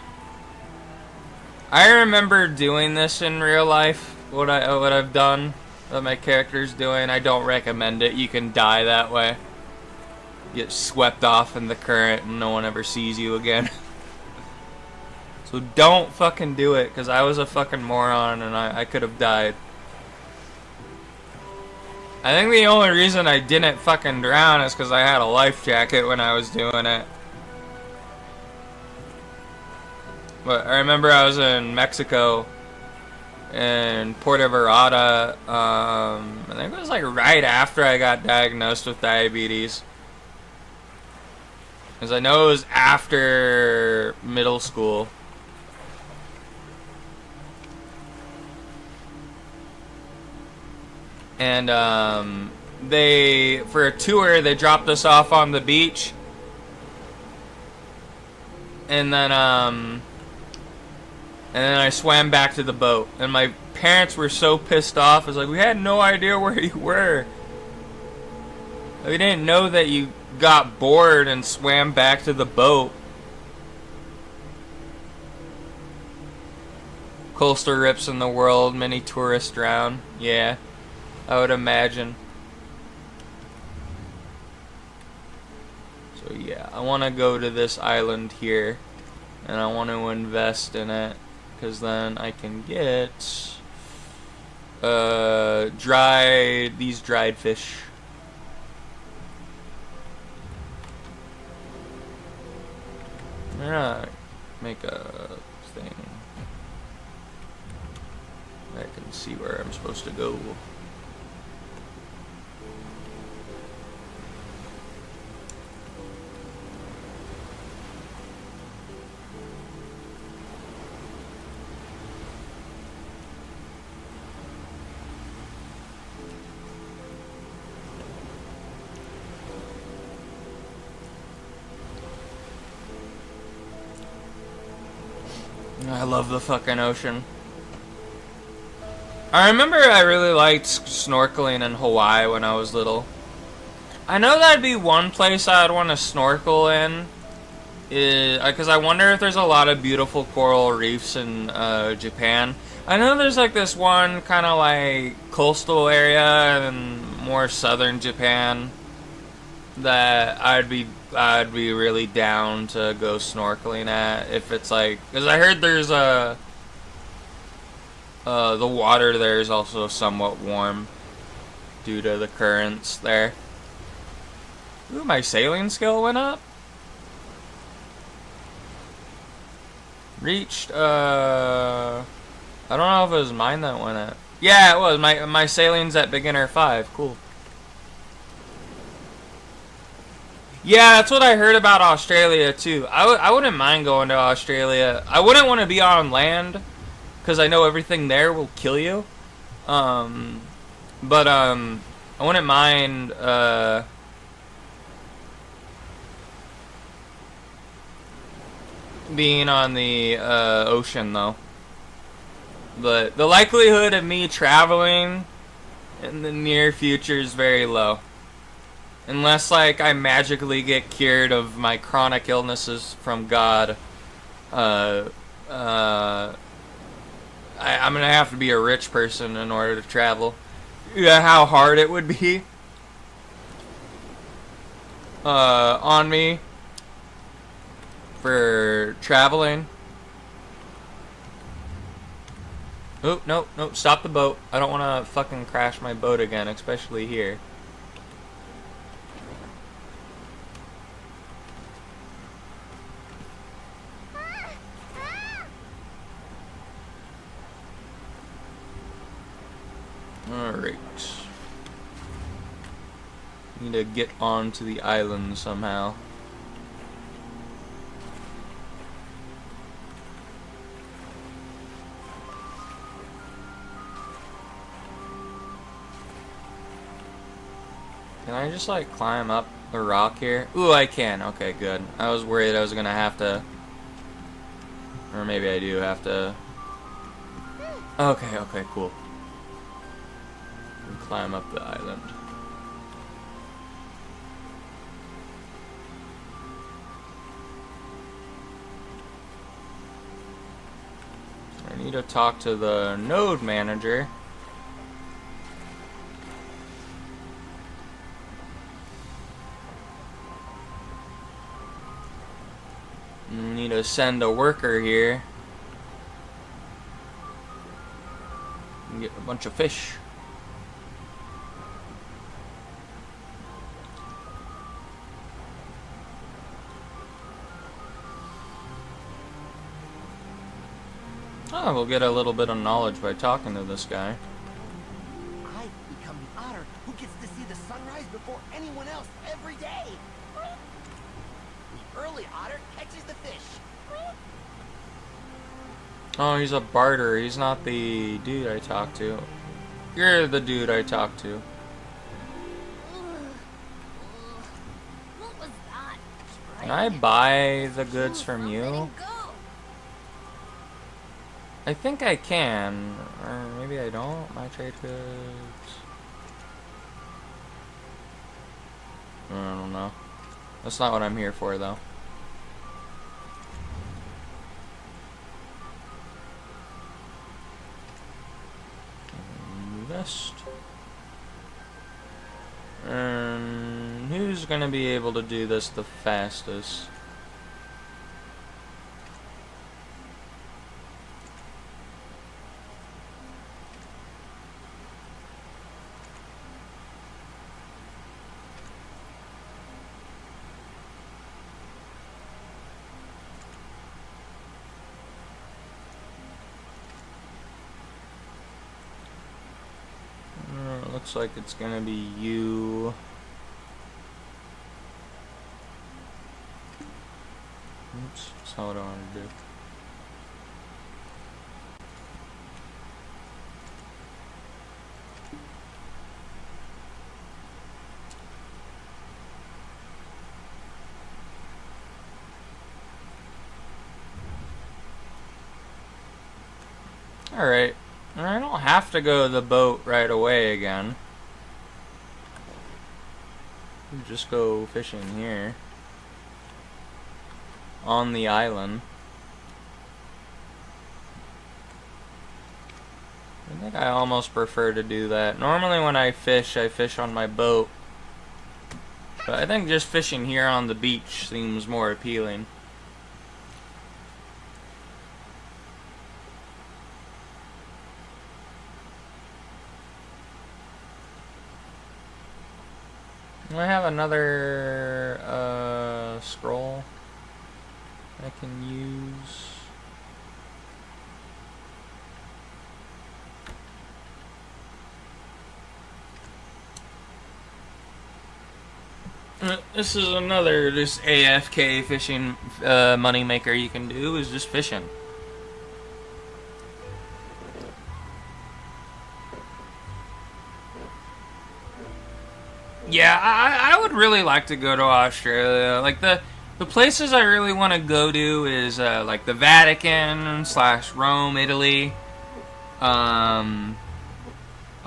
I remember doing this in real life. What I've done. What my character's doing. I don't recommend it. You can die that way. Get swept off in the current and no one ever sees you again. So don't fucking do it, because I was a fucking moron and I could have died. I think the only reason I didn't fucking drown is because I had a life jacket when I was doing it. But I remember I was in Mexico, in Puerto Vallarta, I think it was like right after I got diagnosed with diabetes. Because I know it was after middle school. And for a tour, they dropped us off on the beach. And then I swam back to the boat. And my parents were so pissed off. It's like, we had no idea where you were. We didn't know that you got bored and swam back to the boat. Coastal rips in the world, many tourists drown. Yeah, I would imagine. So yeah, I want to go to this island here, and I want to invest in it, because then I can get these dried fish. I'm gonna make a thing. I can see where I'm supposed to go. I love the fucking ocean. I remember I really liked snorkeling in Hawaii when I was little. I know that'd be one place I'd want to snorkel in, because I wonder if there's a lot of beautiful coral reefs in Japan. I know there's like this one kind of like coastal area in more southern Japan that I'd be really down to go snorkeling at, if it's like, because I heard there's the water there is also somewhat warm due to the currents there. Ooh, my sailing skill went up. Reached I don't know if it was mine that went up. Yeah, it was. My sailing's at beginner 5. Cool. Yeah, that's what I heard about Australia too. I wouldn't mind going to Australia. I wouldn't want to be on land, because I know everything there will kill you. But I wouldn't mind being on the ocean though. But the likelihood of me traveling in the near future is very low. Unless, like, I magically get cured of my chronic illnesses from God. I'm gonna have to be a rich person in order to travel. Yeah, how hard it would be on me for traveling. Oh, no, stop the boat. I don't want to fucking crash my boat again, especially here. Alright. Need to get onto the island somehow. Can I just like climb up a rock here? Ooh, I can. Okay, good. I was worried I was gonna have to, or maybe I do have to. Okay, cool. Climb up the island. I need to talk to the node manager. Need to send a worker here and get a bunch of fish. Oh, we'll get a little bit of knowledge by talking to this guy. I've become the otter who gets to see the sunrise before anyone else every day. The early otter catches the fish. Oh, he's a barter. He's not the dude I talked to. You're the dude I talked to. What was that? Can I buy the goods from you? I think I can, or maybe I don't. My trade goods. I don't know. That's not what I'm here for, though. Invest. And who's gonna be able to do this the fastest? Looks like it's gonna be you. Oops, that's not what I want to do. Alright. I don't have to go to the boat right away again. Just go fishing here. On the island. I think I almost prefer to do that. Normally when I fish on my boat. But I think just fishing here on the beach seems more appealing. Do I have another scroll I can use? This is another just AFK fishing money maker you can do, is just fishing. Yeah, I would really like to go to Australia. Like the places I really want to go to is like the Vatican / Rome, Italy. I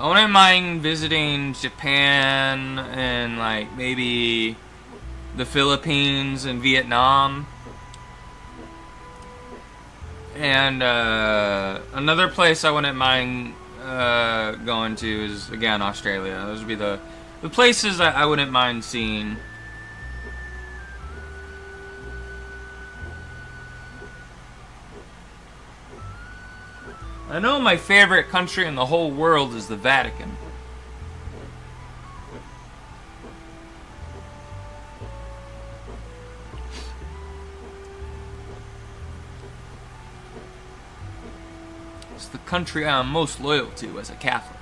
wouldn't mind visiting Japan and like maybe the Philippines and Vietnam. And another place I wouldn't mind going to is again Australia. Those would be the places that I wouldn't mind seeing. I know my favorite country in the whole world is the Vatican. It's the country I'm most loyal to as a Catholic.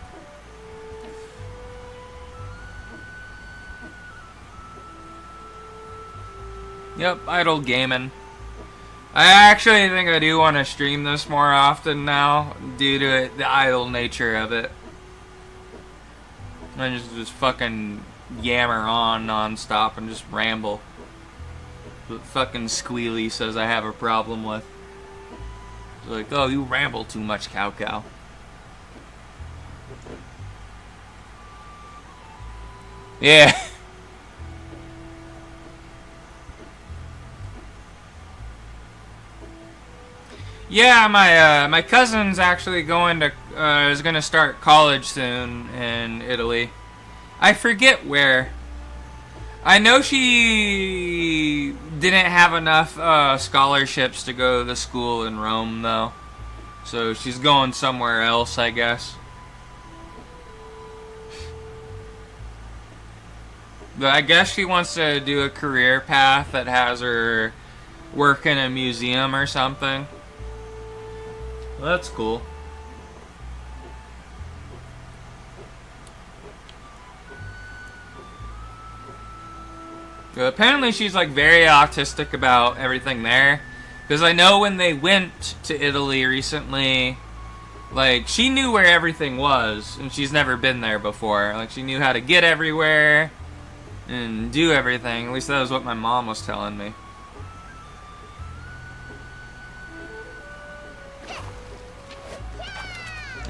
Yep, idle gaming. I actually think I do want to stream this more often now, due to the idle nature of it. I just fucking yammer on non-stop and just ramble. What fucking Squealy says I have a problem with. It's like, oh, you ramble too much, Cow Cow. Yeah. Yeah, my cousin's actually going to is gonna start college soon in Italy. I forget where. I know she didn't have enough scholarships to go to school in Rome though, so she's going somewhere else, I guess. But I guess she wants to do a career path that has her work in a museum or something. Well, that's cool. Apparently she's like very autistic about everything there. Because I know when they went to Italy recently, like she knew where everything was and she's never been there before. Like she knew how to get everywhere and do everything. At least that was what my mom was telling me.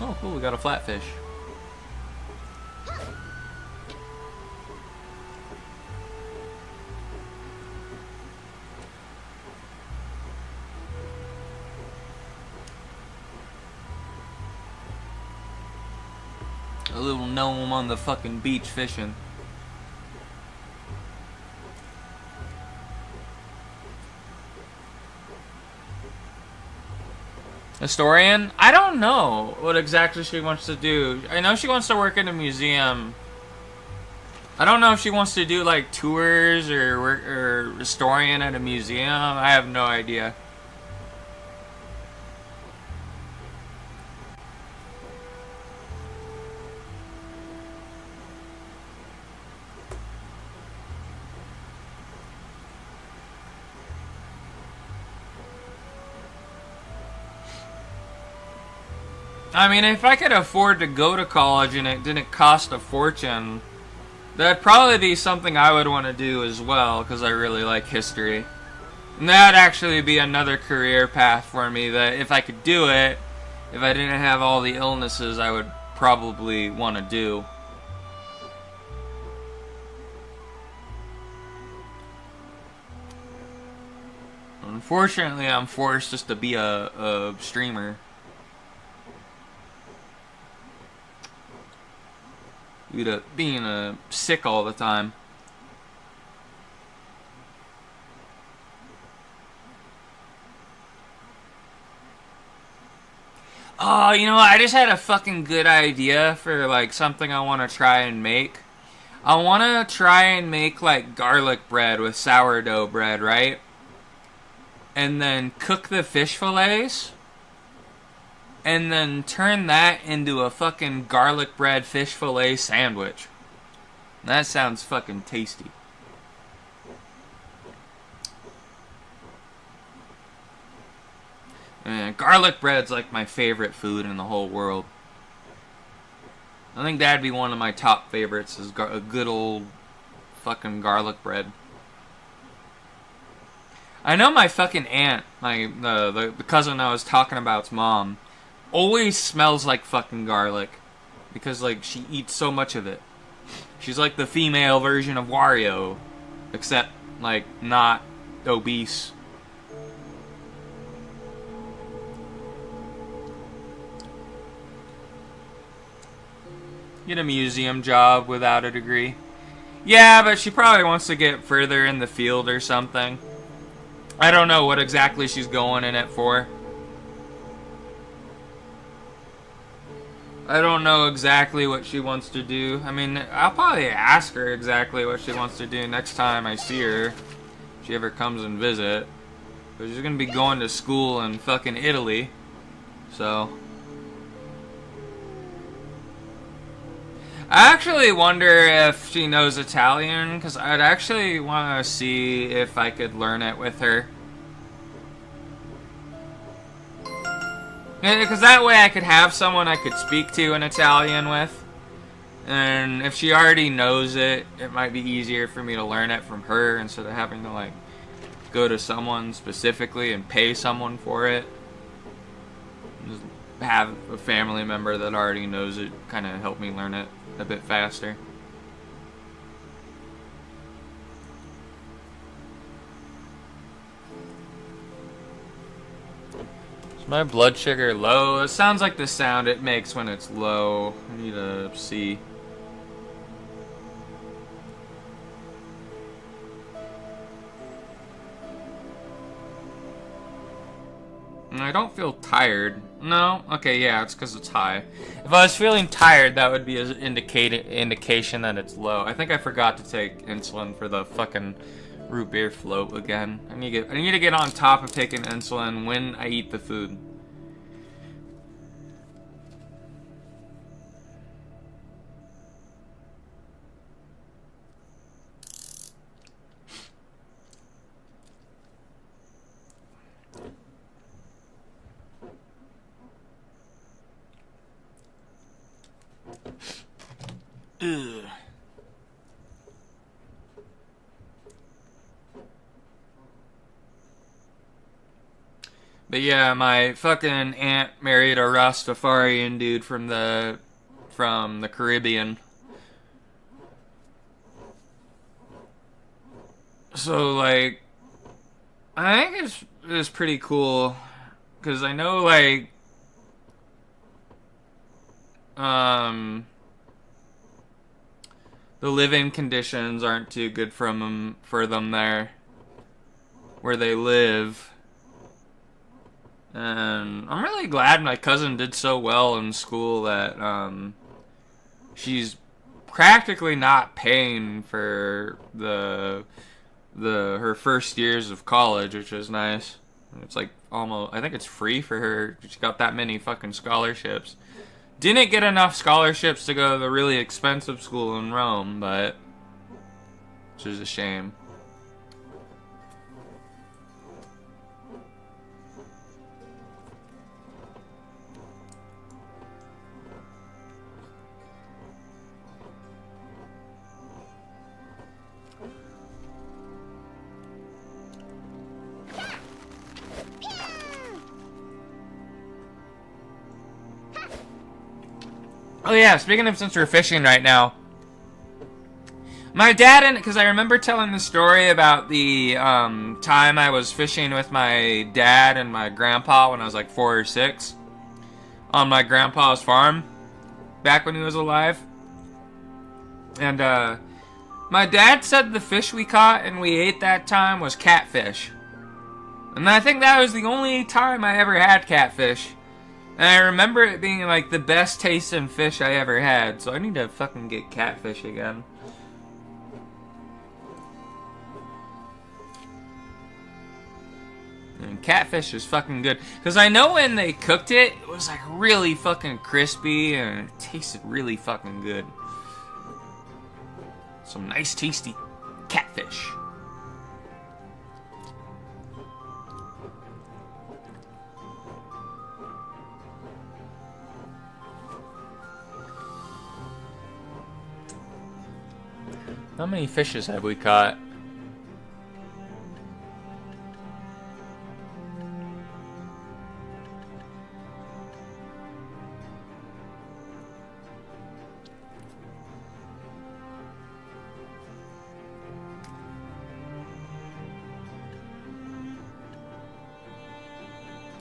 Oh, cool, we got a flatfish. A little gnome on the fucking beach fishing. Historian? I don't know what exactly she wants to do. I know she wants to work in a museum. I don't know if she wants to do like tours or work or historian at a museum. I have no idea. I mean, if I could afford to go to college and it didn't cost a fortune, that'd probably be something I would want to do as well, because I really like history. And that'd actually be another career path for me that if I could do it, if I didn't have all the illnesses, I would probably want to do. Unfortunately, I'm forced just to be a streamer. Due to being sick all the time. Oh, you know what? I just had a fucking good idea for like something I want to try and make. I want to try and make like garlic bread with sourdough bread, right? And then cook the fish fillets. And then turn that into a fucking garlic bread fish fillet sandwich. That sounds fucking tasty. Man, garlic bread's like my favorite food in the whole world. I think that'd be one of my top favorites, is a good old fucking garlic bread. I know my fucking aunt, the cousin I was talking about's mom, always smells like fucking garlic because like she eats so much of it. She's like the female version of Wario, except like not obese. Get a museum job without a degree. Yeah, but she probably wants to get further in the field or something. I don't know what exactly she's going in it for. I don't know exactly what she wants to do. I mean, I'll probably ask her exactly what she wants to do next time I see her. If she ever comes and visit. But she's gonna be going to school in fucking Italy. So. I actually wonder if she knows Italian, because I'd actually want to see if I could learn it with her. Because that way I could have someone I could speak to in Italian with. And if she already knows it, it might be easier for me to learn it from her instead of having to, like, go to someone specifically and pay someone for it. Just have a family member that already knows it kind of help me learn it a bit faster. My blood sugar low. It sounds like the sound it makes when it's low. I need to see. I don't feel tired. No? Okay, yeah, it's because it's high. If I was feeling tired, that would be an indication that it's low. I think I forgot to take insulin for the fucking root beer float again. I need to get on top of taking insulin when I eat the food. Ugh. But yeah, my fucking aunt married a Rastafarian dude from the Caribbean. So like, I think it's pretty cool, because I know like, the living conditions aren't too good for them there, where they live. And I'm really glad my cousin did so well in school that she's practically not paying for her first years of college, which is nice. It's like almost, I think it's free for her. She got that many fucking scholarships. Didn't get enough scholarships to go to the really expensive school in Rome, but which is a shame. Oh yeah, speaking of, since we're fishing right now, my dad, and because I remember telling the story about the time I was fishing with my dad and my grandpa when I was like 4 or 6 on my grandpa's farm back when he was alive. And my dad said the fish we caught and we ate that time was catfish. And I think that was the only time I ever had catfish. And I remember it being like the best tasting fish I ever had. So I need to fucking get catfish again. And catfish is fucking good. Because I know when they cooked it, it was like really fucking crispy and it tasted really fucking good. Some nice tasty catfish. How many fishes have we caught?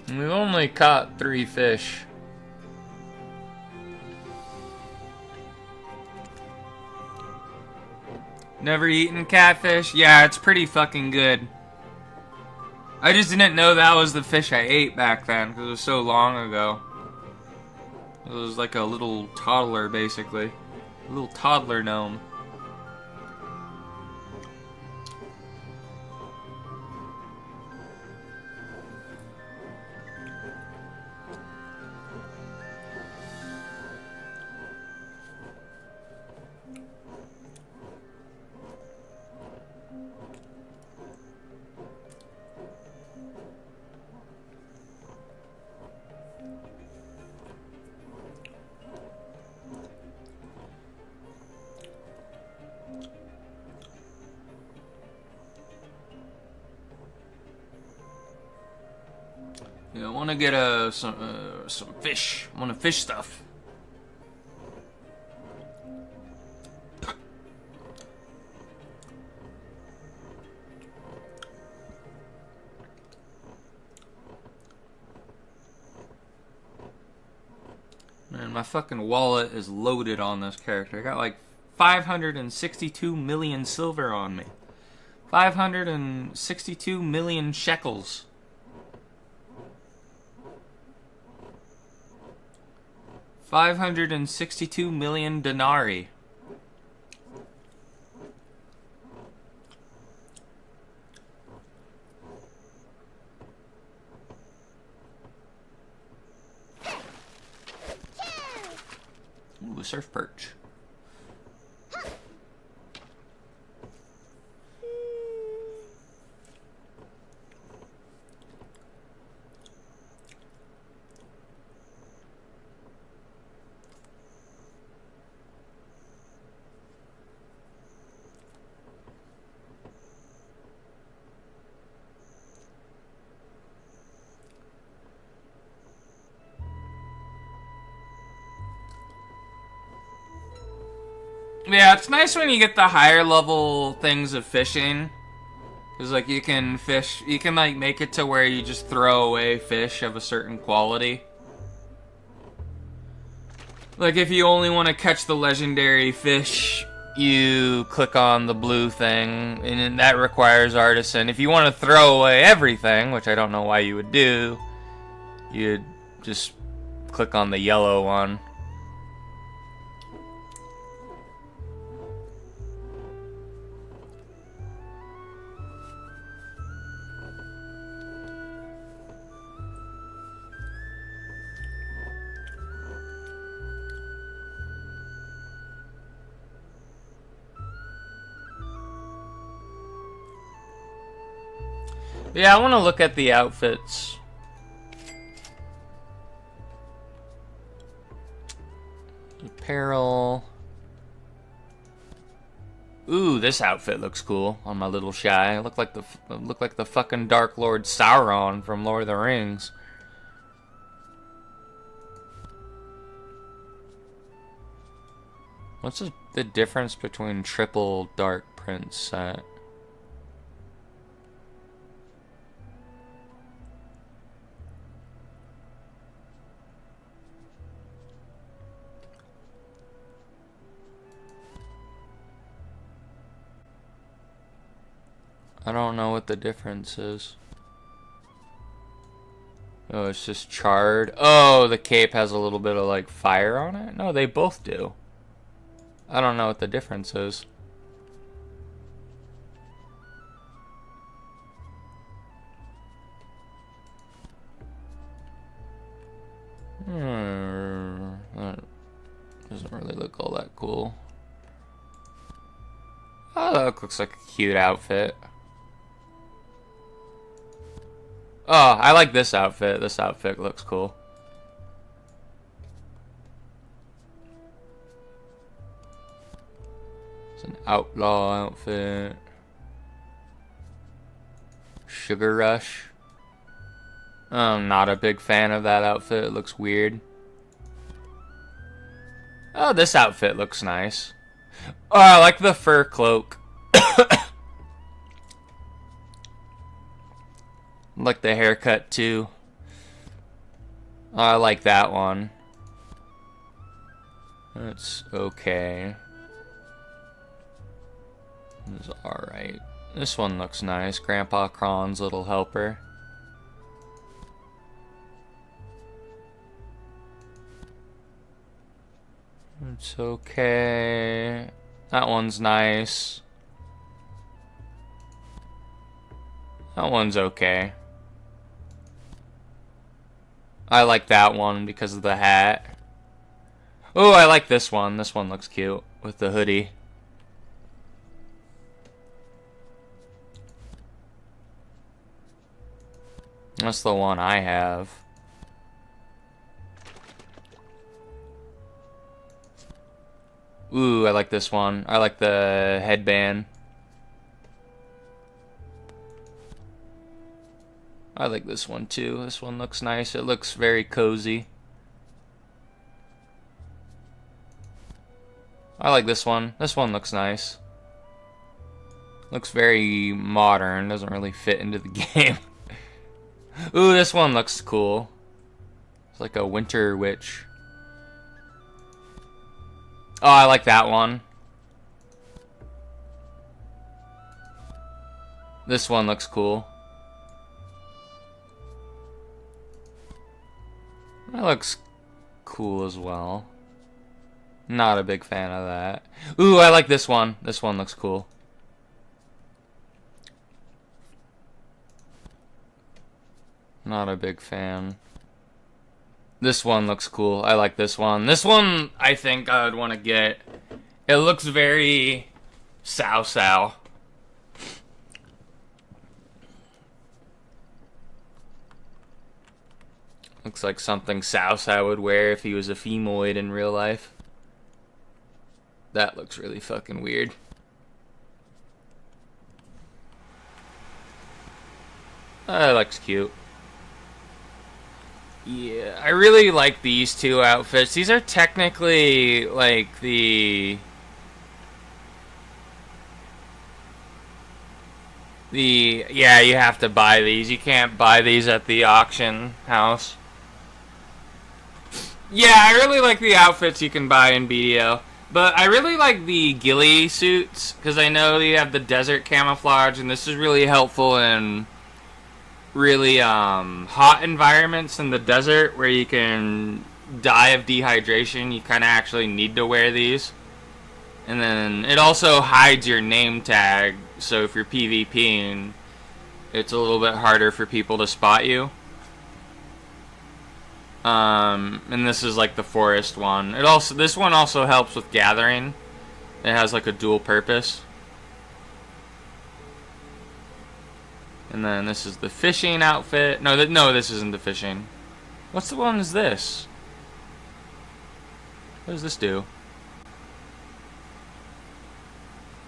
We've only caught 3 fish. Never eaten catfish? Yeah, it's pretty fucking good. I just didn't know that was the fish I ate back then, because it was so long ago. It was like a little toddler, basically. A little toddler gnome. Yeah, I want to get some fish. I want to fish stuff. Man, my fucking wallet is loaded on this character. I got like 562 million silver on me. 562 million shekels. 562 million denarii. Ooh, a surf perch. Yeah, it's nice when you get the higher level things of fishing. Cause like you can fish, you can like make it to where you just throw away fish of a certain quality. Like if you only want to catch the legendary fish you click on the blue thing, and that requires artisan. If you want to throw away everything, which I don't know why you would do, you'd just click on the yellow one. Yeah, I want to look at the outfits. Apparel. Ooh, this outfit looks cool on my little shy. I look like the fucking Dark Lord Sauron from Lord of the Rings. What's the difference between triple Dark Prince set? I don't know what the difference is. Oh, it's just charred. Oh, the cape has a little bit of like fire on it? No, they both do. I don't know what the difference is. That doesn't really look all that cool. Oh, that looks like a cute outfit. Oh, I like this outfit. This outfit looks cool. It's an outlaw outfit. Sugar Rush. I'm not a big fan of that outfit. It looks weird. Oh, this outfit looks nice. Oh, I like the fur cloak. Like the haircut too. Oh, I like that one. That's okay. It's alright. This one looks nice. Grandpa Kron's little helper. It's okay. That one's nice. That one's okay. I like that one because of the hat. Oh, I like this one. This one looks cute with the hoodie. That's the one I have. Ooh, I like this one. I like the headband. I like this one too. This one looks nice. It looks very cozy. I like this one. This one looks nice. Looks very modern. Doesn't really fit into the game. Ooh, this one looks cool. It's like a winter witch. Oh, I like that one. This one looks cool. That looks cool as well. Not a big fan of that. Ooh, I like this one. This one looks cool. Not a big fan. This one looks cool. I like this one. This one, I think I would want to get. It looks very Cao Cao. Looks like something Cao Cao would wear if he was a femoid in real life. That looks really fucking weird. That looks cute. Yeah, I really like these two outfits. These are technically like the yeah, you have to buy these. You can't buy these at the auction house. Yeah, I really like the outfits you can buy in BDO. But I really like the ghillie suits because I know you have the desert camouflage, and this is really helpful in really hot environments in the desert where you can die of dehydration. You kind of actually need to wear these. And then it also hides your name tag, so if you're PvPing, it's a little bit harder for people to spot you. And this is like the forest one. This one also helps with gathering. It has like a dual purpose. And then this is the fishing outfit. No, this isn't the fishing. What's the one is this? What does this do?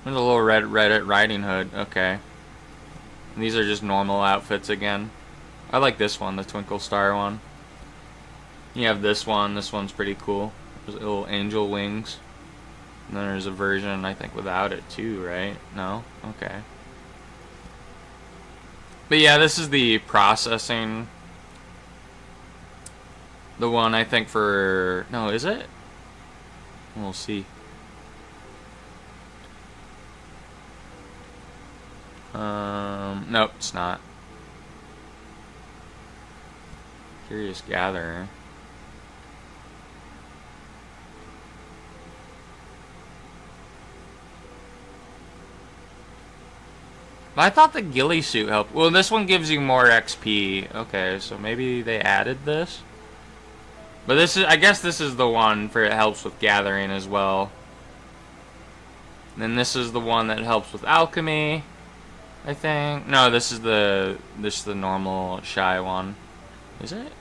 There's a little red Reddit Riding Hood. Okay. And these are just normal outfits again. I like this one, the Twinkle Star one. You have this one. This one's pretty cool. There's little angel wings. And then there's a version, I think, without it too, right? No? Okay. But yeah, this is the processing. The one, I think, for... No, is it? We'll see. Nope, it's not. Curious Gatherer. I thought the ghillie suit helped. Well, this one gives you more XP. Okay, so maybe they added this. But this is, I guess this is the one for it helps with gathering as well. And then this is the one that helps with alchemy, I think. No, this is the normal shy one. Is it?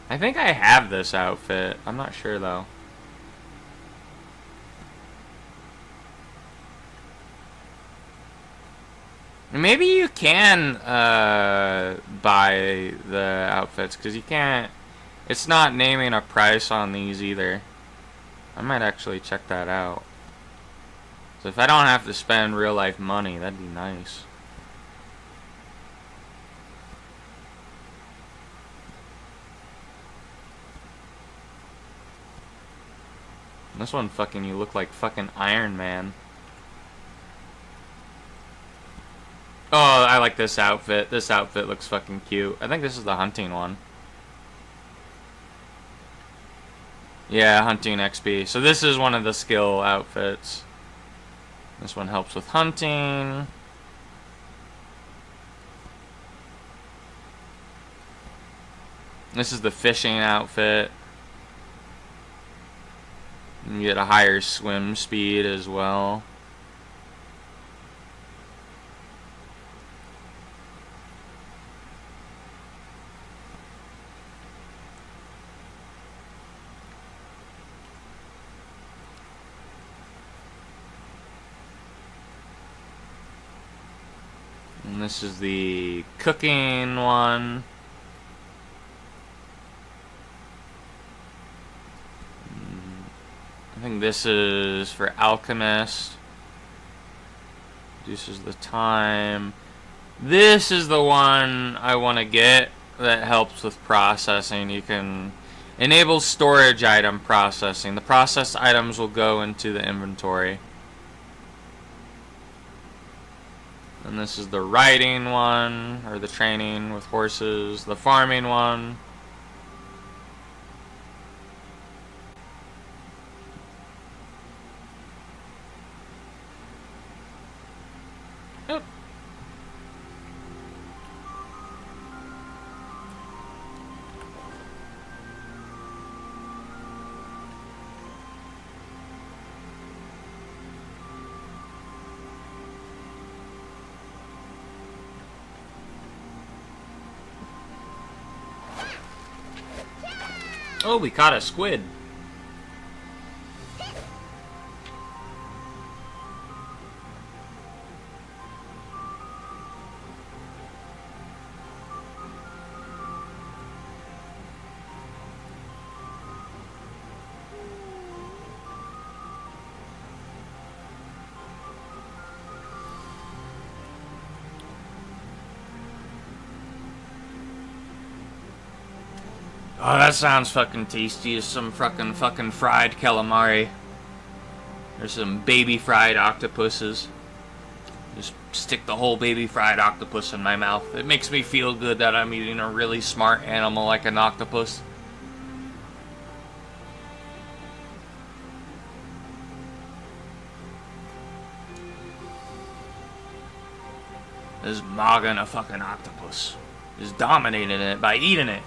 I think I have this outfit. I'm not sure though. Maybe you can buy the outfits, because you can't... It's not naming a price on these either. I might actually check that out. So if I don't have to spend real life money, that'd be nice. This one fucking, you look like fucking Iron Man. Oh, I like this outfit. This outfit looks fucking cute. I think this is the hunting one. Yeah, hunting XP. So this is one of the skill outfits. This one helps with hunting. This is the fishing outfit. You get a higher swim speed as well. And this is the cooking one. I think this is for alchemist. Reduces the time. This is the one I want to get that helps with processing. You can enable storage item processing. The processed items will go into the inventory. And this is the riding one, or the training with horses. The farming one. Yep. Oh, we caught a squid. Oh, that sounds fucking tasty. Is some fucking fried calamari. There's some baby fried octopuses. Just stick the whole baby fried octopus in my mouth. It makes me feel good that I'm eating a really smart animal like an octopus. Is mogging a fucking octopus. Is dominating it by eating it.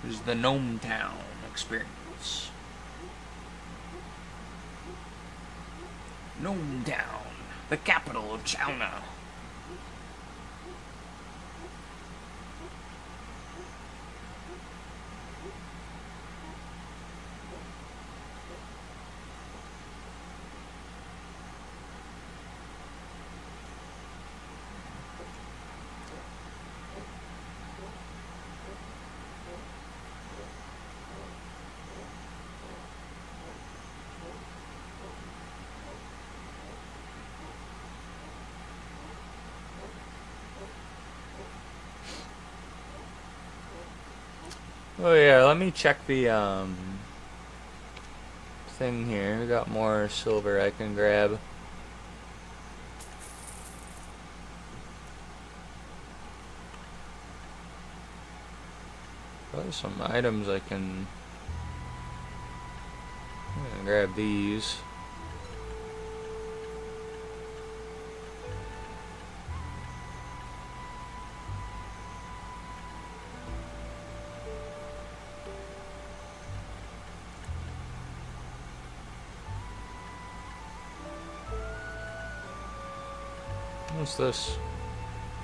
Is the Gnome Town experience. Gnome Town, the capital of China. Oh yeah, let me check the thing here. We got more silver I can grab. Probably some items I'm gonna grab these. What's this?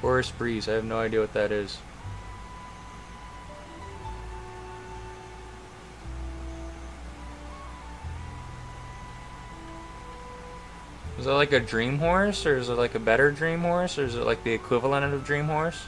Forest breeze. I have no idea what that is. Is that like a dream horse, or is it like a better dream horse, or is it like the equivalent of dream horse?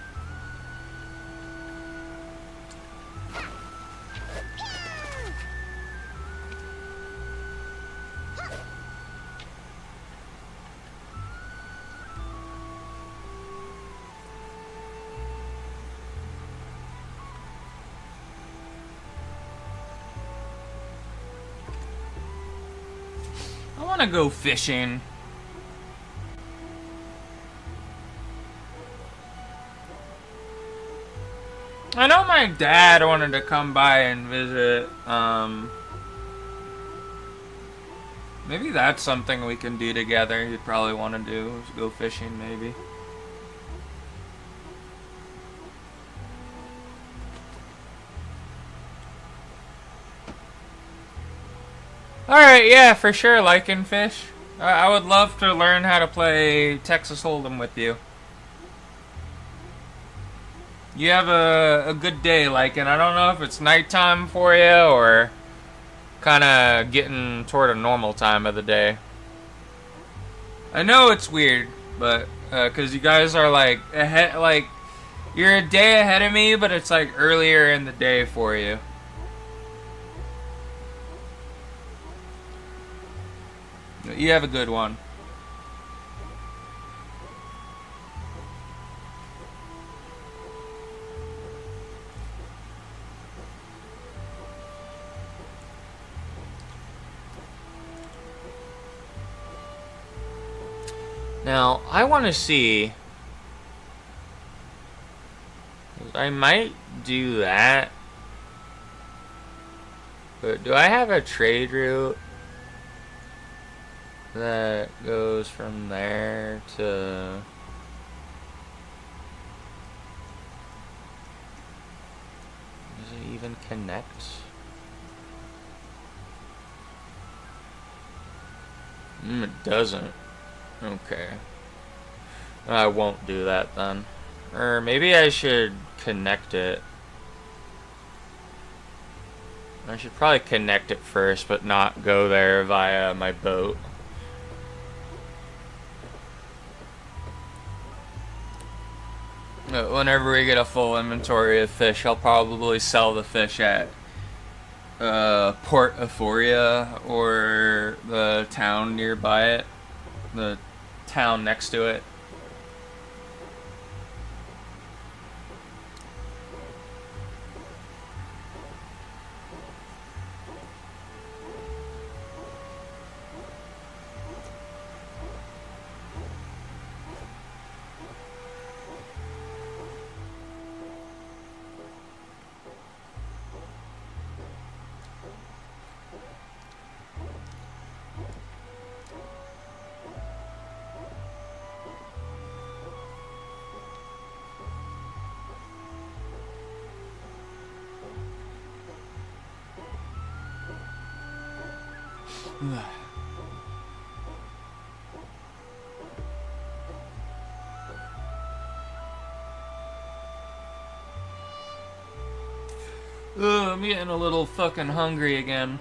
I want to go fishing. I know my dad wanted to come by and visit. Maybe that's something we can do together. He'd probably want to do is go fishing, maybe. Alright, yeah, for sure, Lycan Fish. I would love to learn how to play Texas Hold'em with you. You have a good day, Lycan. I don't know if it's nighttime for you or kind of getting toward a normal time of the day. I know it's weird, but because you guys are like ahead, like you're a day ahead of me, but it's like earlier in the day for you. You have a good one. Now, I want to see I might do that. But do I have a trade route that goes from there to... Does it even connect? It doesn't. Okay. I won't do that then. Or maybe I should connect it. I should probably connect it first, but not go there via my boat. Whenever we get a full inventory of fish, I'll probably sell the fish at Port Euphoria or the town nearby it. The town next to it. I'm getting a little fucking hungry again.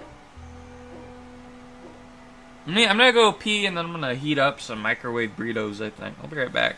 I'm gonna go pee and then I'm gonna heat up some microwave burritos, I think. I'll be right back.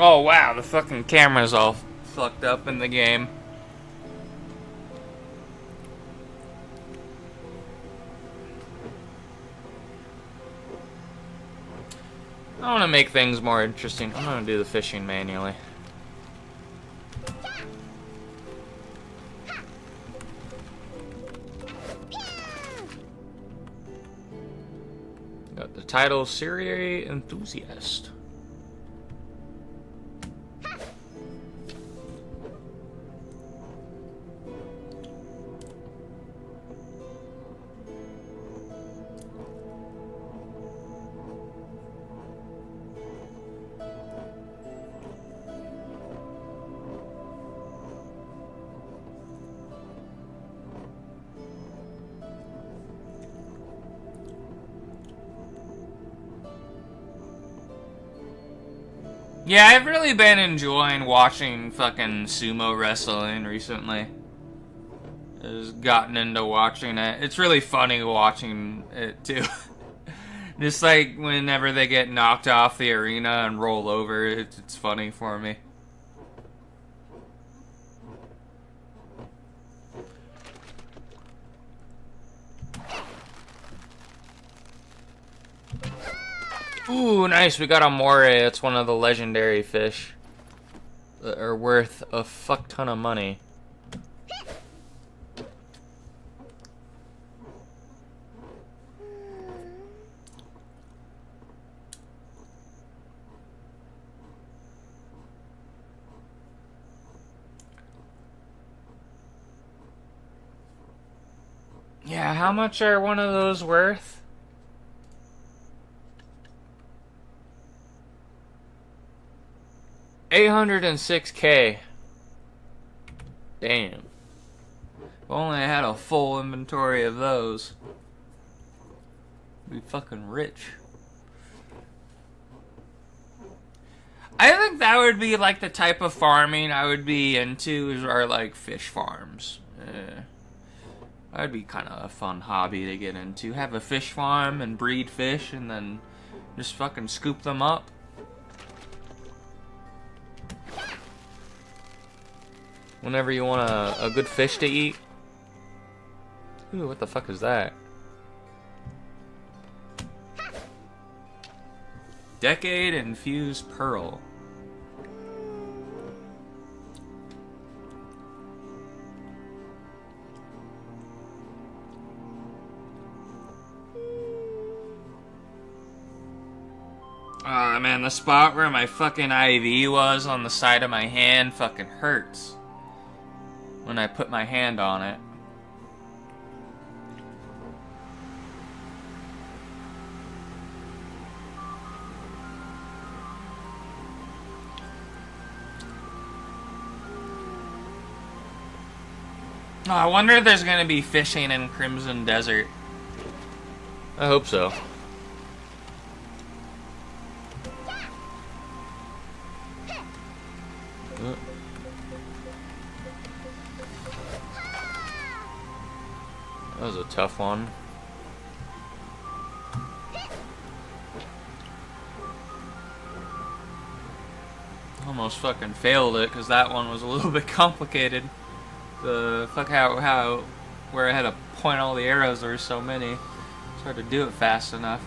Oh wow, the fucking camera's all fucked up in the game. I want to make things more interesting. I'm gonna do the fishing manually. Got the title Serie Enthusiast. Yeah, I've really been enjoying watching fucking sumo wrestling recently. I've gotten into watching it. It's really funny watching it too. Just like whenever they get knocked off the arena and roll over, it's funny for me. Ooh, nice. We got a moray. It's one of the legendary fish that are worth a fuck ton of money. Yeah, how much are one of those worth? $806K. Damn. If only I had a full inventory of those. I'd be fucking rich. I think that would be like the type of farming I would be into, are like fish farms. That'd be kind of a fun hobby to get into. Have a fish farm and breed fish and then just fucking scoop them up. Whenever you want a good fish to eat. Ooh, what the fuck is that? Decade infused pearl. Ah, man, the spot where my fucking IV was on the side of my hand fucking hurts when I put my hand on it. Oh, I wonder if there's gonna be fishing in Crimson Desert. I hope so. That was a tough one. Almost fucking failed it because that one was a little bit complicated. The fuck how where I had to point all the arrows, there were so many. It's hard to do it fast enough.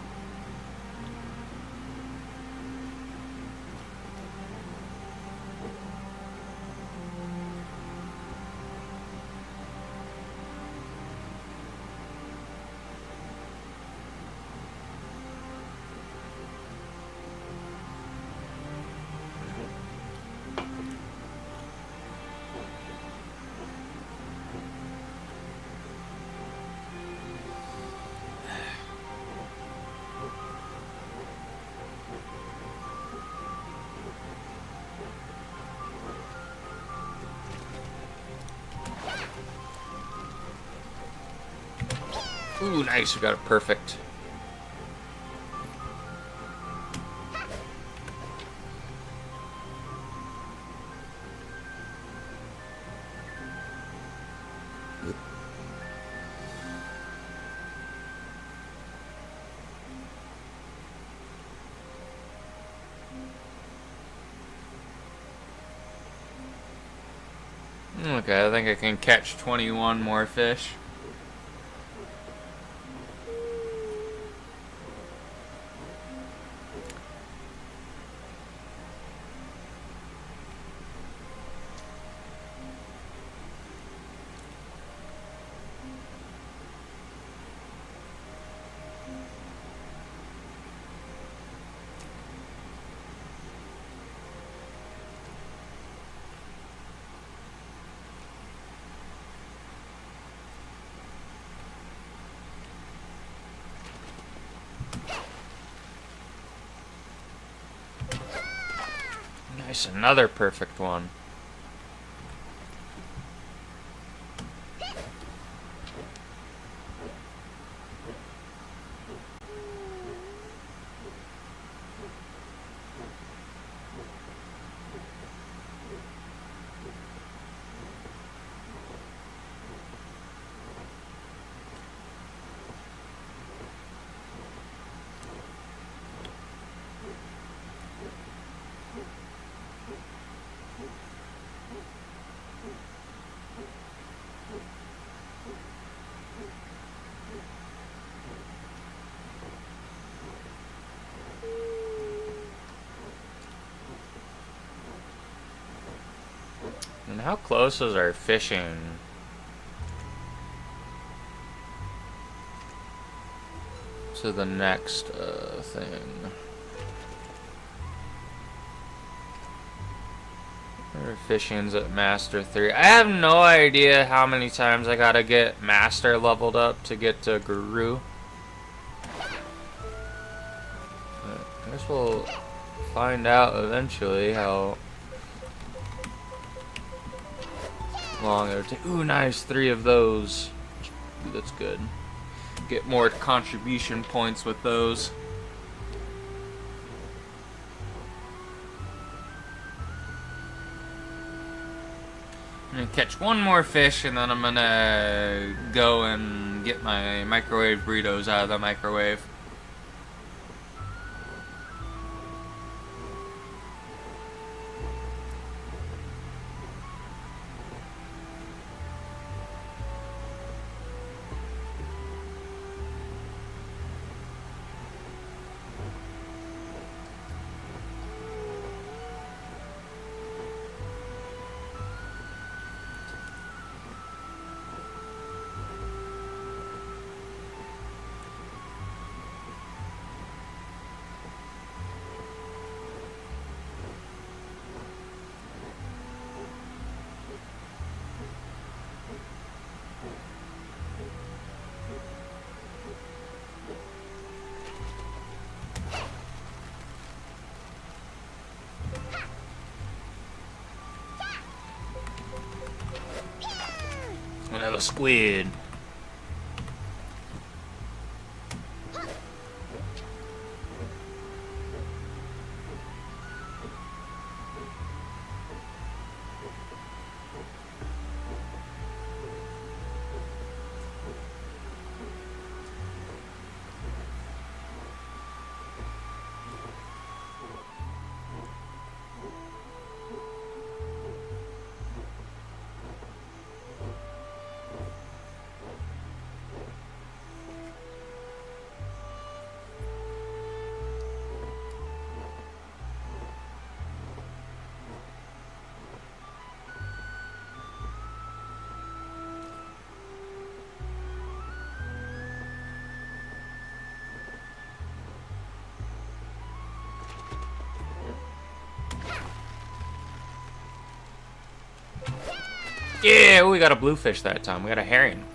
Ooh, nice, we got it perfect. Okay, I think I can catch 21 more fish. Nice, another perfect one. How close is our fishing? To the next thing. Our fishing's at Master 3. I have no idea how many times I gotta get Master leveled up to get to Guru. But I guess we'll find out eventually how long it'll take. Ooh, nice, 3 of those. Ooh, that's good. Get more contribution points with those. I'm gonna catch one more fish and then I'm gonna go and get my microwave burritos out of the microwave. Another squid. Yeah, we got a bluefish that time. We got a herring.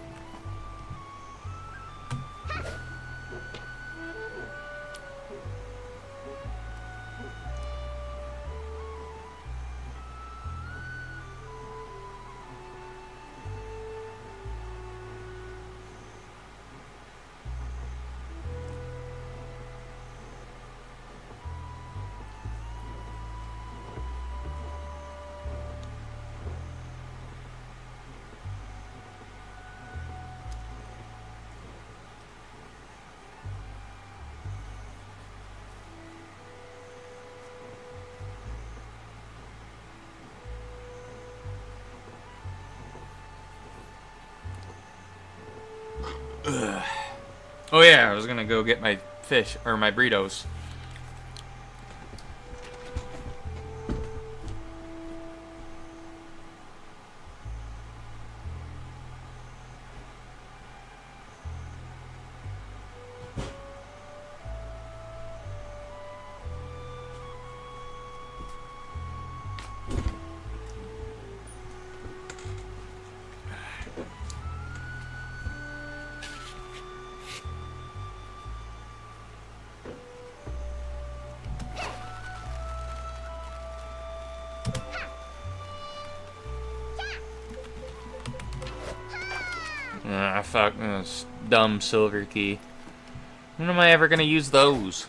Ugh. Oh yeah, I was gonna go get my fish, or my burritos. Ah, fuck this dumb silver key. When am I ever gonna use those?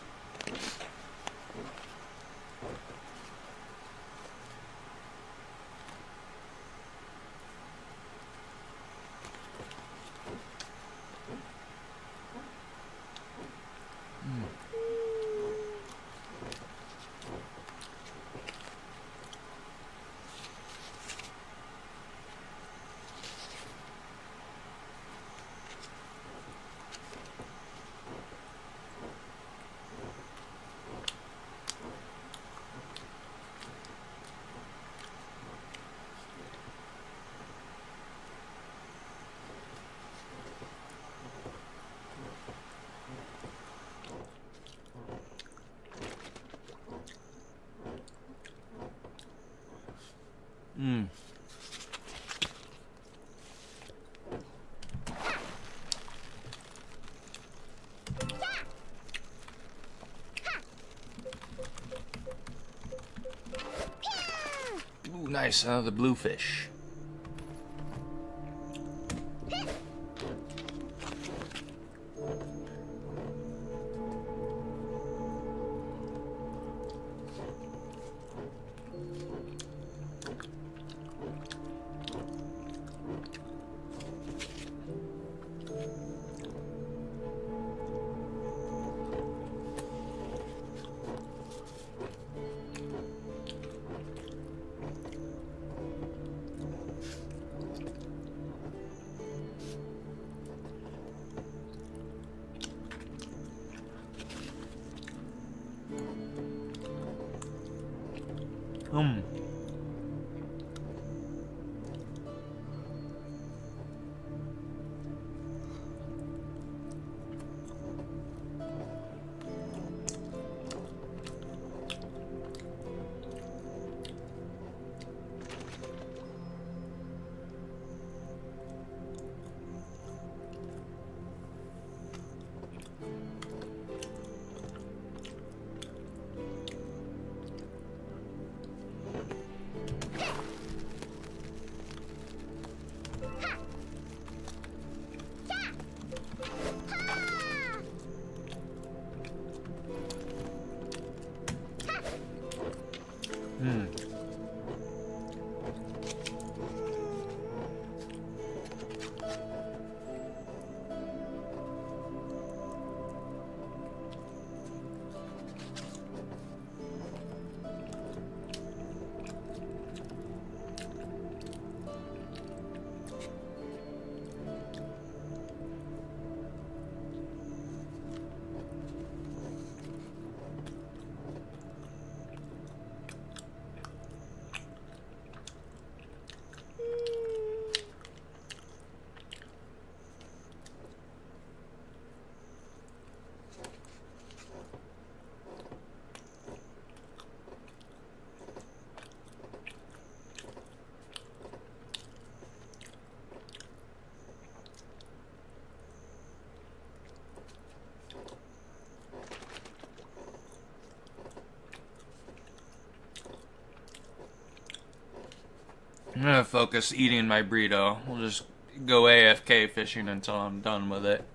nice, the bluefish. Hmm. Hmm. I'm gonna focus eating my burrito. We'll just go AFK fishing until I'm done with it.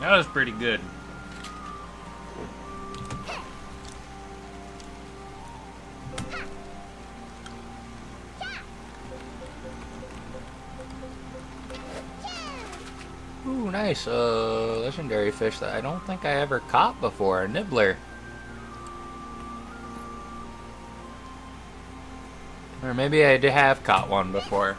That was pretty good. Ooh, nice. Legendary fish that I don't think I ever caught before. A nibbler. Or maybe I did have caught one before.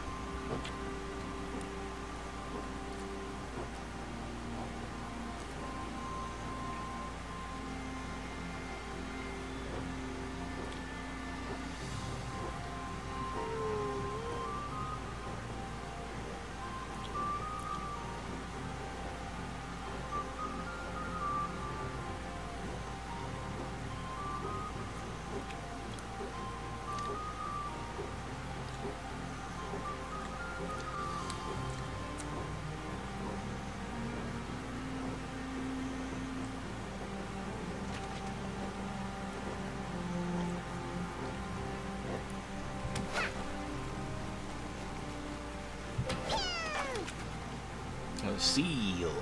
seal.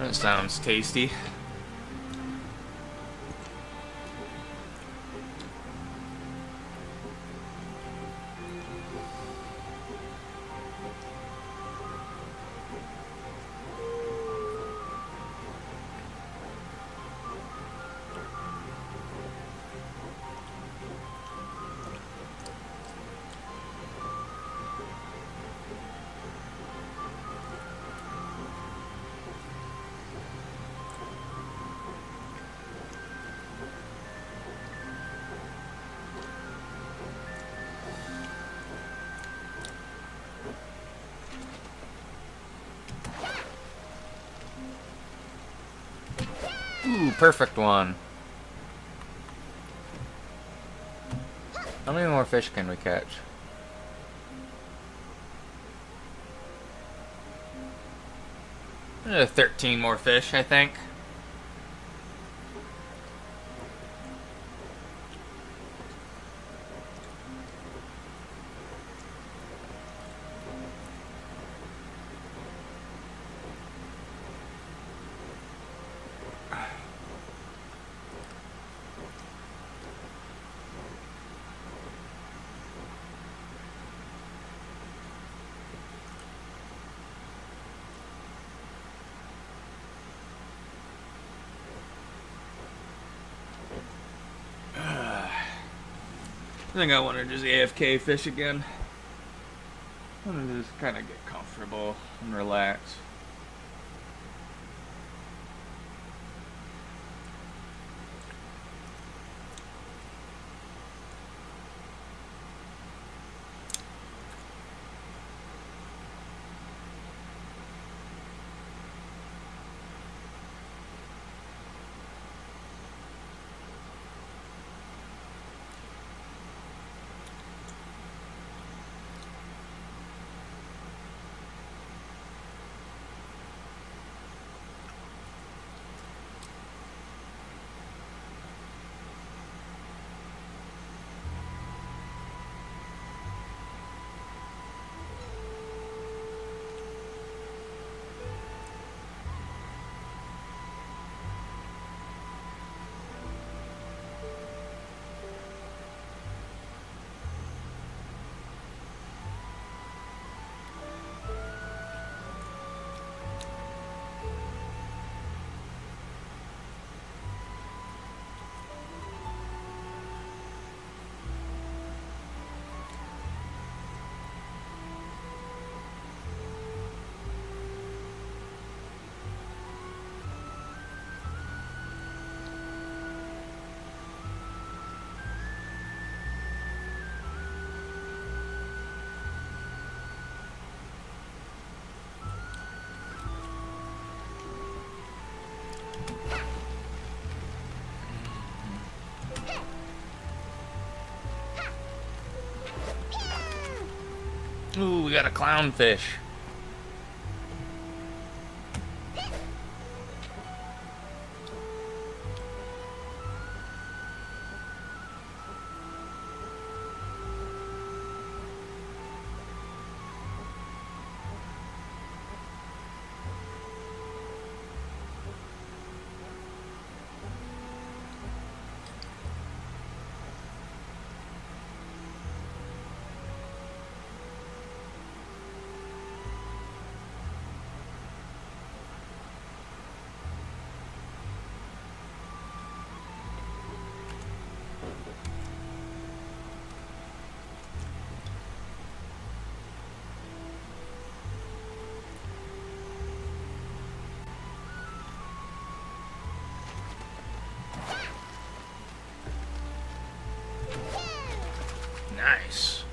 That sounds tasty. Ooh, perfect one. How many more fish can we catch? 13 more fish, I think. I think I want to just AFK fish again. I want to just kind of get comfortable and relax. Ooh, we got a clownfish. Nice.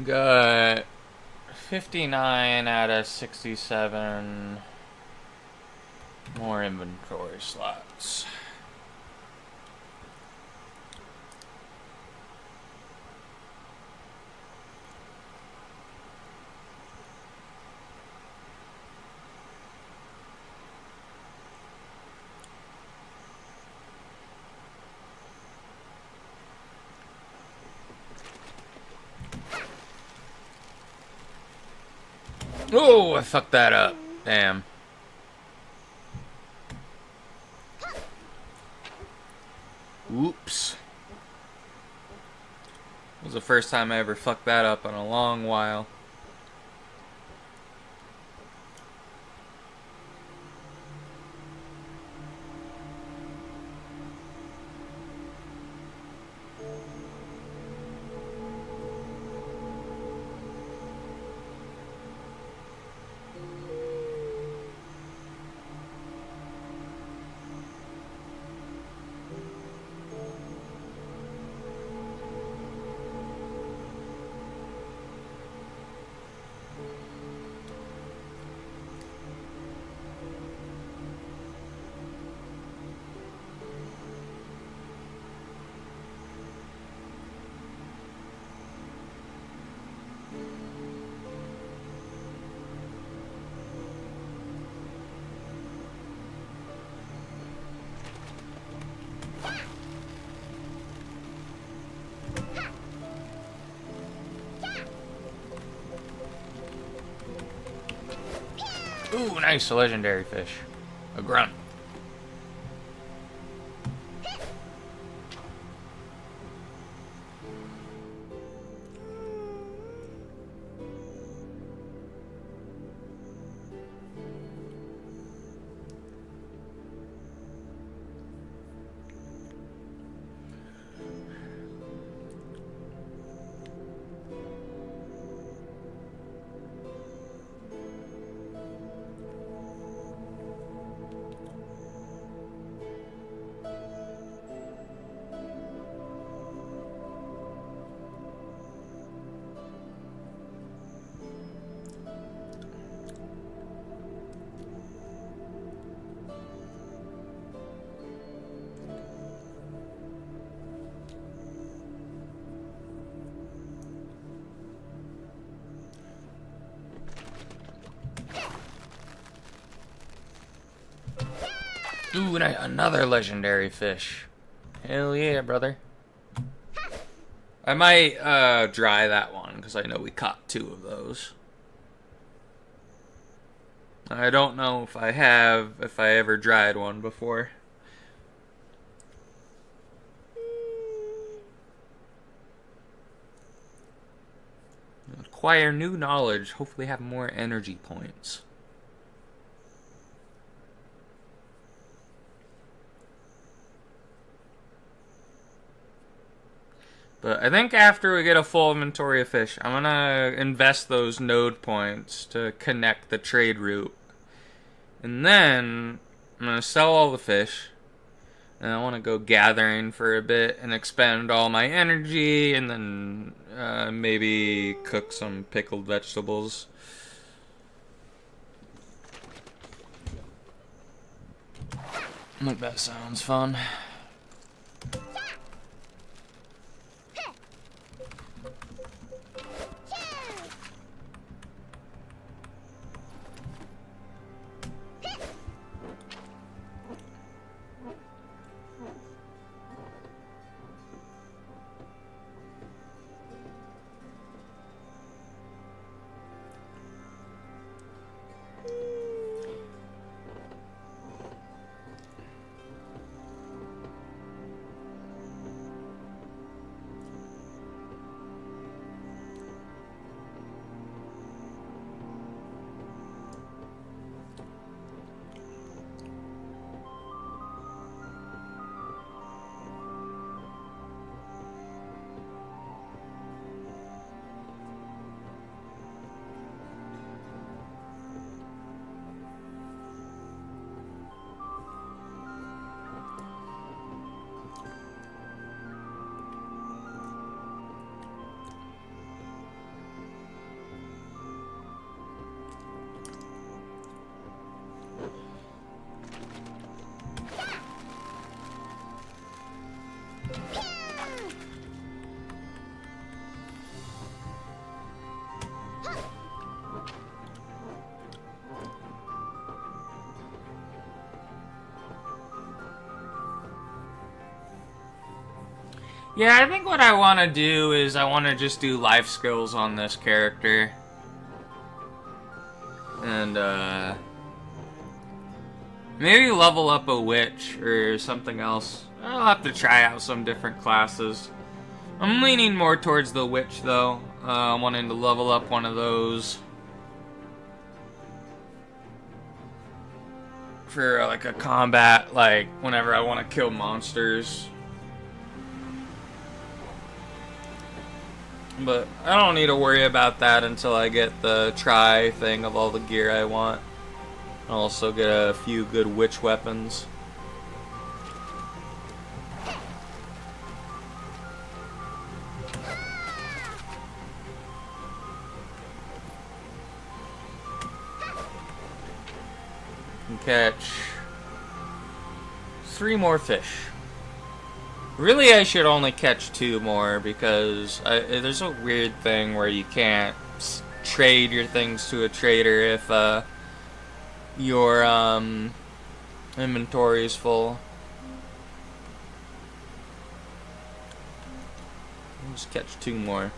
Got 59 out of 67 more inventory slots. Oh, I fucked that up. Damn. Oops. It was the first time I ever fucked that up in a long while. Ooh, nice, a legendary fish. A grunt. Ooh, another legendary fish. Hell yeah, brother. I might dry that one, because I know we caught 2 of those. I don't know if I ever dried one before. Acquire new knowledge, hopefully have more energy points. But I think after we get a full inventory of fish, I'm gonna invest those node points to connect the trade route. And then I'm gonna sell all the fish. And I want to go gathering for a bit and expend all my energy, and then maybe cook some pickled vegetables. Like, that sounds fun. Yeah, I think what I want to do is I want to just do life skills on this character. And, maybe level up a witch or something else. I'll have to try out some different classes. I'm leaning more towards the witch, though. Wanting to level up one of those. For, like, a combat, like, whenever I want to kill monsters. But I don't need to worry about that until I get the try thing of all the gear I want. I'll also get a few good witch weapons. Can catch 3 more fish. Really, I should only catch 2 more because there's a weird thing where you can't trade your things to a trader if your inventory is full. I'll just catch 2 more.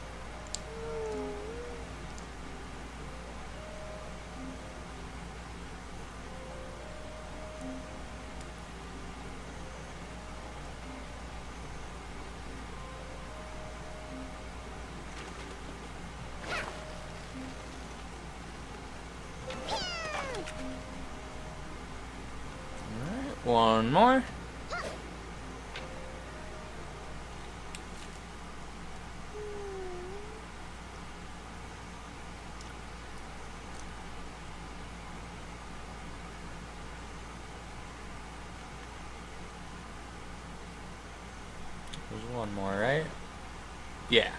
One more. There's one more, right? Yeah.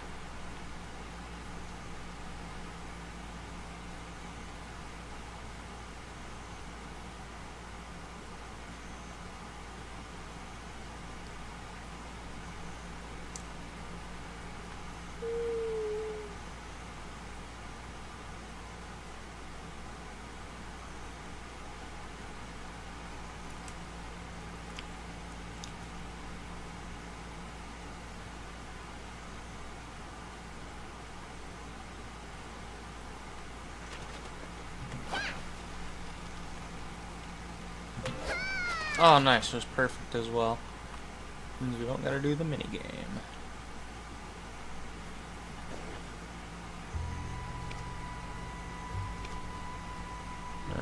Oh, nice. It was perfect as well. Means we don't gotta do the minigame.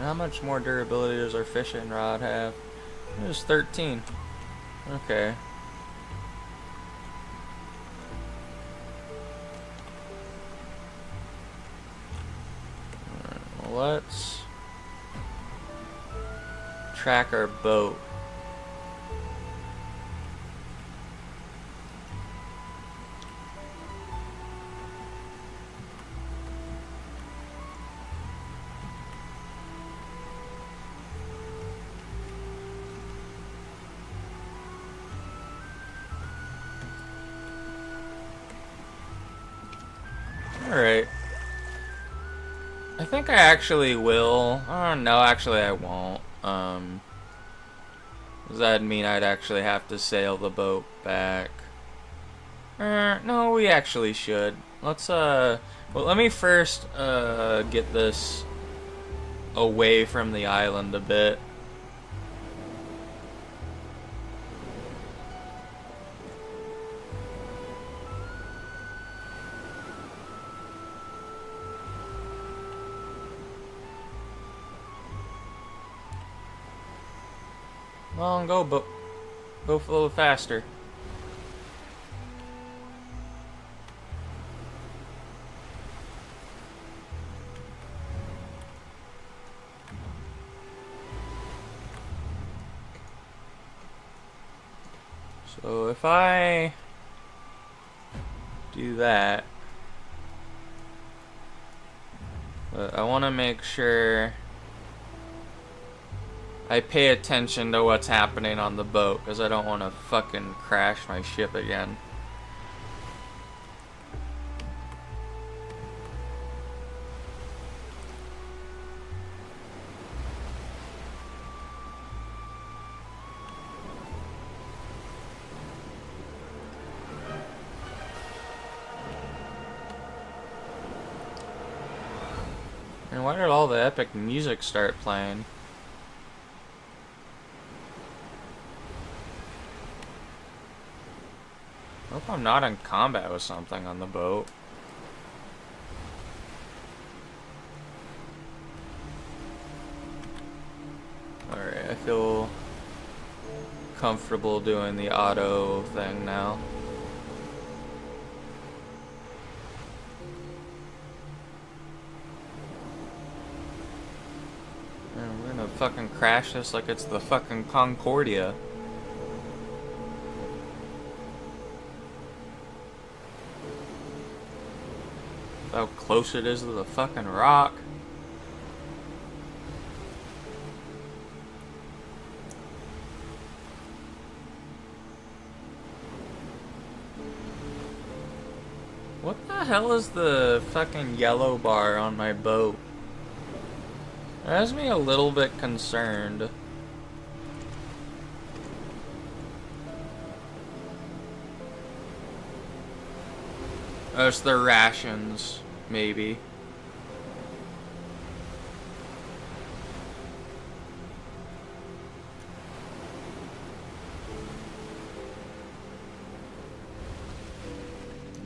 How much more durability does our fishing rod have? It was 13. Okay. Alright, well, let's track our boat. Alright. I think I actually will. Oh, no, actually I won't. Does that mean I'd actually have to sail the boat back? No, we actually should. Let's, well, let me first, get this away from the island a bit. Come on, go, but go a little faster. So if I do that, but I want to make sure I pay attention to what's happening on the boat, because I don't want to fucking crash my ship again. Man, why did all the epic music start playing? I hope I'm not in combat with something on the boat. Alright, I feel comfortable doing the auto thing now. Man, we're gonna fucking crash this like it's the fucking Concordia. How close it is to the fucking rock. What the hell is the fucking yellow bar on my boat? It has me a little bit concerned. Oh, it's the rations, maybe.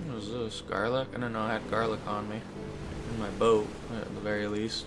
What was this? Garlic? I didn't know I had garlic on me. In my boat, at the very least.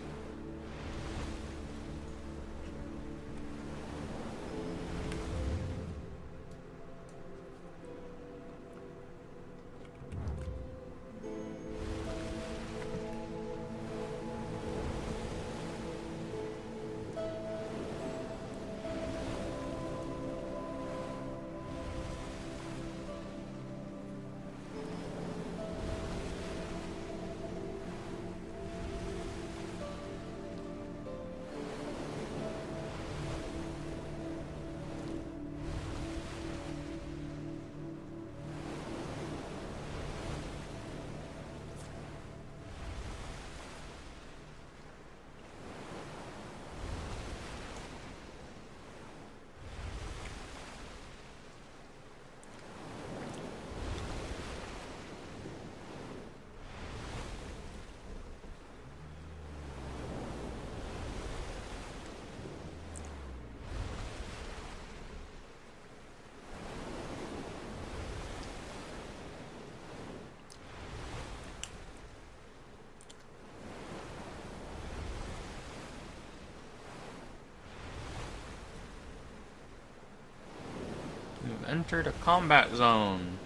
You've entered a combat zone.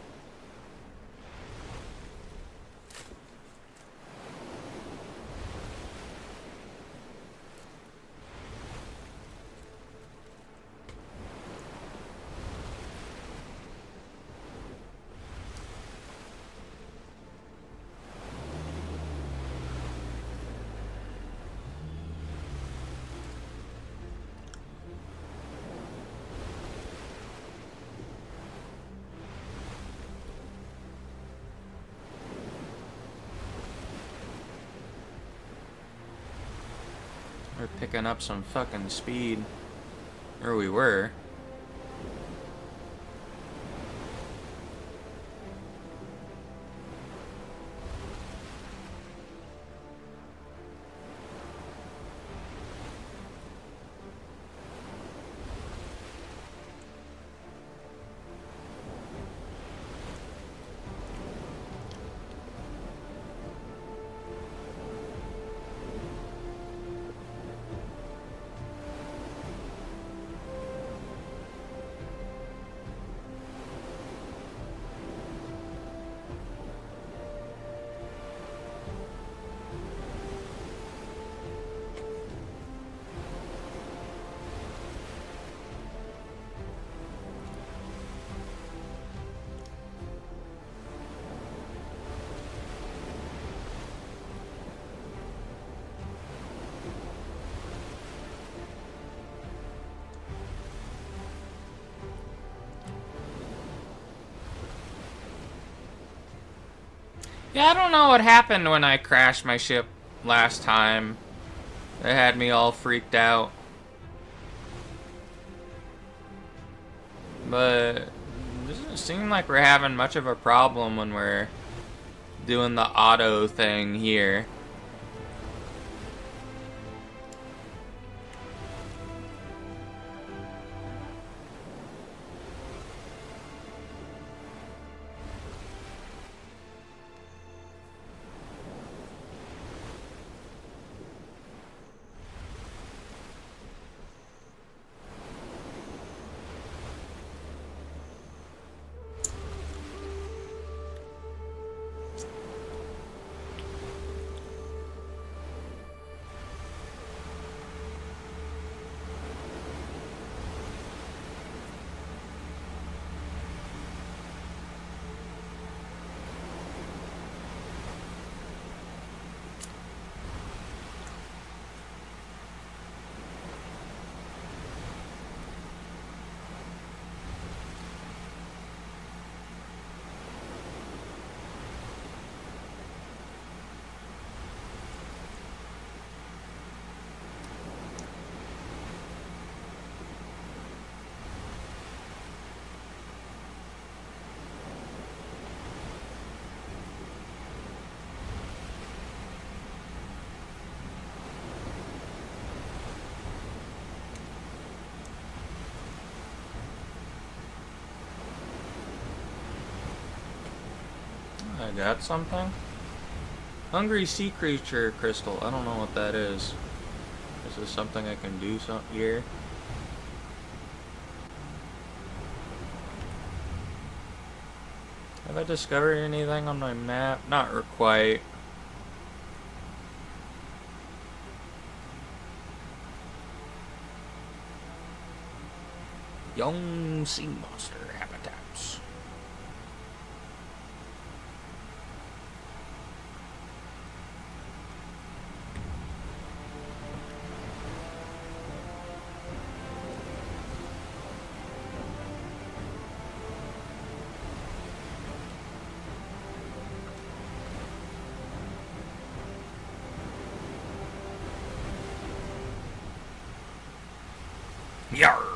We're picking up some fucking speed. Or we were. Yeah, I don't know what happened when I crashed my ship last time. It had me all freaked out. But it doesn't seem like we're having much of a problem when we're doing the auto thing here. I got something? Hungry sea creature crystal. I don't know what that is. Is this something I can do here? Have I discovered anything on my map? Not quite. Young sea monster habitats. Yarr!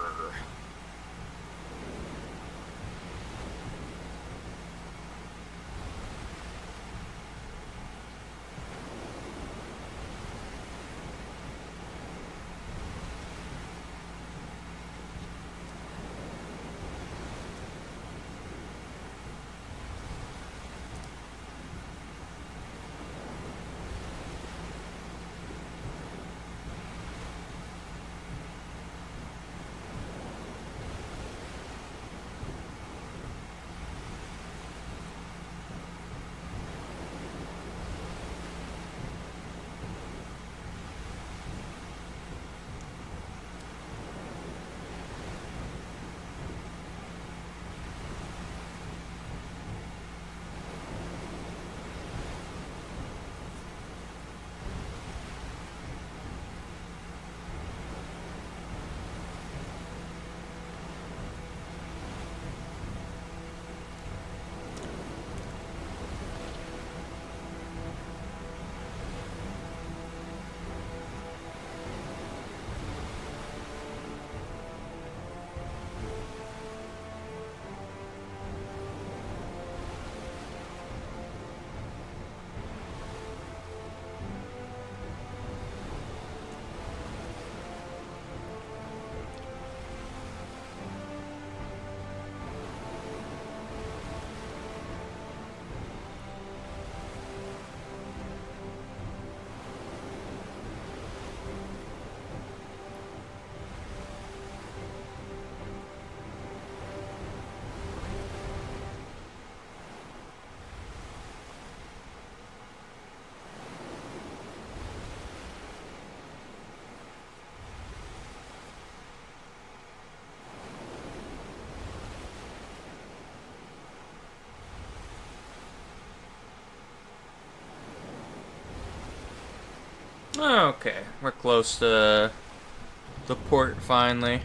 Okay, we're close to the port finally.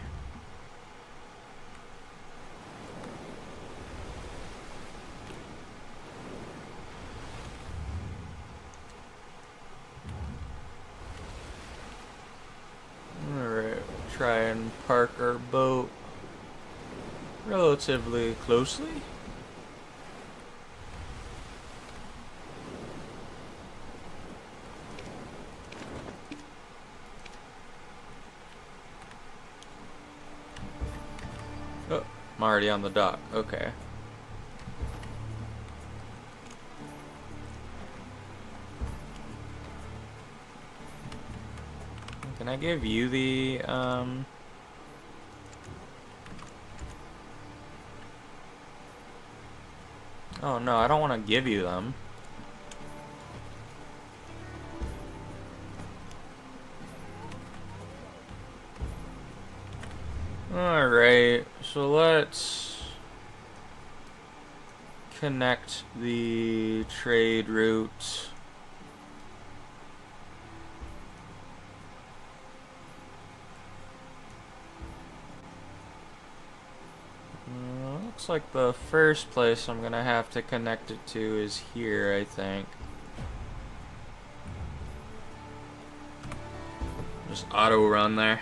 Alright, try and park our boat relatively closely. Oh, I'm already on the dock. Okay. Can I give you the, Oh no, I don't want to give you them. Alright, so let's connect the trade route. Looks like the first place I'm gonna have to connect it to is here, I think. Just auto run there.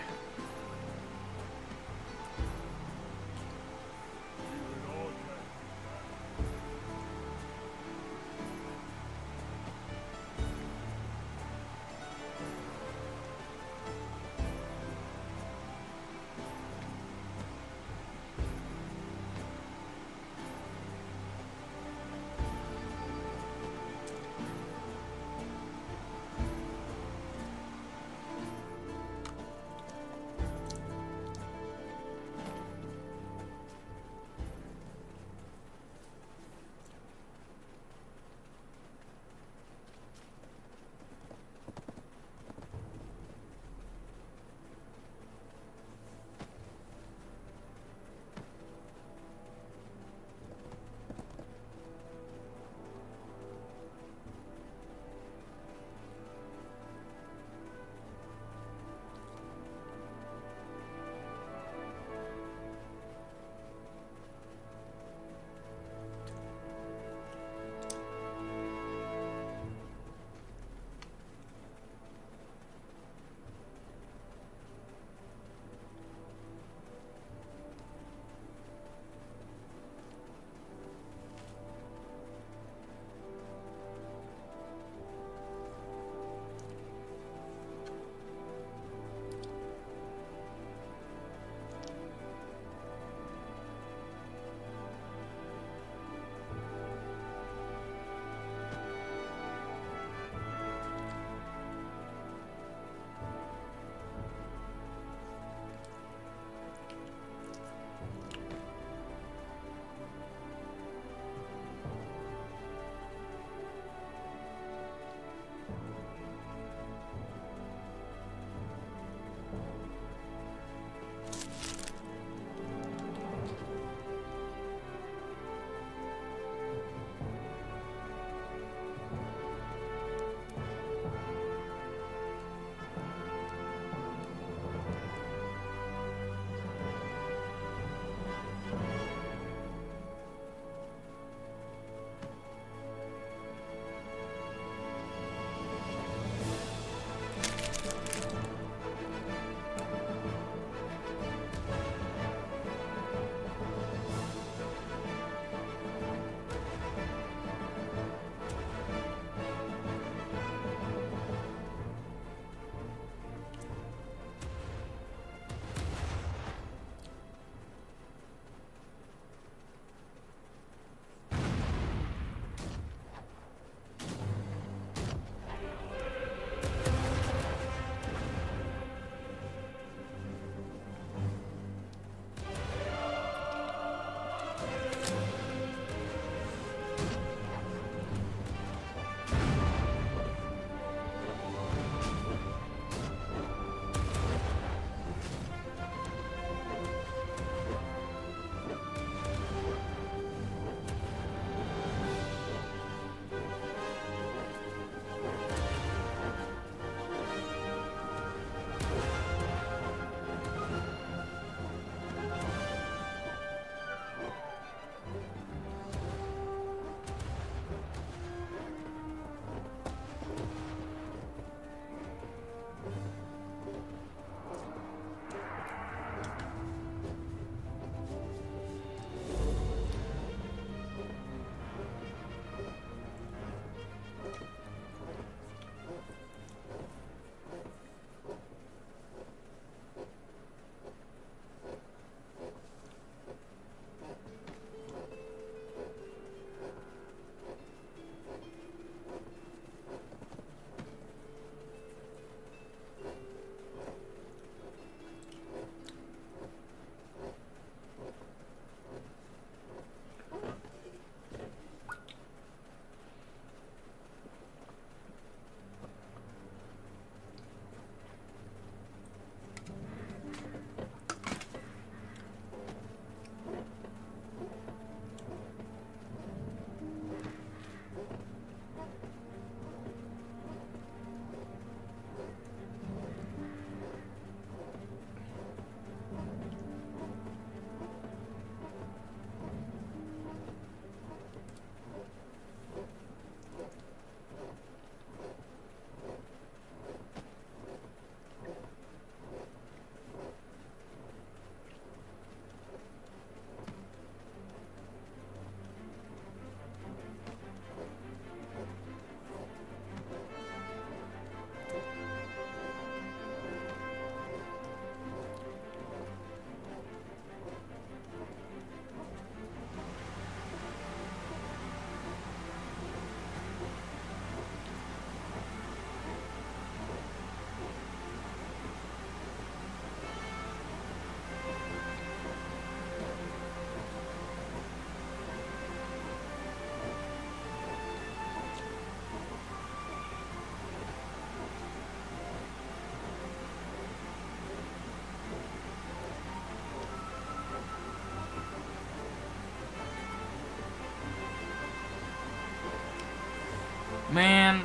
Man,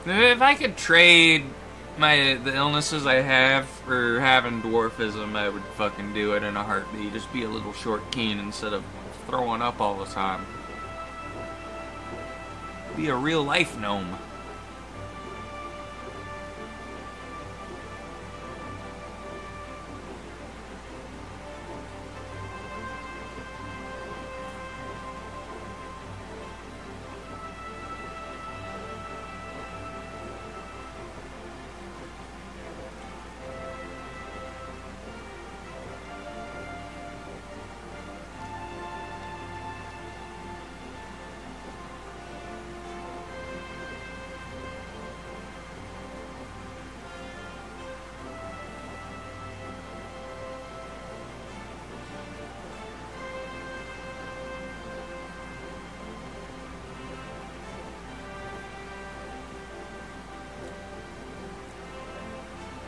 if I could trade the illnesses I have for having dwarfism, I would fucking do it in a heartbeat. Just be a little short keen instead of throwing up all the time. Be a real life gnome.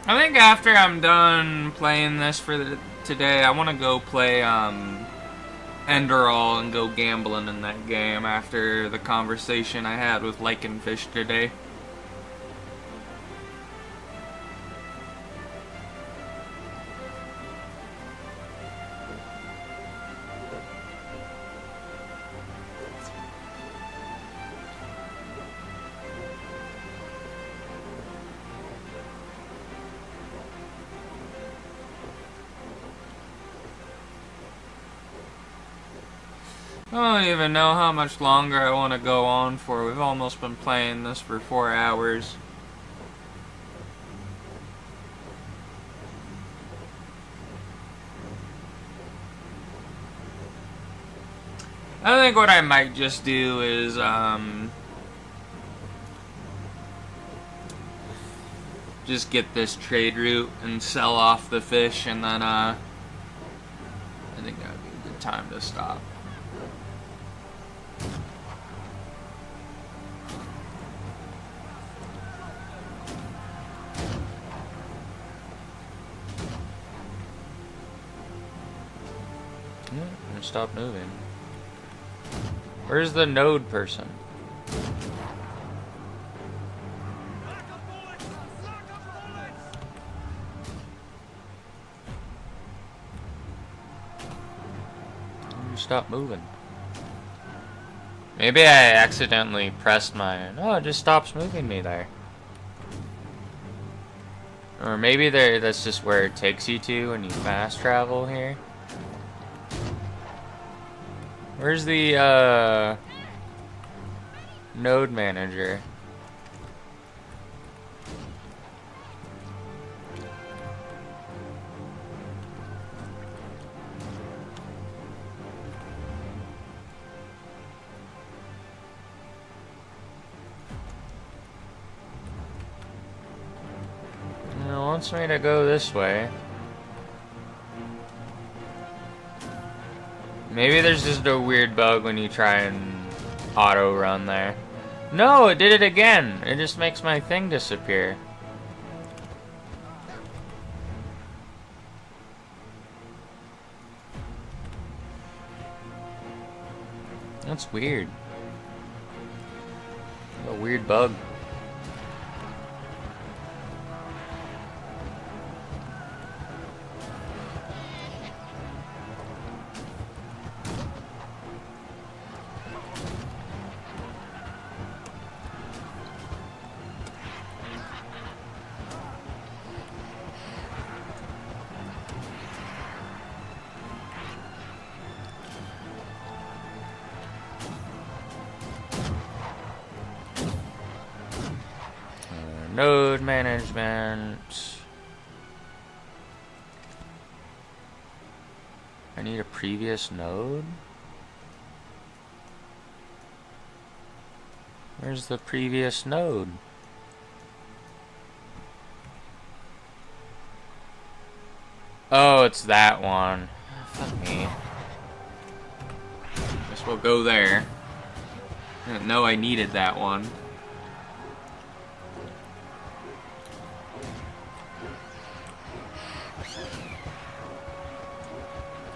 I think after I'm done playing this for today, I want to go play Enderall and go gambling in that game after the conversation I had with Lycanfish today. I don't even know how much longer I want to go on for. We've almost been playing this for 4 hours. I think what I might just do is, just get this trade route and sell off the fish, and then, I think that would be a good time to stop. Stop moving. Where's the node person? You stop moving. Maybe I accidentally pressed my... Oh, it just stops moving me there. Or maybe that's just where it takes you to when you fast travel here. Where's the, node manager? It wants me to go this way. Maybe there's just a weird bug when you try and auto run there. No, it did it again. It just makes my thing disappear. That's weird. A weird bug. Node management. I need a previous node? Where's the previous node? Oh, it's that one. Fuck me. Guess we'll go there. I didn't know I needed that one.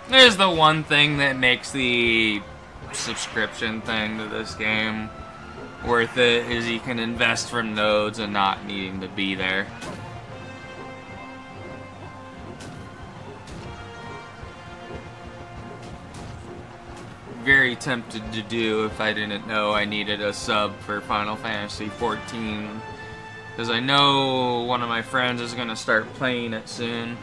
There's the one thing that makes the subscription thing to this game. Worth it is you can invest from nodes and not needing to be there. Very tempted to do if I didn't know I needed a sub for Final Fantasy XIV, because I know one of my friends is going to start playing it soon.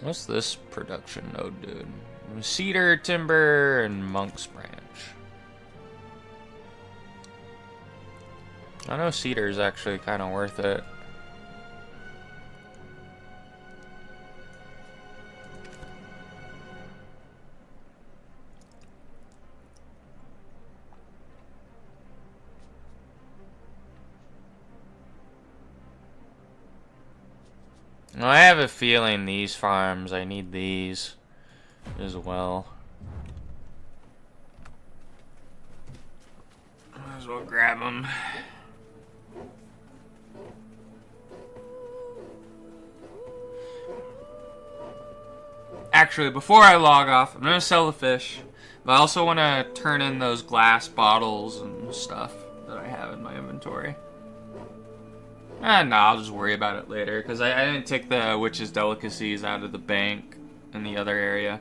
What's this production node, dude? Cedar, Timber, and Monk's Branch. I know Cedar is actually kind of worth it. I have a feeling these farms, I need these as well. Might as well grab them. Actually, before I log off, I'm gonna sell the fish, but I also want to turn in those glass bottles and stuff that I have in my inventory. No, I'll just worry about it later, because I didn't take the witch's delicacies out of the bank in the other area.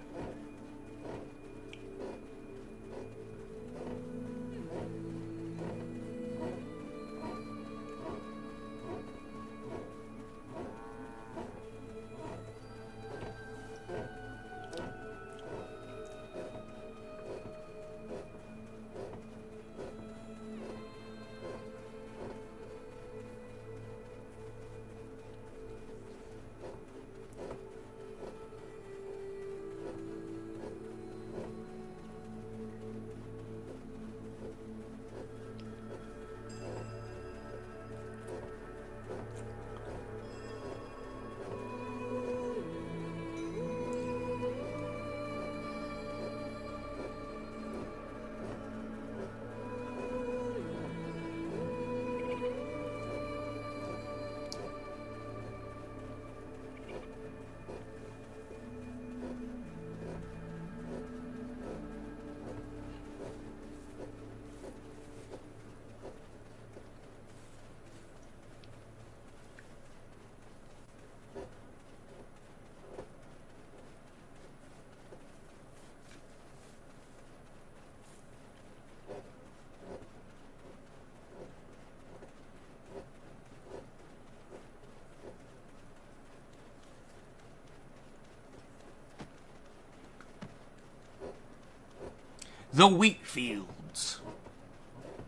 The wheat fields.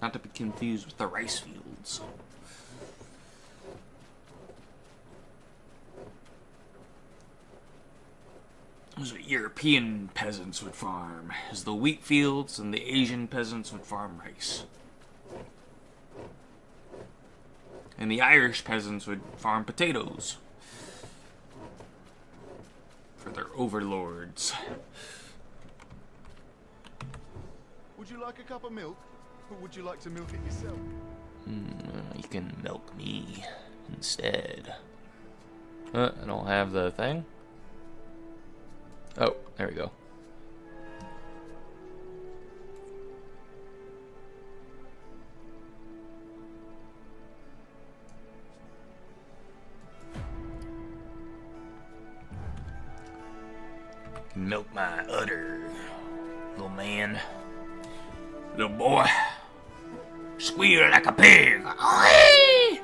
Not to be confused with the rice fields. Those are European peasants would farm, as the wheat fields and the Asian peasants would farm rice. And the Irish peasants would farm potatoes for their overlords. Would you like a cup of milk? Or would you like to milk it yourself? You can milk me instead. I don't have the thing. Oh, there we go. Milk my udder, little man. Little boy. Squeal like a pig. Whee!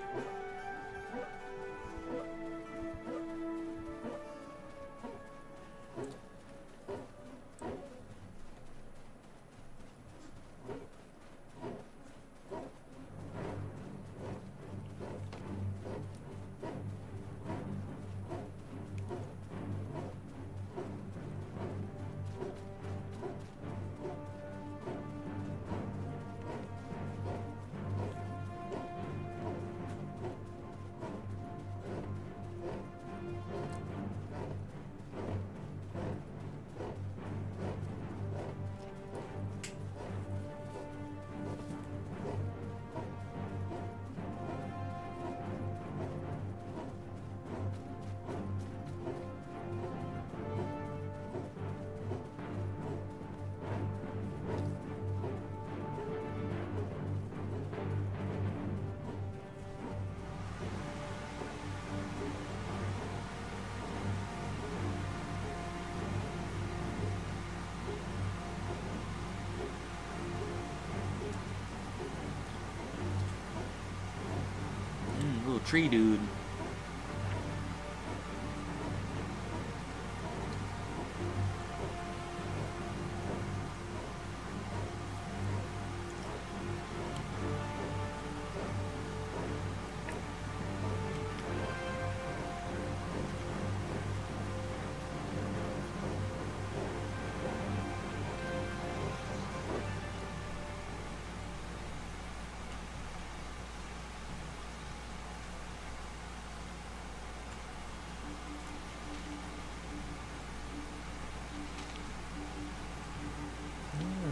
tree dude.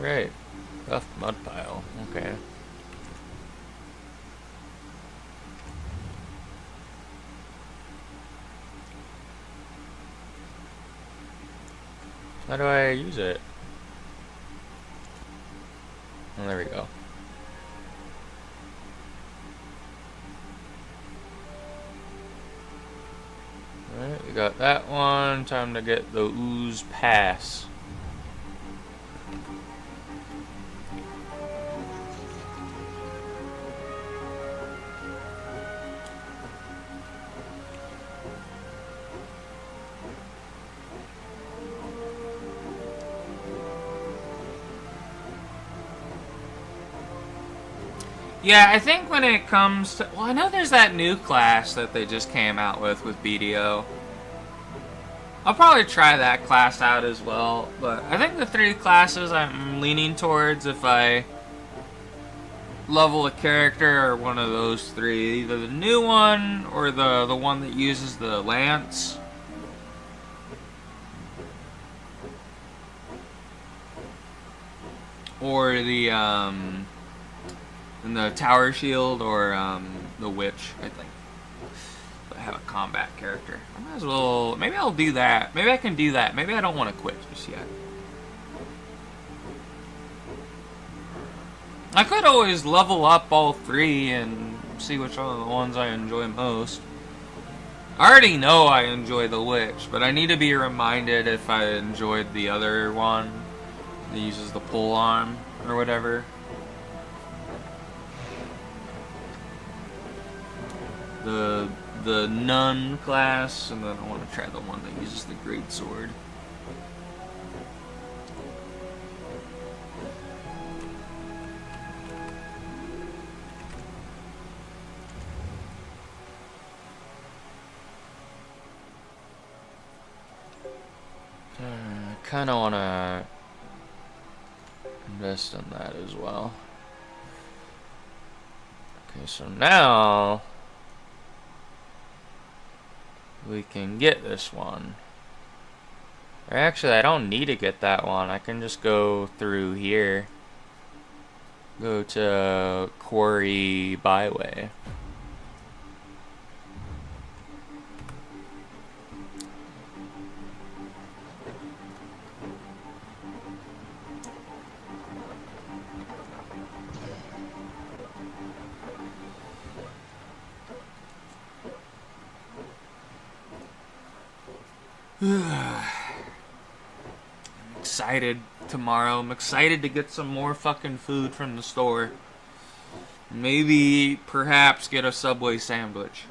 Right. Rough mud pile. Okay. How do I use it? Oh, there we go. Alright, we got that one. Time to get the ooze pass. Yeah, I think when it comes to... Well, I know there's that new class that they just came out with BDO. I'll probably try that class out as well, but I think the 3 classes I'm leaning towards if I level a character are one of those 3. Either the new one or the one that uses the lance. Or the tower shield, or the witch, I think. But I have a combat character. I might as well. Maybe I'll do that. Maybe I can do that. Maybe I don't want to quit just yet. I could always level up all 3 and see which one of the ones I enjoy most. I already know I enjoy the witch, but I need to be reminded if I enjoyed the other one that uses the pole arm or whatever. The nun class, and then I want to try the one that uses the great sword. I kind of want to invest in that as well. Okay, so now we can get this one. Or actually, I don't need to get that one. I can just go through here. Go to Quarry Byway. I'm excited tomorrow. I'm excited to get some more fucking food from the store. Maybe, perhaps, get a Subway sandwich.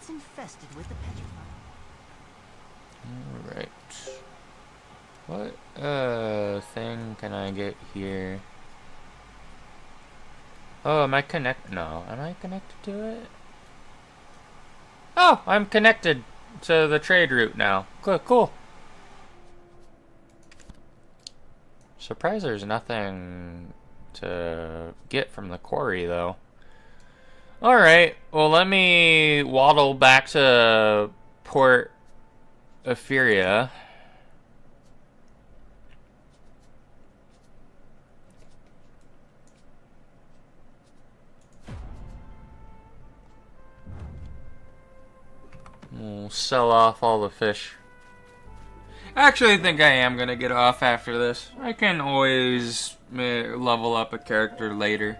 It's infested with the petrified. Alright. What thing can I get here? Oh, am I No. Am I connected to it? Oh, I'm connected to the trade route now. Cool. Surprised there's nothing to get from the quarry, though. Alright, well, let me waddle back to Port Ephyria. We'll sell off all the fish. Actually, I think I am gonna get off after this. I can always level up a character later.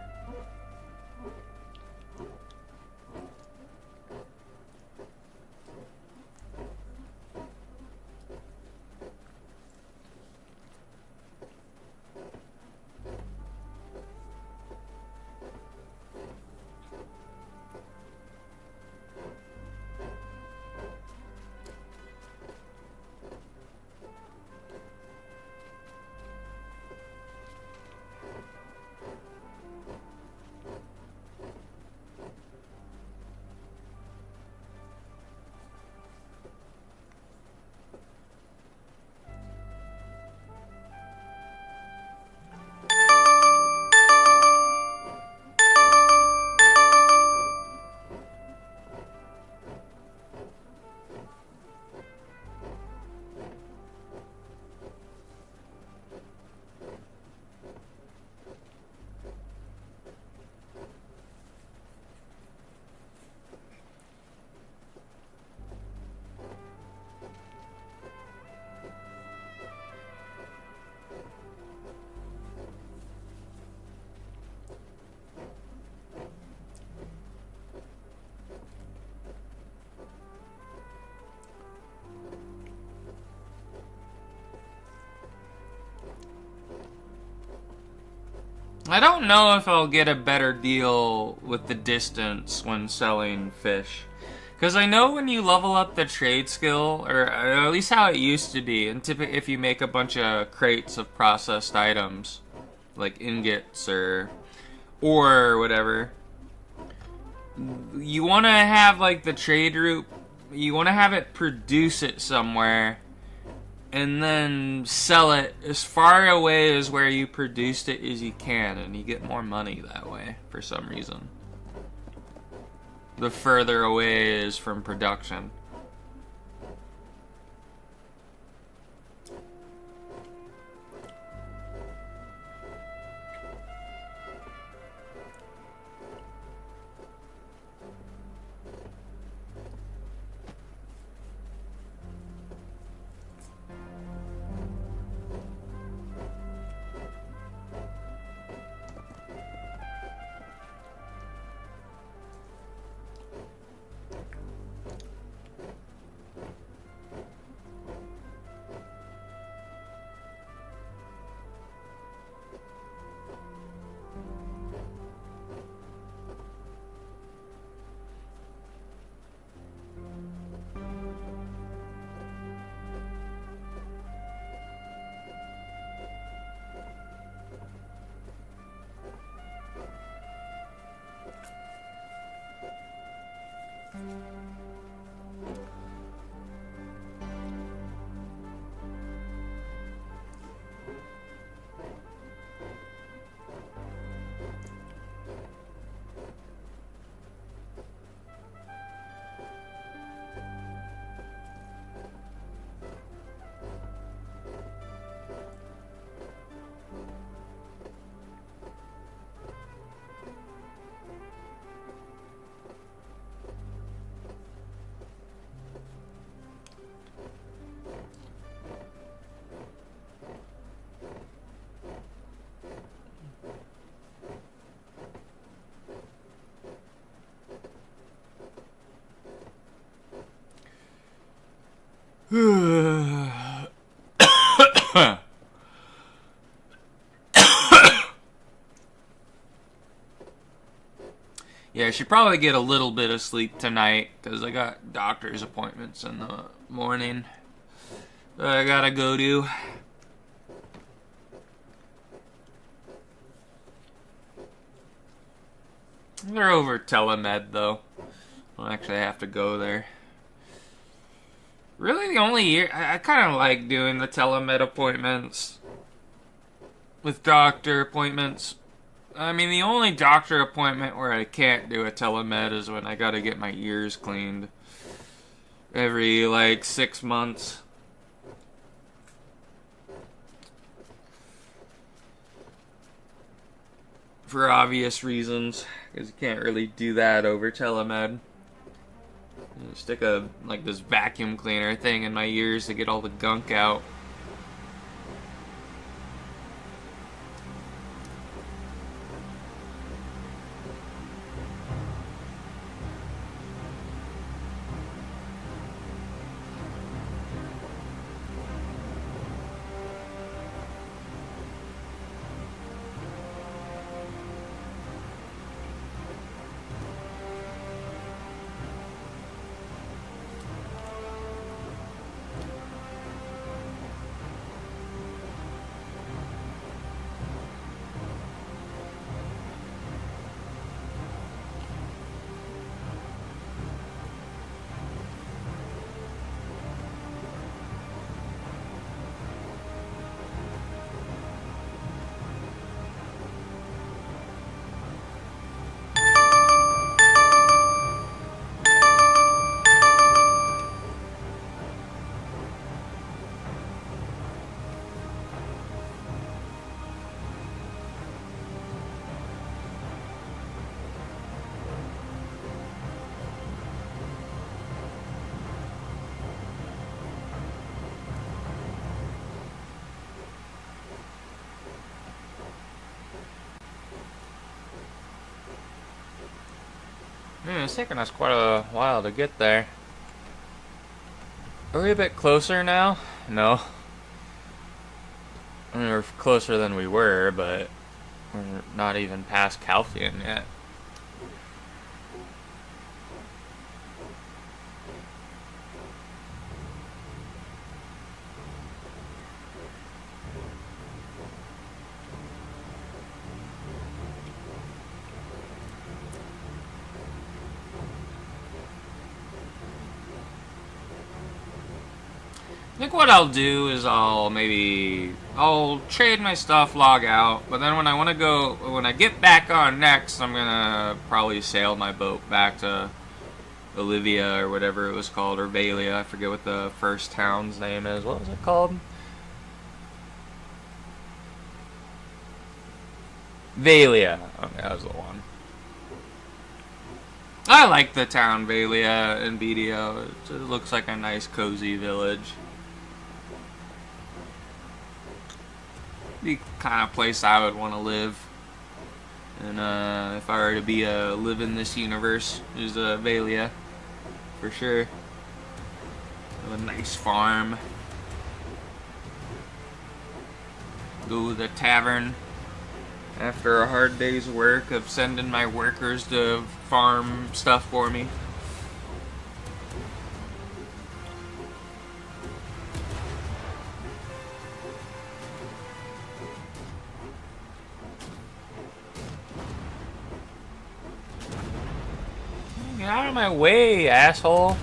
I don't know if I'll get a better deal with the distance when selling fish. Because I know when you level up the trade skill, or at least how it used to be, and typically if you make a bunch of crates of processed items, like ingots or whatever, you want to have like the trade route, you want to have it produce it somewhere, and then sell it as far away as where you produced it as you can, and you get more money that way, for some reason. The further away it is from production. Yeah, I should probably get a little bit of sleep tonight because I got doctor's appointments in the morning that I gotta go to. They're over telemed though. I don't actually have to go there. Really, the only year I kind of like doing the telemed appointments with doctor appointments. I mean, the only doctor appointment where I can't do a telemed is when I gotta get my ears cleaned every like 6 months. For obvious reasons, because you can't really do that over telemed. You stick a like this vacuum cleaner thing in my ears to get all the gunk out. It's taking us quite a while to get there. Are we a bit closer now? No. I mean, we're closer than we were, but we're not even past Calthian yet. I think what I'll do is I'll trade my stuff, log out, but then when I get back on next, I'm gonna probably sail my boat back to Olivia or whatever it was called, or Valia. I forget what the first town's name is. What was it called? Valia. Okay, that was the one. I like the town Valia in BDO. It looks like a nice, cozy village. The kind of place I would want to live. And if I were to live in this universe, is Valia, for sure. A nice farm. Go to the tavern after a hard day's work of sending my workers to farm stuff for me. Get out of my way, asshole.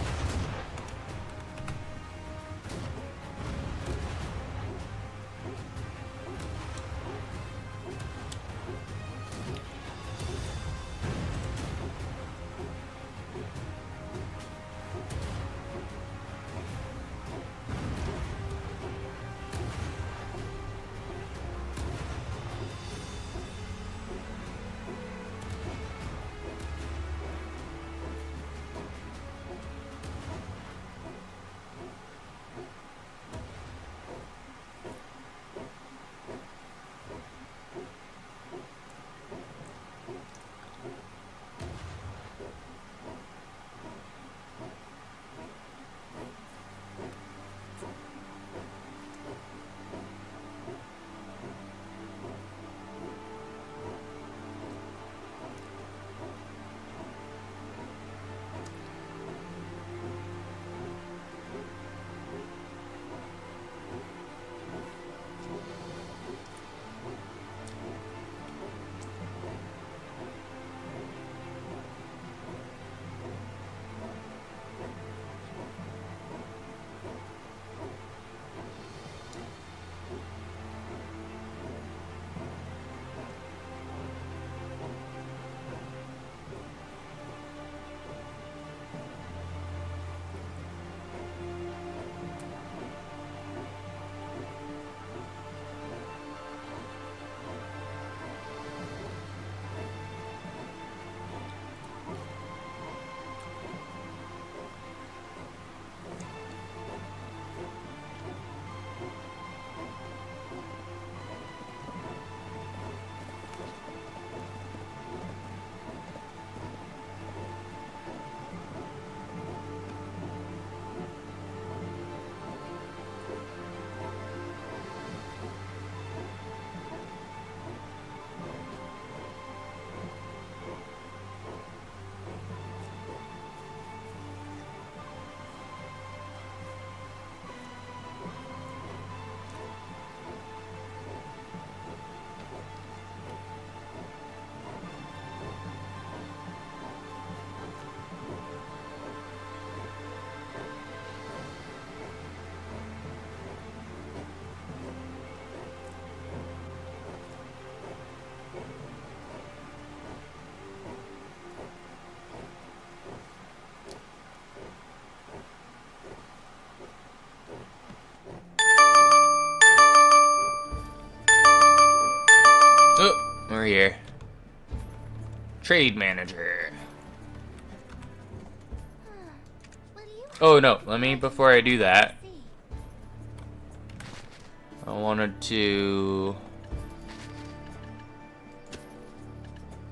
Trade manager. What do you Oh no, let me, before I do that, see? I wanted to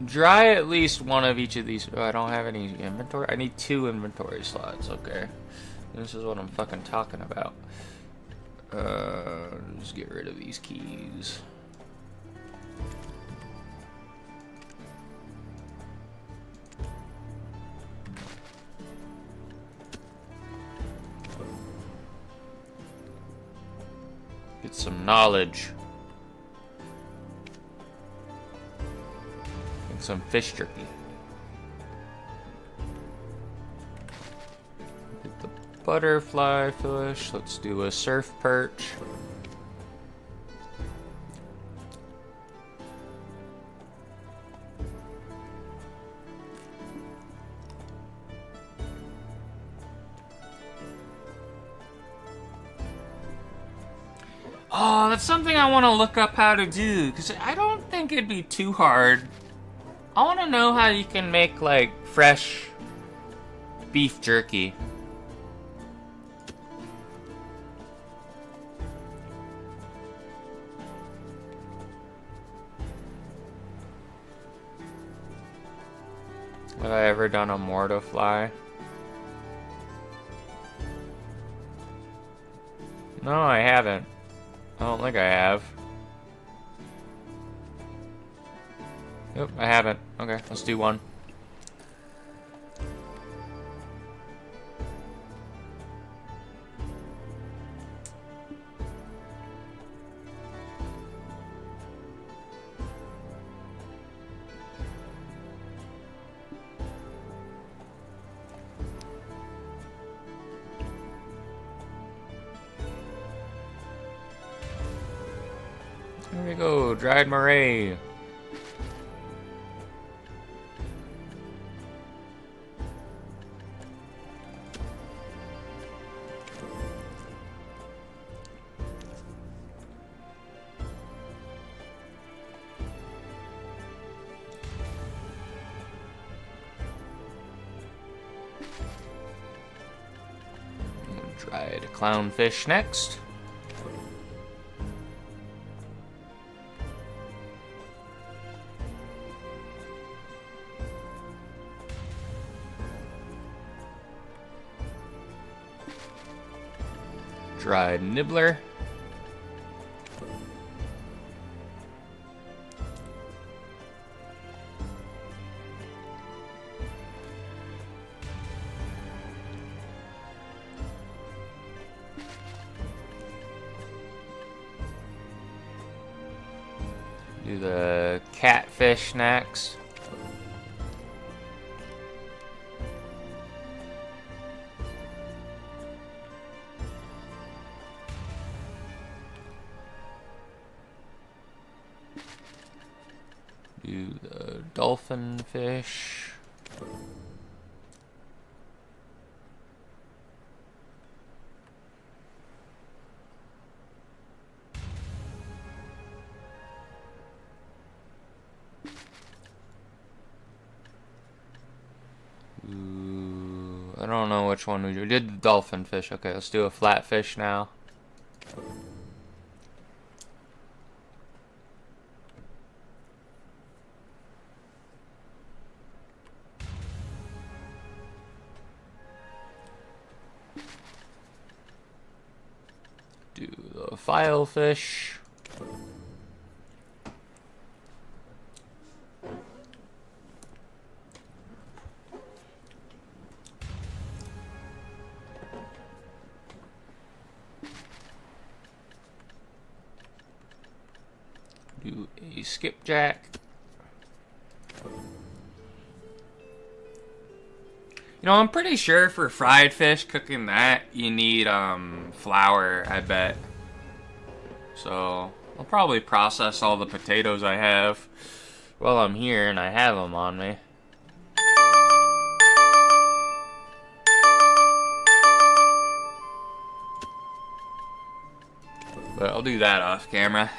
dry at least one of each of these. Oh, I don't have any inventory. I need 2 inventory slots. Okay. This is what I'm fucking talking about. Just get rid of these keys. Get some knowledge. And some fish jerky. Get the butterfly fish. Let's do a surf perch. Oh, that's something I want to look up how to do, because I don't think it'd be too hard. I want to know how you can make, like, fresh beef jerky. Have I ever done a mortifly? No, I haven't. I don't think I have. Nope, I haven't. Okay, let's do one. Here we go, dried moray. Dried clownfish next. Dried nibbler. Do the catfish next. Do the dolphin fish. Ooh, I don't know which one we do. We did the dolphin fish. Okay, let's do a flatfish now. Do the filefish. Do a skipjack. You know, I'm pretty sure for fried fish, cooking that, you need flour, I bet. So, I'll probably process all the potatoes I have while I'm here and I have them on me. But I'll do that off camera.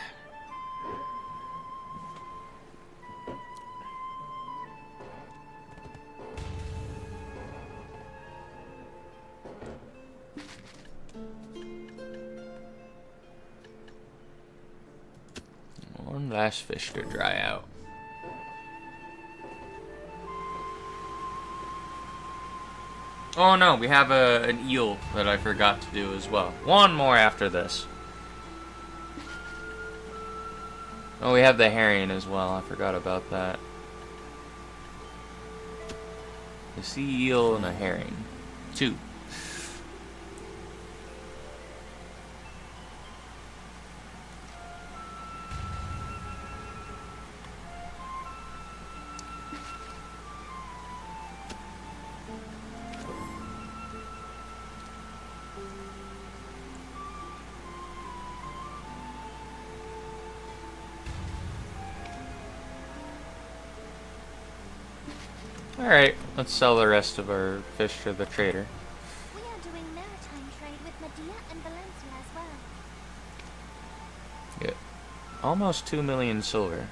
Last fish to dry out. Oh no, we have an eel that I forgot to do as well. One more after this. Oh, we have the herring as well. I forgot about that. The sea eel and a herring. 2. Alright, let's sell the rest of our fish to the trader. We are doing maritime trade with Medea and Valencia as well. Yeah. Almost 2 million silver.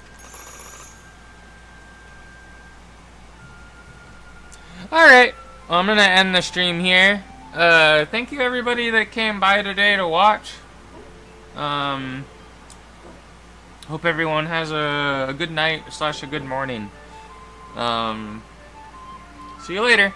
Alright, well, I'm gonna end the stream here. Thank you everybody that came by today to watch. Hope everyone has a good night / a good morning. See you later.